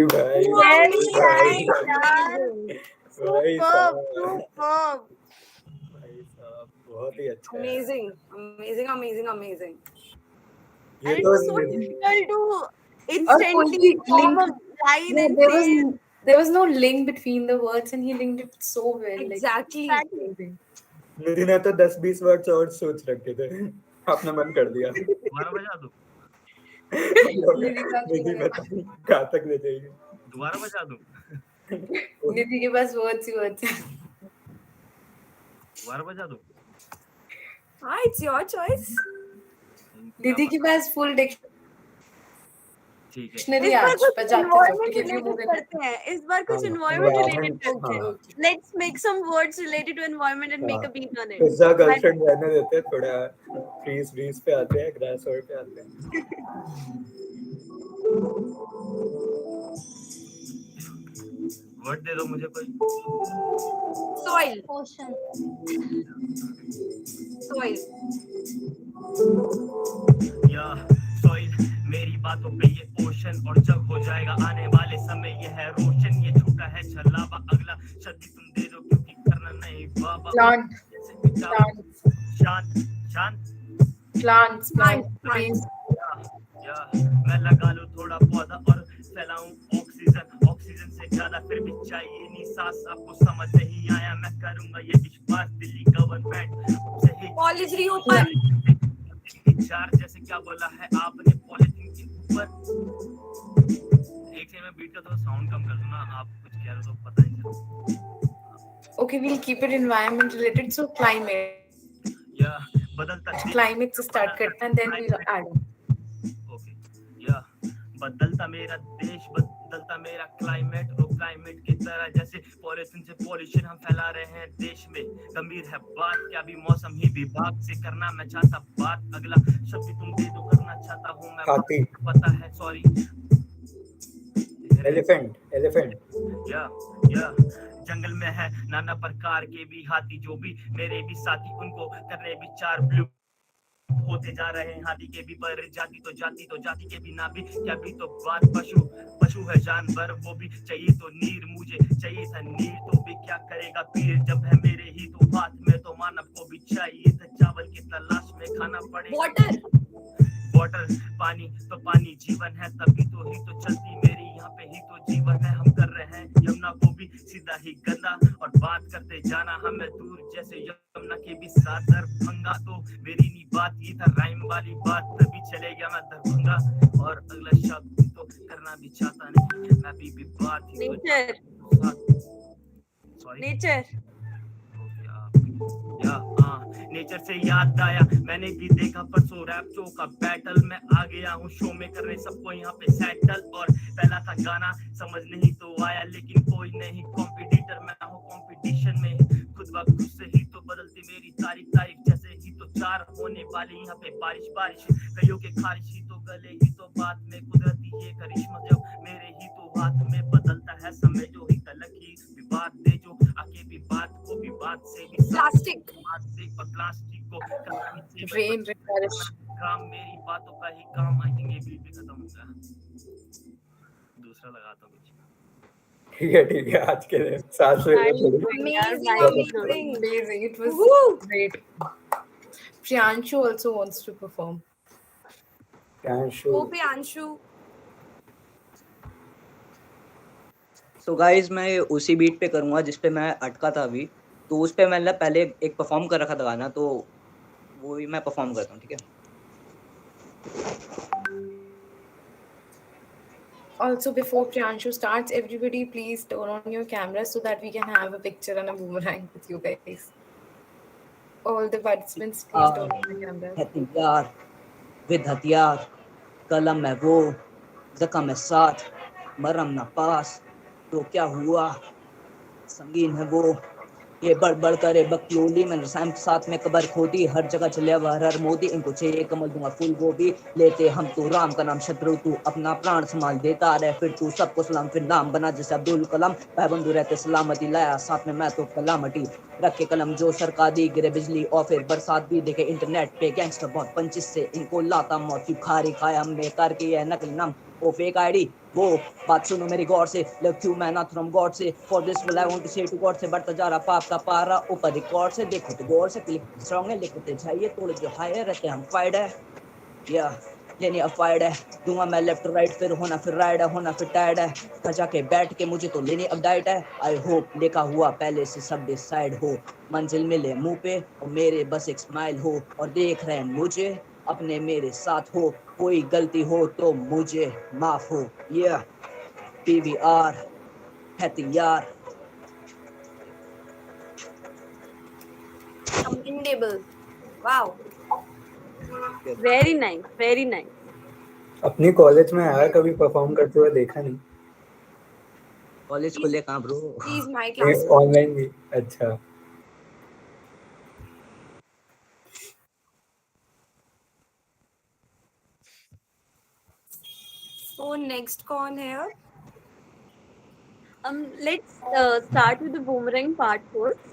[SPEAKER 15] बहुत ही अच्छा है।
[SPEAKER 1] अमेजिंग।
[SPEAKER 15] ये
[SPEAKER 17] And it
[SPEAKER 15] तो
[SPEAKER 17] was so difficult to instantly form a line and say.
[SPEAKER 16] There was no link between the words and he linked it so well.
[SPEAKER 1] Exactly.
[SPEAKER 15] निधि ने तो 10-20 वर्ड्स और सोच रखे थे, आपने मन कर दिया।
[SPEAKER 9] दोबारा बजा दो।
[SPEAKER 15] निधि बता कहाँ तक ले जाएगी?
[SPEAKER 9] दोबारा बजा दो।
[SPEAKER 16] निधि के पास words ही words हैं।
[SPEAKER 9] दोबारा बजा दो।
[SPEAKER 1] हाँ, it's your choice.
[SPEAKER 16] निधि के पास full
[SPEAKER 17] डिक्शनरी आज करते हैं इस बार कुछ environment related करते हैं. Let's make some words related to environment and make a beat on it.
[SPEAKER 15] Pizza girlfriend रहने देते हैं, थोड़ा फ्रीज पे आते हैं, ग्रास और पे आते हैं।
[SPEAKER 18] वर्ड दे दो मुझे कोई।
[SPEAKER 1] Soil.
[SPEAKER 2] Ocean.
[SPEAKER 1] Soil.
[SPEAKER 18] या सॉइल मेरी बातों पे ये ओशन, और जब हो जाएगा आने वाले समय ये है रोशन, ये झूठा है छलावा, अगला शब्द तुम दे दो क्योंकि करना नहीं बाबा।
[SPEAKER 16] Plant. Plants.
[SPEAKER 18] शांत शांत
[SPEAKER 16] Plants.
[SPEAKER 1] Plant.
[SPEAKER 16] Trees.
[SPEAKER 18] या मैं लगा लूं थोड़ा पौधा और फैलाऊं ऑक्सीजन, ऑक्सीजन से ज्यादा फिर भी चाहिए नहीं सांस, आपको समझ नहीं आया मैं करूंगा ये विश्वास, दिल्ली गवर्नमेंट से ही
[SPEAKER 1] College reopen.
[SPEAKER 18] चार जैसे क्या बोला है आपने पॉलिथीन के ऊपर। एक से मैं बीट का थोड़ा साउंड कम कर दूं ना, आप कुछ कह रहे हो तो पता नहीं चला।
[SPEAKER 16] Okay, we'll keep it environment related. So climate.
[SPEAKER 18] या बदलता
[SPEAKER 16] Climate से start करते हैं, and then we'll add on.
[SPEAKER 18] Okay या बदलता मेरा देश, बदलता मेरा क्लाइमेट, वो क्लाइमेट की तरह जैसे पॉल्यूशन से पॉल्यूशन हम फैला रहे हैं देश में। गंभीर है बात, क्या भी मौसम ही विभाग से करना मैं चाहता बात, अगला शब्द तुम दे दो करना चाहता हूँ मैं,
[SPEAKER 15] हाथी।
[SPEAKER 18] पता है सॉरी।
[SPEAKER 15] एलिफेंट
[SPEAKER 18] या जंगल में है नाना प्रकार के भी हाथी, जो भी मेरे भी साथी उनको करने विचार ब्लू होते जा रहे हैं हाथी के भी पर जाति तो जाति के भी ना भी क्या भी तो बात, पशु है जानवर वो भी चाहिए तो नीर, मुझे चाहिए था नीर तो भी क्या करेगा पीर, जब है मेरे ही तो हाथ में तो मानव को भी चाहिए था चावल की तलाश में खाना पड़ेगा। वाटर पानी तो पानी जीवन है, तभी तो ही तो चलती मेरी यहाँ पे ही तो जीवन है। हम कर रहे हैं यमुना को भी सीधा ही गंदा, और बात करते जाना हमें दूर जैसे यमुना के भी साथ दरभंगा, तो मेरी नहीं बात ये था राइम वाली बात, तभी चले गया मैं दरभंगा, और अगला शब्द तो करना भी चाहता नहीं मैं भी बात ही
[SPEAKER 17] नेचर
[SPEAKER 18] नेचर से याद आया मैंने भी देखा परसों रैपचो का बैटल, मैं आ गया हूँ शो में करने सबको यहाँ पे सेटल, और पहला था गाना समझ नहीं तो आया लेकिन कोई नहीं कॉम्पिटिटर, मैं हूँ कॉम्पिटिशन में खुद ब खुद से ही तो बदलती मेरी तारीफ जैसे ही तो चार होने वाली यहाँ पे बारिश कईयों के खारिश ही तो गले ही तो बात में कुदरती ये करिश्मा, जब मेरे ही तो हाथ में बदलता है समय जो ही तलक ही विवाद दे जो आके भी बात को भी बात से भी
[SPEAKER 1] प्लास्टिक
[SPEAKER 18] और प्लास्टिक को
[SPEAKER 16] Rain.
[SPEAKER 18] काम मेरी बातों का ही काम, आई थिंक ये भी खत्म हो गया, दूसरा लगाता हूँ कुछ।
[SPEAKER 15] ठीक है आज के लिए सांस
[SPEAKER 16] Amazing. It was great. Priyanshu also wants to perform.
[SPEAKER 1] Priyanshu.
[SPEAKER 11] तो गाइस मैं उसी बीट पे करूँगा जिस पे मैं अटका था अभी, तो उस पे मैंने पहले एक परफॉर्म कर रखा था गाना, तो वो ही मैं परफॉर्म करता हूँ, ठीक है।
[SPEAKER 16] Also, before Priyanshu starts, everybody please turn on your cameras so that we can have a picture and a boomerang with you guys. All the participants, please turn on your cameras.
[SPEAKER 11] हथियार with हथियार, कलम है वो, जख्म है साथ, मरम ना पास, तो क्या हुआ, संगीन है वो, ये बढ़ करे बकलोली, मैंने रसायन के साथ में कबर खोदी, हर जगह चले हर मोदी, इनको चाहिए कमल दूंगा फूल गोभी, लेते हम तो राम का नाम शत्रु, तू अपना प्राण संभाल देता रहे, फिर तू सबको सलाम, फिर नाम बना जैसे अब्दुल कलाम, पाबंदू रहते सलामती लाया साथ में मैं तो कलामटी, रखे कलम जो सरका दी, गिरे बिजली और फिर बरसात भी, देखे इंटरनेट पे गैंगस्टर बहुत पंचिस से इनको लाता मौत, क्यों खारी खाया हमने करके यह नकली नाम, ओ फेक आईडी, वो बात सुनो मेरी गौर से, love you man not from God से, for this will I want to say to God से, बढ़ता जा रहा पाप का पारा ऊपर रिकॉर्ड से, देखो तो गौर से, क्लिक स्ट्रांग है लिखते जाइए, तोड़ जो हायर रहते हम फाइड है, या लेनी अफाइड है, दूंगा मैं लेफ्ट राइट, फिर होना फिर राइड है, होना फिर टायर्ड है, खजा के बैठ के मुझे तो लेनी अब डाइट है, आई होप लिखा हुआ पहले से सब डिसाइड हो, मंजिल मिले मुंह पे और मेरे बस एक स्माइल हो, और देख रहे हैं मुझे अपने मेरे साथ हो, कोई गलती हो तो मुझे माफ हो, या PVR हथियार।
[SPEAKER 1] Commendable. Wow.
[SPEAKER 17] Very nice, very nice.
[SPEAKER 15] अपनी कॉलेज में आया कभी परफॉर्म करते हुए देखा नहीं,
[SPEAKER 11] कॉलेज खुले कहाँ bro,
[SPEAKER 1] Please my class.
[SPEAKER 15] Online भी। अच्छा
[SPEAKER 1] So next कौन है अब?
[SPEAKER 17] Let's start with the boomerang part first.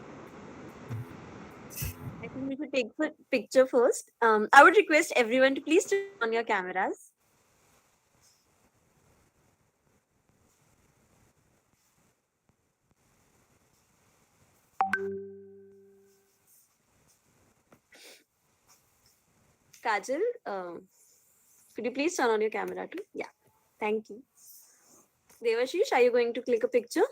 [SPEAKER 17] I think we should take a picture first. I would request everyone to please turn on your cameras. Kajal, could you please turn on your camera too? Yeah, thank you. Devashish, are you going to click a picture?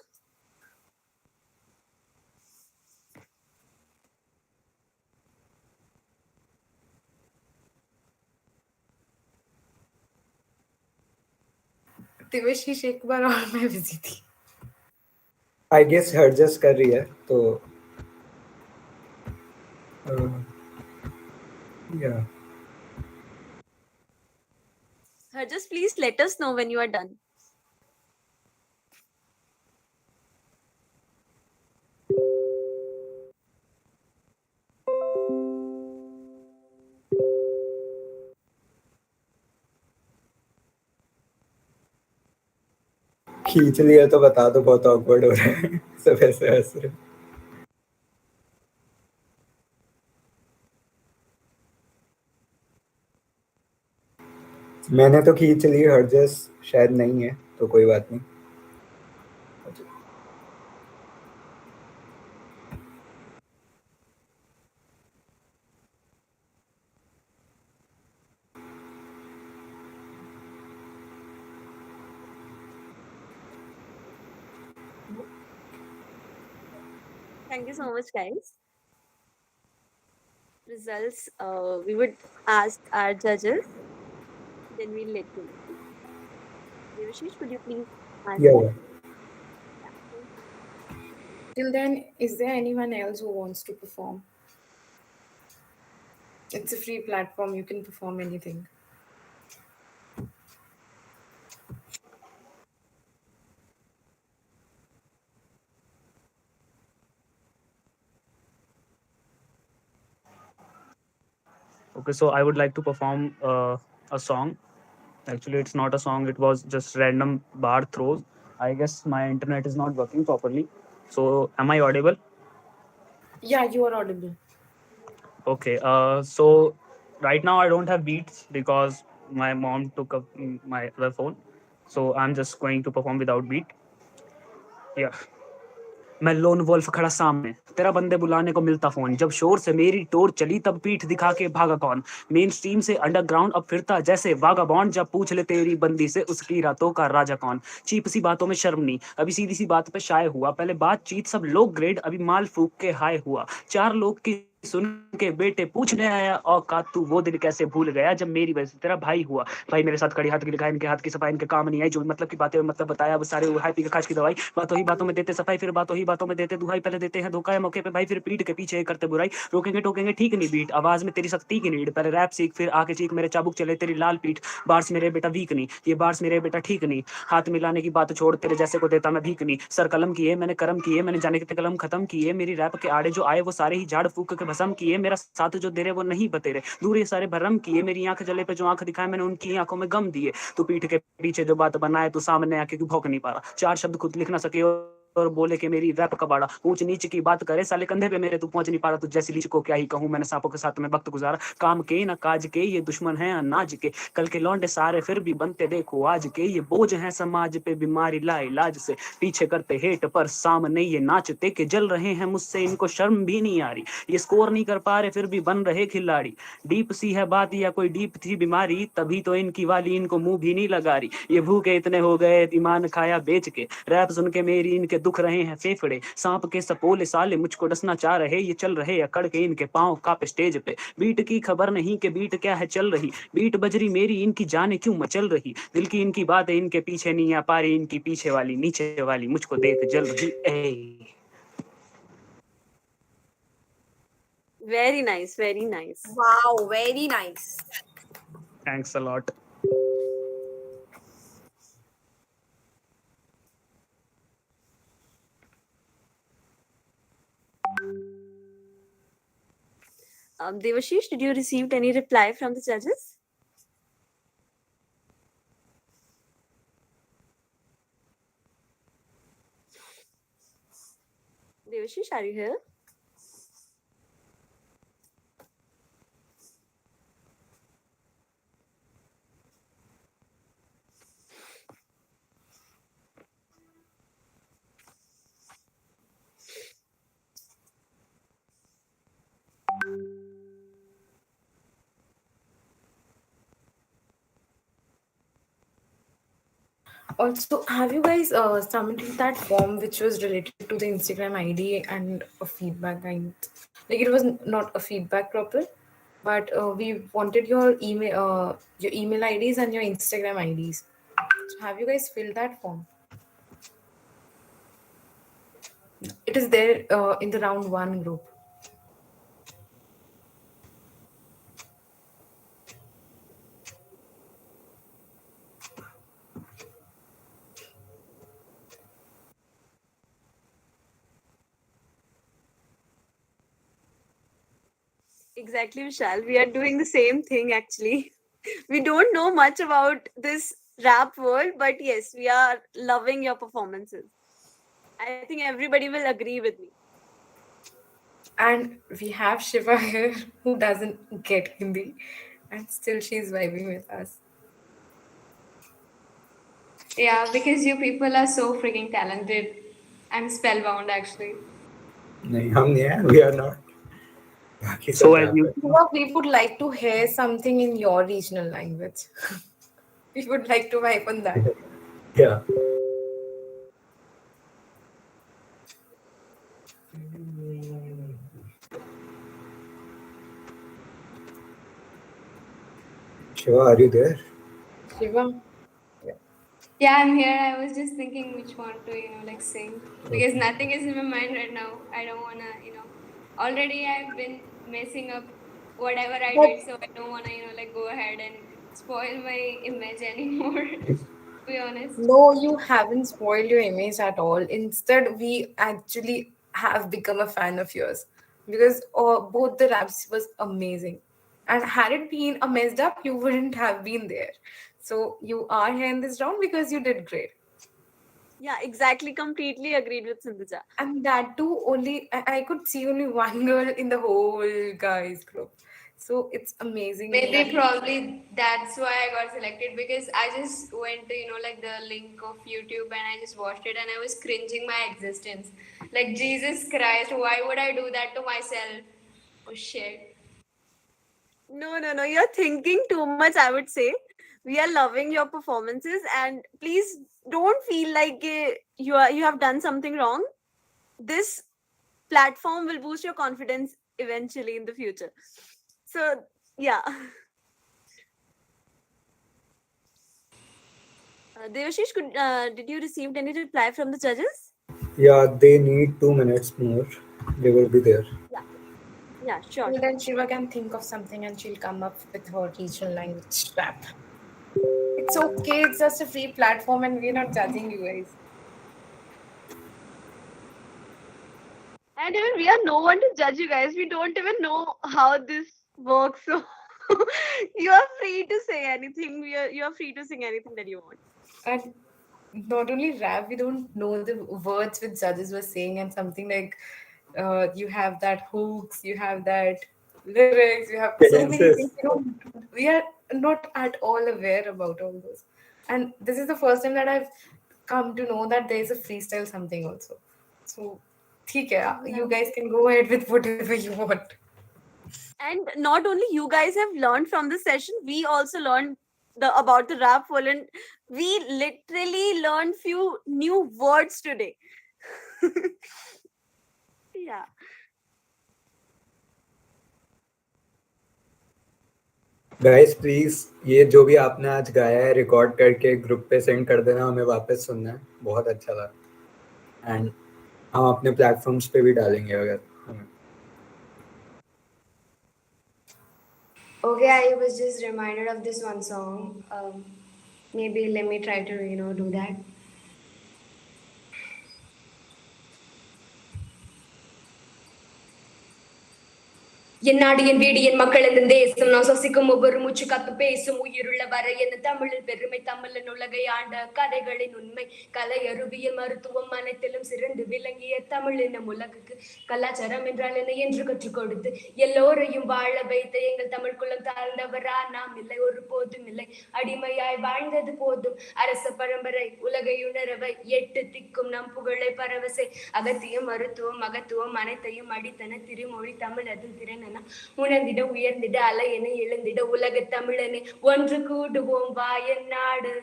[SPEAKER 16] Debashish एक बार और मैं busy थी.
[SPEAKER 15] I guess her just कर रही है तो या
[SPEAKER 17] Just please let us know when you are done.
[SPEAKER 15] खींच लिया तो बता दो, बहुत ऑकवर्ड हो रहा है सब ऐसे हंस रहे. मैंने तो खींच ली, हर्जस शायद नहीं है तो कोई बात नहीं.
[SPEAKER 17] Thank you so much, guys. Results, we would ask our judges, then we'll let you know. Devashish, could you please answer?
[SPEAKER 15] Yeah.
[SPEAKER 16] Till then, is there anyone else who wants to perform? It's a free platform. You can perform anything.
[SPEAKER 9] Okay, so I would like to perform a song. Actually, it's not a song, it was just random bar throws. I guess my internet is not working properly. So, am I audible?
[SPEAKER 16] Yeah, you are audible.
[SPEAKER 9] Okay, so right now I don't have beats because my mom took up my other phone. So, I'm just going to perform without beat. Yeah. मैं loan Wolff खड़ा सामने, तेरा बंदे बुलाने को मिलता phone, जब शोर से मेरी टोर चली तब पीठ दिखा के भागा कौन, मेन स्ट्रीम से अंडरग्राउंड अब फिरता जैसे वागा बॉन्ड, जब पूछ ले तेरी बंदी से उसकी रातों का राजा कौन, चीप सी बातों में शर्म नहीं, अभी सीधी सी बात पे शाये हुआ, पहले बातचीत सब लोग ग्रेड, अभी माल फूक के हाय हुआ, चार लोग की सुन के बेटे पूछने आया औकात तू वो दिन कैसे भूल गया जब मेरी वजह से तेरा भाई हुआ, भाई मेरे साथ खड़ी हाथ की लिखा इनके हाथ की सफाई इनके काम नहीं आई, जो मतलब की बातें मतलब बताया वो सारे हाई पी के खास की दवाई, बातों ही बातों में देते सफाई फिर बातों ही बातों में देते दुहाई, पहले देते हैं धोखा है मौके पे भाई फिर पीठ के पीछे करते बुराई, रोकेंगे टोकेंगे ठीक नहीं बीट, आवाज में तेरी सख्ती की नीड, पहले रैप सीख फिर आके चीख मेरे चाबुक चले तेरी लाल पीठ, बार्स मेरे बेटा वीक नहीं, ये बार्स मेरे बेटा ठीक नहीं, हाथ मिलाने की बात छोड़ तेरे जैसे को देता मैं भीख नहीं, सर कलम किए मैंने कर्म किए, मैंने जाने कितने कलम खत्म किए, मेरी रैप के आड़े जो आए वो सारे ही झाड़ फूक के भस्म किए, मेरा साथ जो दे रहे वो नहीं बतेरे, दूर ये सारे भरम किए, मेरी आंख जले पे जो आंख दिखाए मैंने उनकी आंखों में गम दिए, तू पीठ के पीछे जो बात बनाए तू सामने आके क्यों भौंक नहीं पा रहा, चार शब्द खुद लिख ना सके और बोले कि मेरी रैप कबाड़ा, ऊंच नीच की बात करे साले कंधे पे मेरे तू पहुंच नहीं पा रहा, तू जैसी लीच को क्या ही कहूं, मैंने सांपों के साथ में वक्त गुजारा, काम के ना काज के ये दुश्मन है अनाज के, कल के लौंडे सारे फिर भी बनते देखो आज के, ये बोझ है समाज पे बीमारी ला इलाज से, पीछे करते हेट पर सामने ये नाचते के जल रहे हैं मुझसे इनको शर्म भी नहीं आ रही, ये स्कोर नहीं कर पा रहे फिर भी बन रहे खिलाड़ी, डीप सी है बात या कोई डीप थी बीमारी, तभी तो इनकी वाली इनको मुंह भी नहीं लगा रही, ये भूखे इतने हो गए ईमान खाया बेच के, रैप सुन के मेरी इनके दुख रहे हैं फेफड़े, सांप के सपोले साले मुझको डसना चाह रहे, ये चल रहे अकड़ के इनके पांव कांपे स्टेज पे, बीट की खबर नहीं कि बीट क्या है चल रही, बीट बजरी मेरी इनकी जाने क्यों मचल रही, दिल की इनकी बातें इनके पीछे नहीं आ पा रही, इनकी पीछे वाली नीचे वाली मुझको देख जल रही.
[SPEAKER 17] Very nice, very nice.
[SPEAKER 1] Wow, very nice.
[SPEAKER 9] Thanks a lot.
[SPEAKER 17] Devashish, did you receive any reply from the judges? Devashish, are you here?
[SPEAKER 16] Also, have you guys submitted that form which was related to the Instagram ID and a feedback kind? Like it was not a feedback proper, but we wanted your email IDs and your Instagram IDs. So have you guys filled that form? It is there in the round one group.
[SPEAKER 17] Exactly, Vishal. We are doing the same thing actually. We don't know much about this rap world, but yes, we are loving your performances. I think everybody will agree with me.
[SPEAKER 16] And we have Shiva here who doesn't get Hindi, and still she's vibing with us.
[SPEAKER 4] Yeah, because you people are so freaking talented. I'm spellbound actually.
[SPEAKER 15] नहीं हम नहीं है, we are not. बाकी
[SPEAKER 9] So
[SPEAKER 15] सब
[SPEAKER 9] as you
[SPEAKER 15] rapper.
[SPEAKER 16] Shiva, we would like to hear something in your regional language. We would like to vibe on that.
[SPEAKER 15] Yeah. Shiva, are you there?
[SPEAKER 16] Shiva?
[SPEAKER 4] Yeah, I'm here. I was just thinking which one to, like sing. Because nothing is in my mind right now. I don't wanna. Already I've been messing up whatever I
[SPEAKER 16] But
[SPEAKER 4] did, so I don't wanna, like go ahead and spoil my image anymore, to be honest.
[SPEAKER 16] no, you haven't spoiled your image at all. Instead, we actually have become a fan of yours because both the raps was amazing. And had it been a messed up, you wouldn't have been there. So you are here in this round because you did great.
[SPEAKER 17] Yeah, exactly. Completely agreed with Sindhuja.
[SPEAKER 16] And that too, I could see only one girl in the whole guys group. So it's amazing
[SPEAKER 4] Maybe
[SPEAKER 16] that
[SPEAKER 4] probably that's why I got selected because I just went to, like the link of YouTube and I just watched it and I was cringing my existence. Like, Jesus Christ, why would I do that to myself? Oh shit.
[SPEAKER 17] No, no, no. You're thinking too much, I would say. We are loving your performances, and please don't feel like you have done something wrong. This platform will boost your confidence eventually in the future. So, yeah. Devashish, did you receive any reply from the judges?
[SPEAKER 15] Yeah, they need 2 minutes more. They will be there.
[SPEAKER 17] Yeah, yeah, sure,
[SPEAKER 16] well,
[SPEAKER 17] sure.
[SPEAKER 16] then Shiva can think of something and she'll come up with her regional language rap. It's okay, it's just a free platform and we're not judging you guys.
[SPEAKER 17] And even we are no one to judge you guys. We don't even know how this works. So you are free to say anything. You are free to sing anything that you want.
[SPEAKER 16] And not only rap, we don't know the words which judges were saying, and something like you have that hooks, you have that lyrics, you have so many things.
[SPEAKER 15] Cadences.
[SPEAKER 16] We are not at all aware about all those. And this is the first time that I've come to know that there is a freestyle something also. So, ठीक है, you guys can go ahead with whatever you want.
[SPEAKER 17] And not only you guys have learned from this session, we also learned about the rap world, and we literally learned few new words today. Yeah.
[SPEAKER 15] Guys please ये जो भी आपने आज गाया है record करके group पे send कर देना, हमें वापस सुनना है. बहुत अच्छा था एंड हम अपने प्लेटफॉर्म्स पे भी डालेंगे अगर हमें.
[SPEAKER 4] Okay, I was just reminded of this one song. Maybe let me try to, do that. என் நாடு என் வீடு என் மக்கள் என் தேசம் நான் சுவாசிக்கும் ஒவ்வொரு மூச்சு காத்து பேசும் உயிருள்ள வரை என்ன தமிழில் பெருமை தமிழன் உலகை ஆண்ட கதைகளின் உண்மை கலை அறிவியல் மருத்துவம் அனைத்திலும் சிறந்து விளங்கிய தமிழ் எனும் உலகுக்கு கலாச்சாரம் என்றால் என்ன என்று கற்றுக் கொடுத்து எல்லோரையும் வாழ வைத்த எங்கள் தமிழ் குலம் தாழ்ந்தவரா நாம் இல்லை ஒரு போதும் இல்லை அடிமையாய் வாழ்ந்தது போதும் அரச பரம்பரை உலகை உணரவை எட்டு திக்கும் நம் புகழை பரவசை அகத்தியம் மருத்துவம் மகத்துவம் அனைத்தையும் அடித்தன திருமொழி தமிழ் அதில் திறன் உணர்ந்திட உயர்ந்திட அலை என எழுந்திட உலக தமிழனே ஒன்று கூடுவோம் வா என் நாடு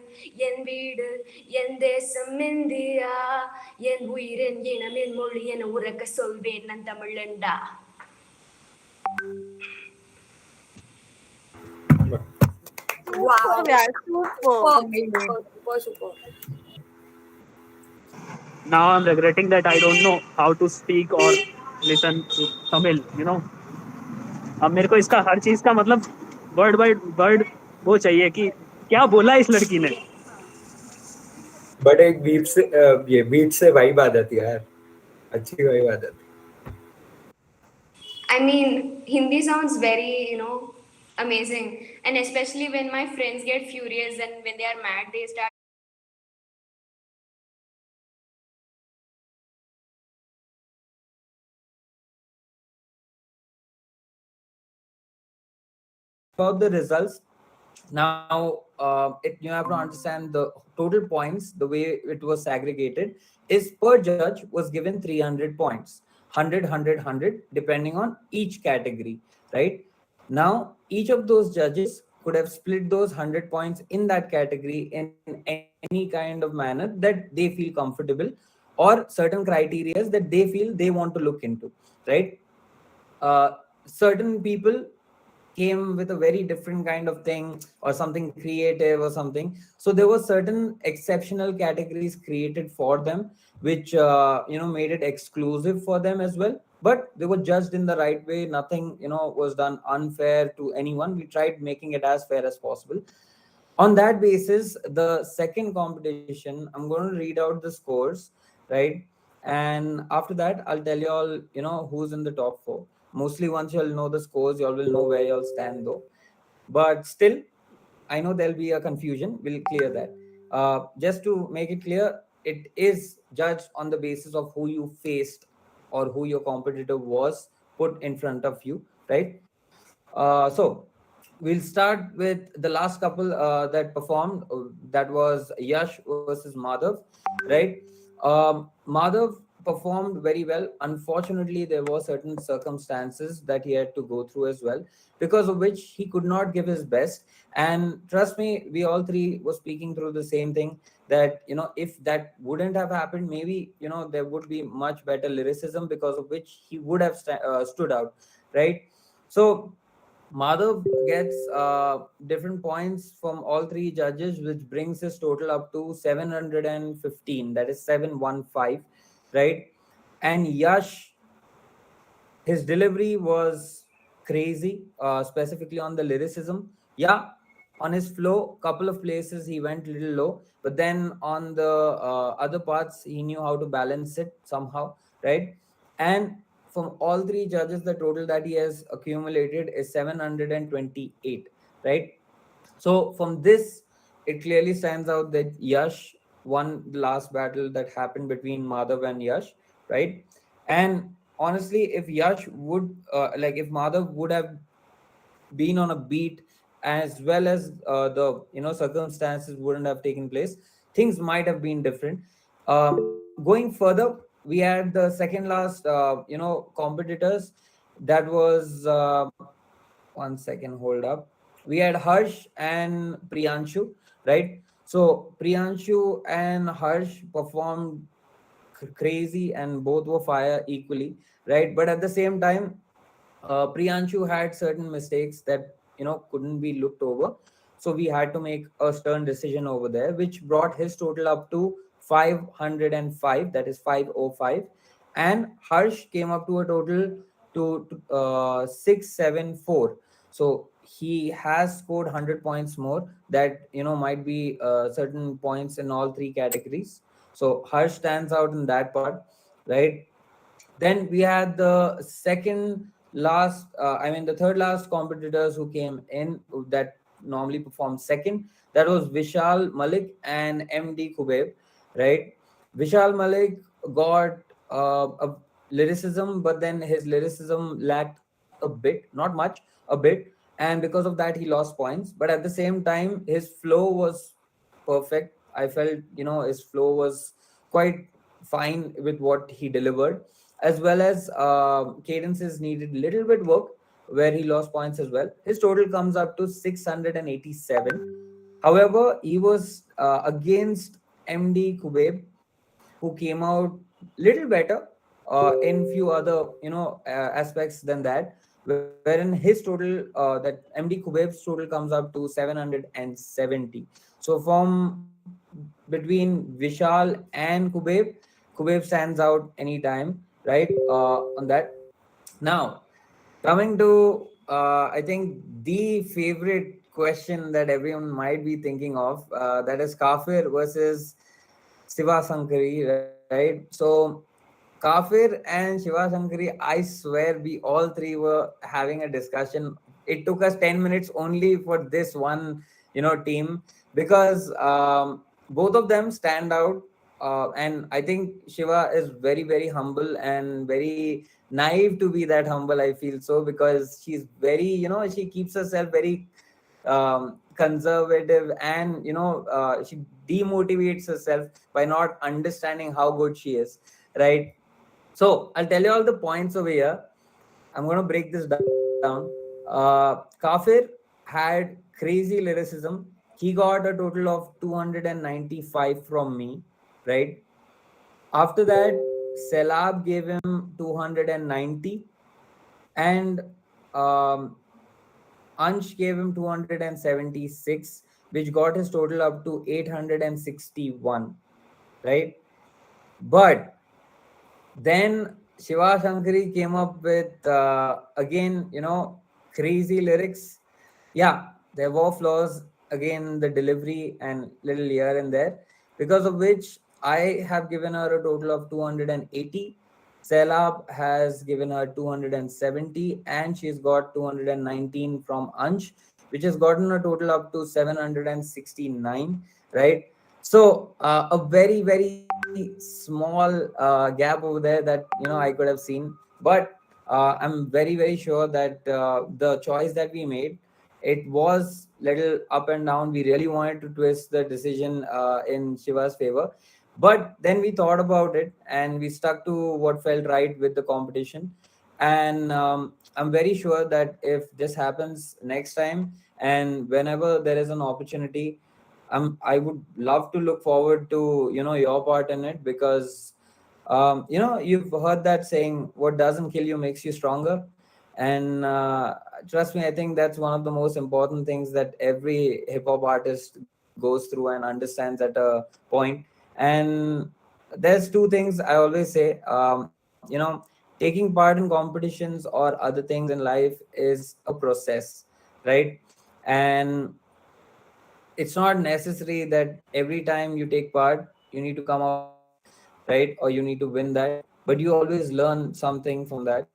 [SPEAKER 4] என் வீடு என் தேசம் இந்தியா என் உயிர் என் இனம் என் மொழி என உறக்க சொல்வேன் நான் தமிழன்டா.
[SPEAKER 1] Wow.
[SPEAKER 17] Yeah, super.
[SPEAKER 1] Super.
[SPEAKER 9] Now I'm regretting that I don't know how to speak or listen to Tamil, you know. अब मेरे को इसका हर चीज का मतलब वर्ड बाय वर्ड वो चाहिए कि क्या बोला इस लड़की ने.
[SPEAKER 15] बट एक बीट से वाइब आ जाती है यार, अच्छी वाइब आ जाती है.
[SPEAKER 4] I mean, Hindi sounds very, amazing. And especially when my friends get furious and when they are mad, they start.
[SPEAKER 5] About the results. Now, you have to understand the total points, the way it was segregated, is per judge was given 300 points, 100, 100, 100, depending on each category, right? Now, each of those judges could have split those 100 points in that category in any kind of manner that they feel comfortable, or certain criteria that they feel they want to look into, right? Certain people came with a very different kind of thing or something creative or something, so there were certain exceptional categories created for them, which made it exclusive for them as well, but they were judged in the right way. Nothing was done unfair to anyone. We tried making it as fair as possible. On that basis, the second competition, I'm going to read out the scores, right? And after that, I'll tell you all, who's in the top four. Mostly once you'll know the scores, y'all will know where y'all stand though. But still, I know there'll be a confusion. We'll clear that. Just to make it clear, it is judged on the basis of who you faced or who your competitor was put in front of you, right? So we'll start with the last couple that performed. That was Yash versus Madhav, right? Madhav performed very well. Unfortunately, there were certain circumstances that he had to go through as well, because of which he could not give his best. And trust me, we all three were speaking through the same thing, that if that wouldn't have happened, maybe there would be much better lyricism, because of which he would have stood out, right? So Madhav gets different points from all three judges, which brings his total up to 715. That is 715, right? And Yash, his delivery was crazy, specifically on the lyricism. Yeah, on his flow, couple of places he went a little low, but then on the other parts, he knew how to balance it somehow, right? And from all three judges, the total that he has accumulated is 728, right? So from this, it clearly stands out that Yash won the last battle that happened between Madhav and Yash, right? And honestly, if Yash would, if Madhav would have been on a beat, as well as the circumstances wouldn't have taken place, things might have been different. Going further, we had the second last competitors. That was one second, hold up. We had Harsh and Priyanshu, right? So Priyanshu and Harsh performed crazy, and both were fire equally, right? But at the same time, Priyanshu had certain mistakes that couldn't be looked over, so we had to make a stern decision over there, which brought his total up to 505. That is 505, and Harsh came up to a total to 674. So he has scored 100 points more. That might be certain points in all three categories. So Harsh stands out in that part, right? Then we had the second the third last competitors who came in that normally performed second, that was Vishal Malik and MD Kube, right? Vishal Malik got a lyricism, but then his lyricism lacked a bit, not much, a bit, and because of that, he lost points. But at the same time, his flow was perfect. I felt, his flow was quite fine with what he delivered, as well as cadences needed little bit work where he lost points as well. His total comes up to 687. However, he was against MD Kube, who came out little better in few other aspects than that, wherein his total that MD Kube's total comes up to 770. So from between Vishal and Kube stands out anytime, right? On that. Now, coming to I think the favorite question that everyone might be thinking of, that is Kafir versus Siva Sankari, right? So Kafir and Shiva Sankari, I swear we all three were having a discussion. It took us 10 minutes only for this one, team, because both of them stand out. And I think Shiva is very, very humble and very naive to be that humble. I feel so because she's very, she keeps herself very conservative, and she demotivates herself by not understanding how good she is, right? So I'll tell you all the points over here. I'm going to break this down. Kafir had crazy lyricism. He got a total of 295 from me, right? After that, Selab gave him 290, and um, Ansh gave him 276, which got his total up to 861, right? But then Shiva Shankari came up with again, crazy lyrics. Yeah, there were flaws again, the delivery and little here and there, because of which I have given her a total of 280. Selab has given her 270, and she's got 219 from Ansh, which has gotten a total up to 769, right? So a very, very small gap over there that I could have seen, but I'm very, very sure that the choice that we made, it was little up and down. We really wanted to twist the decision in Shiva's favor, but then we thought about it and we stuck to what felt right with the competition. And I'm very sure that if this happens next time and whenever there is an opportunity, I would love to look forward to your part in it, because you've heard that saying, what doesn't kill you makes you stronger. And trust me, I think that's one of the most important things that every hip hop artist goes through and understands at a point. And there's two things I always say. Taking part in competitions or other things in life is a process, right? And it's not necessary that every time you take part you need to come out first, right? Or you need to win that, but you always learn something from that.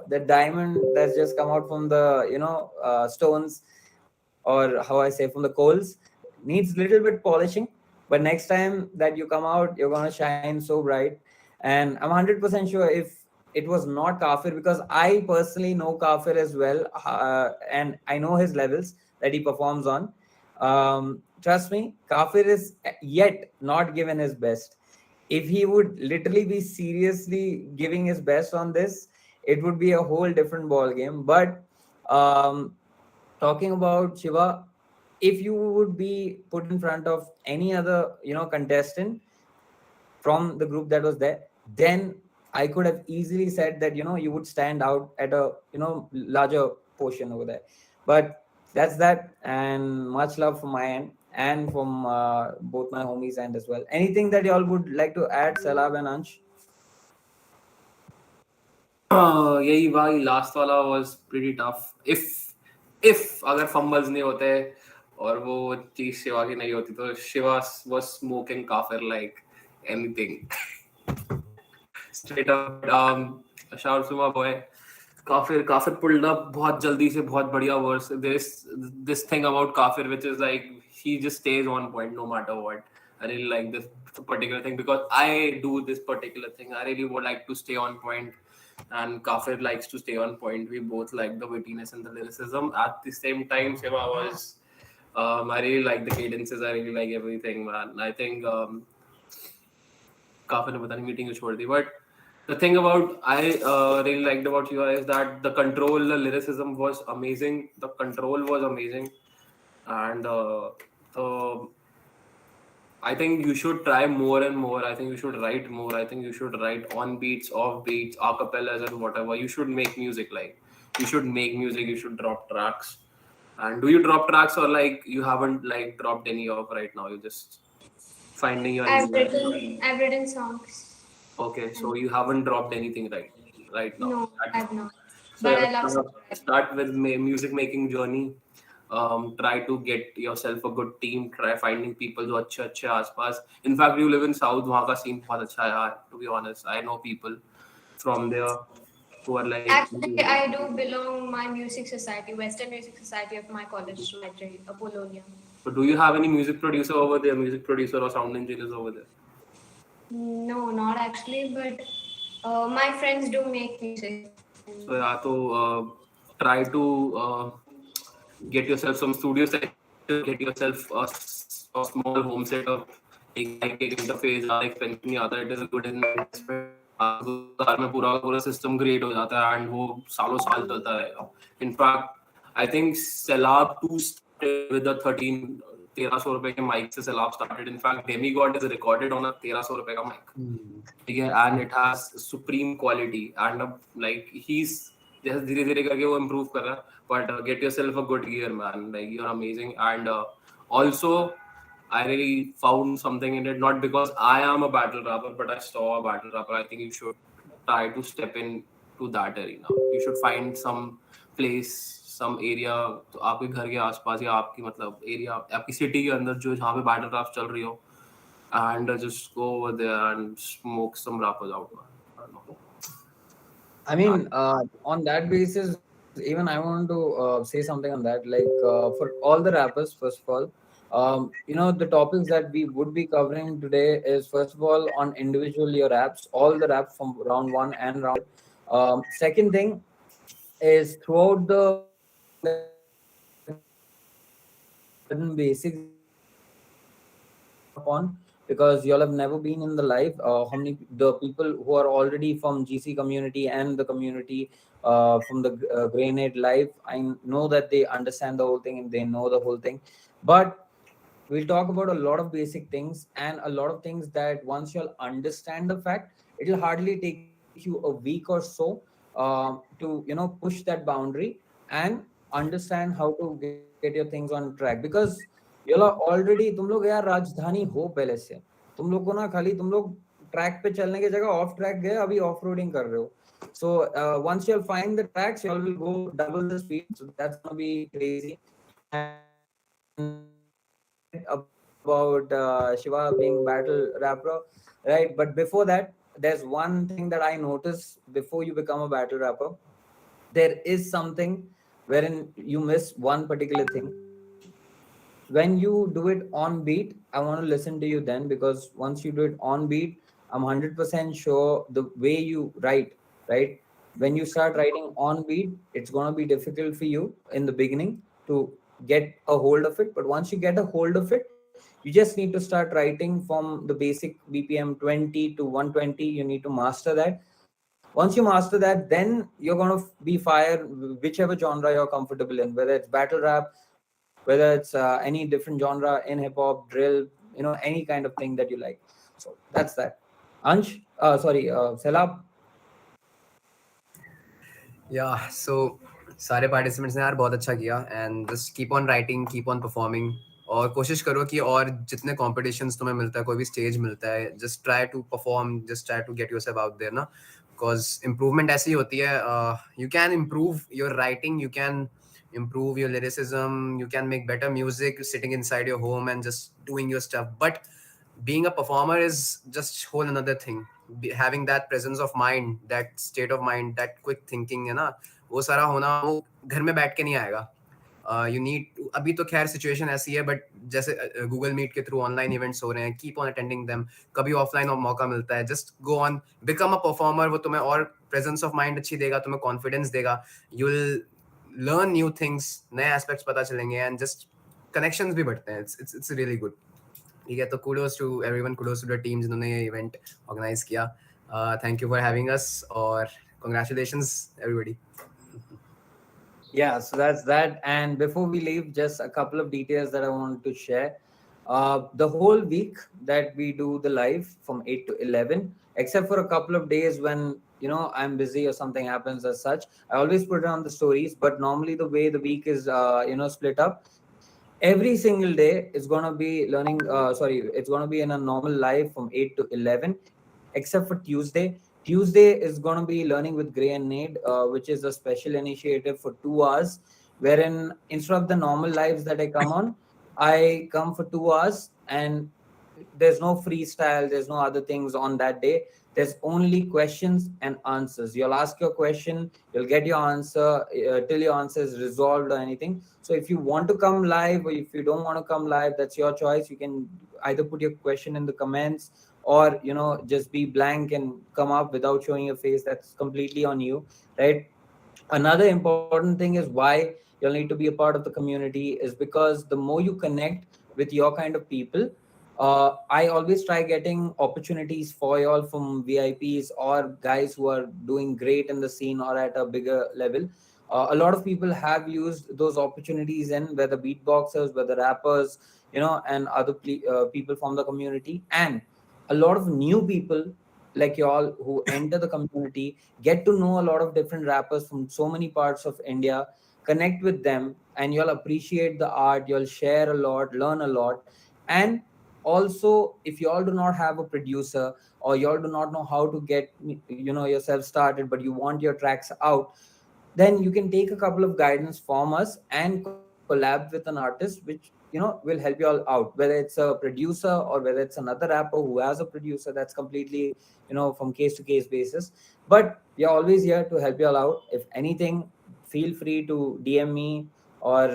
[SPEAKER 5] The diamond that's just come out from the stones, or how I say, from the coals, needs little bit polishing, but next time that you come out you're gonna shine so bright. And I'm 100% sure if it was not Kafir, because I personally know Kafir as well, and I know his levels that he performs on. Trust me, Kafir is yet not given his best. If he would literally be seriously giving his best on this, it would be a whole different ball game. But um, talking about Shiva, if you would be put in front of any other contestant from the group that was there, then I could have easily said that you would stand out at a larger portion over there. But that's that, and much love from my end and from both my homies and as well. Anything that y'all would like to add, Salab and Ansh?
[SPEAKER 7] यही भाई last वाला was pretty tough. If अगर fumbles नहीं होते और वो चीज शिवा की नहीं होती तो शिवा वाज स्मोकिंग काफिर like anything. straight up. But shout out to my boy. Kafir pulled up बहुत जल्दी से बहुत बढ़िया verse. There's this thing about Kafir which is like he just stays on point no matter what. I really like this particular thing because I do this particular thing. I really would like to stay on point, and Kafir likes to stay on point. We both like the wittiness and the lyricism. At the same time, Siva was. I really like the cadences. I really like everything, man. I think Kafir ने पता नहीं meeting को छोड़ दी, but the thing about I really liked about you is that the control, the lyricism was amazing. The control was amazing, and the I think you should try more and more. I think you should write more. I think you should write on beats, off beats, acapellas, and whatever. You should make music. Like you should make music. You should drop tracks. And do you drop tracks or like you haven't like dropped any of right now? You're just finding your.
[SPEAKER 4] I've written songs.
[SPEAKER 7] Okay, so you haven't dropped anything right now.
[SPEAKER 4] No, I've not.
[SPEAKER 7] So
[SPEAKER 4] But
[SPEAKER 7] yeah,
[SPEAKER 4] I love
[SPEAKER 7] start with music making journey. Try to get yourself a good team. Try finding people जो अच्छे आसपास. In fact, you live in South. वहाँ का scene बहुत अच्छा है यार. To be honest, I know people from there who are like.
[SPEAKER 4] Actually, I do belong my music society, Western Music Society of my college, Apollonia.
[SPEAKER 7] So do you have any music producer over there? Music producer or sound engineers over there?
[SPEAKER 4] No, not actually, but my friends do make music.
[SPEAKER 7] So yeah, so try to get yourself some studio setup, get yourself a small home setup, एक interface ज़्यादा expensive नहीं आता, it is a good investment. Car में पूरा system create हो जाता है and वो सालों साल चलता रहेगा. In fact, I think Celab 2 started with the 1300 रुपए के mic से Celab started. In fact, Demigod is recorded on a 1300 रुपए का mic. ठीक है, and it has supreme quality and like he's जैसे धीरे-धीरे करके वो improve कर रहा है. But get yourself a good gear, man. Like you're amazing. And also, I really found something in it. Not because I am a battle rapper, but I saw a battle rapper. I think you should try to step into that arena. You should find some place, some area. तो आपके घर के आसपास या आपकी मतलब area, आपकी city के अंदर जो जहाँ पे battle rap चल रही हो, and just go over there and smoke some rappers out. I don't know.
[SPEAKER 5] I mean, on that basis, even I want to say something on that. Like for all the rappers, first of all, the topics that we would be covering today is first of all on individual your raps, all the rap from round one and round. Second thing is throughout the basics on because y'all have never been in the life. How many the people who are already from GC community and the community from the Grenade life, I know that they understand the whole thing and they know the whole thing. But we'll talk about a lot of basic things and a lot of things that once you'll understand the fact, it'll hardly take you a week or so to push that boundary and understand how to get your things on track because you're already तुम लोग यार राजधानी हो पहले से तुम लोग को ना खाली तुम लोग ट्रैक पे चलने की जगह ऑफ ट्रैक गए अभी ऑफ रोडिंग कर रहे हो so once you'll find the tracks you will go double the speed so that's gonna be crazy and about Shiva being battle rapper right but before that there's one thing that I noticed before you become a battle rapper there is something wherein you miss one particular thing when you do it on beat, I want to listen to you then because once you do it on beat, I'm 100% sure the way you write, right? When you start writing on beat, it's going to be difficult for you in the beginning to get a hold of it. But once you get a hold of it, you just need to start writing from the basic BPM 20 to 120. You need to master that. Once you master that, then you're going to be fire whichever genre you're comfortable in, whether it's battle rap, whether it's any different genre in hip hop, drill, any kind of thing that you like. So that's that. Ansh, Selab.
[SPEAKER 8] Yeah, so सारे participants ने यार बहुत अच्छा किया and just keep on writing, keep on performing और कोशिश करो कि और जितने competitions तुम्हें मिलता है कोई भी stage मिलता है just try to perform, just try to get yourself out there ना because improvement ऐसी होती है you can improve your writing, you can improve your lyricism, you can make better music sitting inside your home and just doing your stuff but being a performer is just whole another thing having that presence of mind, that state of mind, that quick thinking है ना, वो सारा होना वो घर में बैठ के नहीं आएगा. You need अभी तो खैर सिचुएशन ऐसी है, बट जैसे गूगल मीट के थ्रू ऑनलाइन इवेंट्स हो रहे हैं, कीप ऑन अटेंडिंग देम. कभी ऑफलाइन और मौका मिलता है, just go on, become a performer. वो तुम्हें और प्रेजेंस ऑफ माइंड अच्छी देगा, तुम्हें कॉन्फिडेंस देगा. You will learn new things, नए एस्पेक्ट्स पता चलेंगे, एंड जस्ट कनेक्शंस भी बढ़ते हैं. It's really good. ठीक है, तो kudos to everyone, kudos to the team जिन्होंने ये इवेंट ऑर्गेनाइज किया. Thank you for having us, और congratulations everybody.
[SPEAKER 5] Yeah, so that's that. And before we leave, just a couple of details that I want to share. The whole week that we do the live from 8 to 11, except for a couple of days when I'm busy or something happens as such, I always put it on the stories. But normally the way the week is split up, every single day is going to be learning it's going to be in a normal live from 8 to 11, except for Tuesday is going to be learning with Gray and Nade, which is a special initiative for 2 hours, wherein instead of the normal lives that I come on, I come for 2 hours, and there's no freestyle, there's no other things on that day. There's only questions and answers. You'll ask your question, you'll get your answer till your answer is resolved or anything. So if you want to come live, or if you don't want to come live, that's your choice. You can either put your question in the comments, or just be blank and come up without showing your face. That's completely on you, right? Another important thing is why you'll need to be a part of the community is because the more you connect with your kind of people, I always try getting opportunities for y'all from VIPs or guys who are doing great in the scene or at a bigger level. A lot of people have used those opportunities, in whether beatboxers, whether rappers, and other people from the community, and a lot of new people like y'all who enter the community get to know a lot of different rappers from so many parts of India, connect with them, and you'll appreciate the art, you'll share a lot, learn a lot. And also, if y'all do not have a producer, or y'all do not know how to get yourself started, but you want your tracks out, then you can take a couple of guidance from us and collab with an artist, which will help you all out, whether it's a producer or whether it's another rapper who has a producer. That's completely from case to case basis, but we are always here to help you all out. If anything, feel free to DM me, or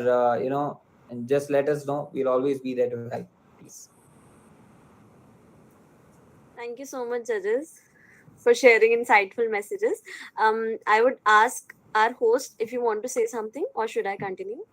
[SPEAKER 5] and just let us know. We'll always be there to help. Please.
[SPEAKER 17] Thank you so much, judges, for sharing insightful messages. I would ask our host if you want to say something, or should I continue?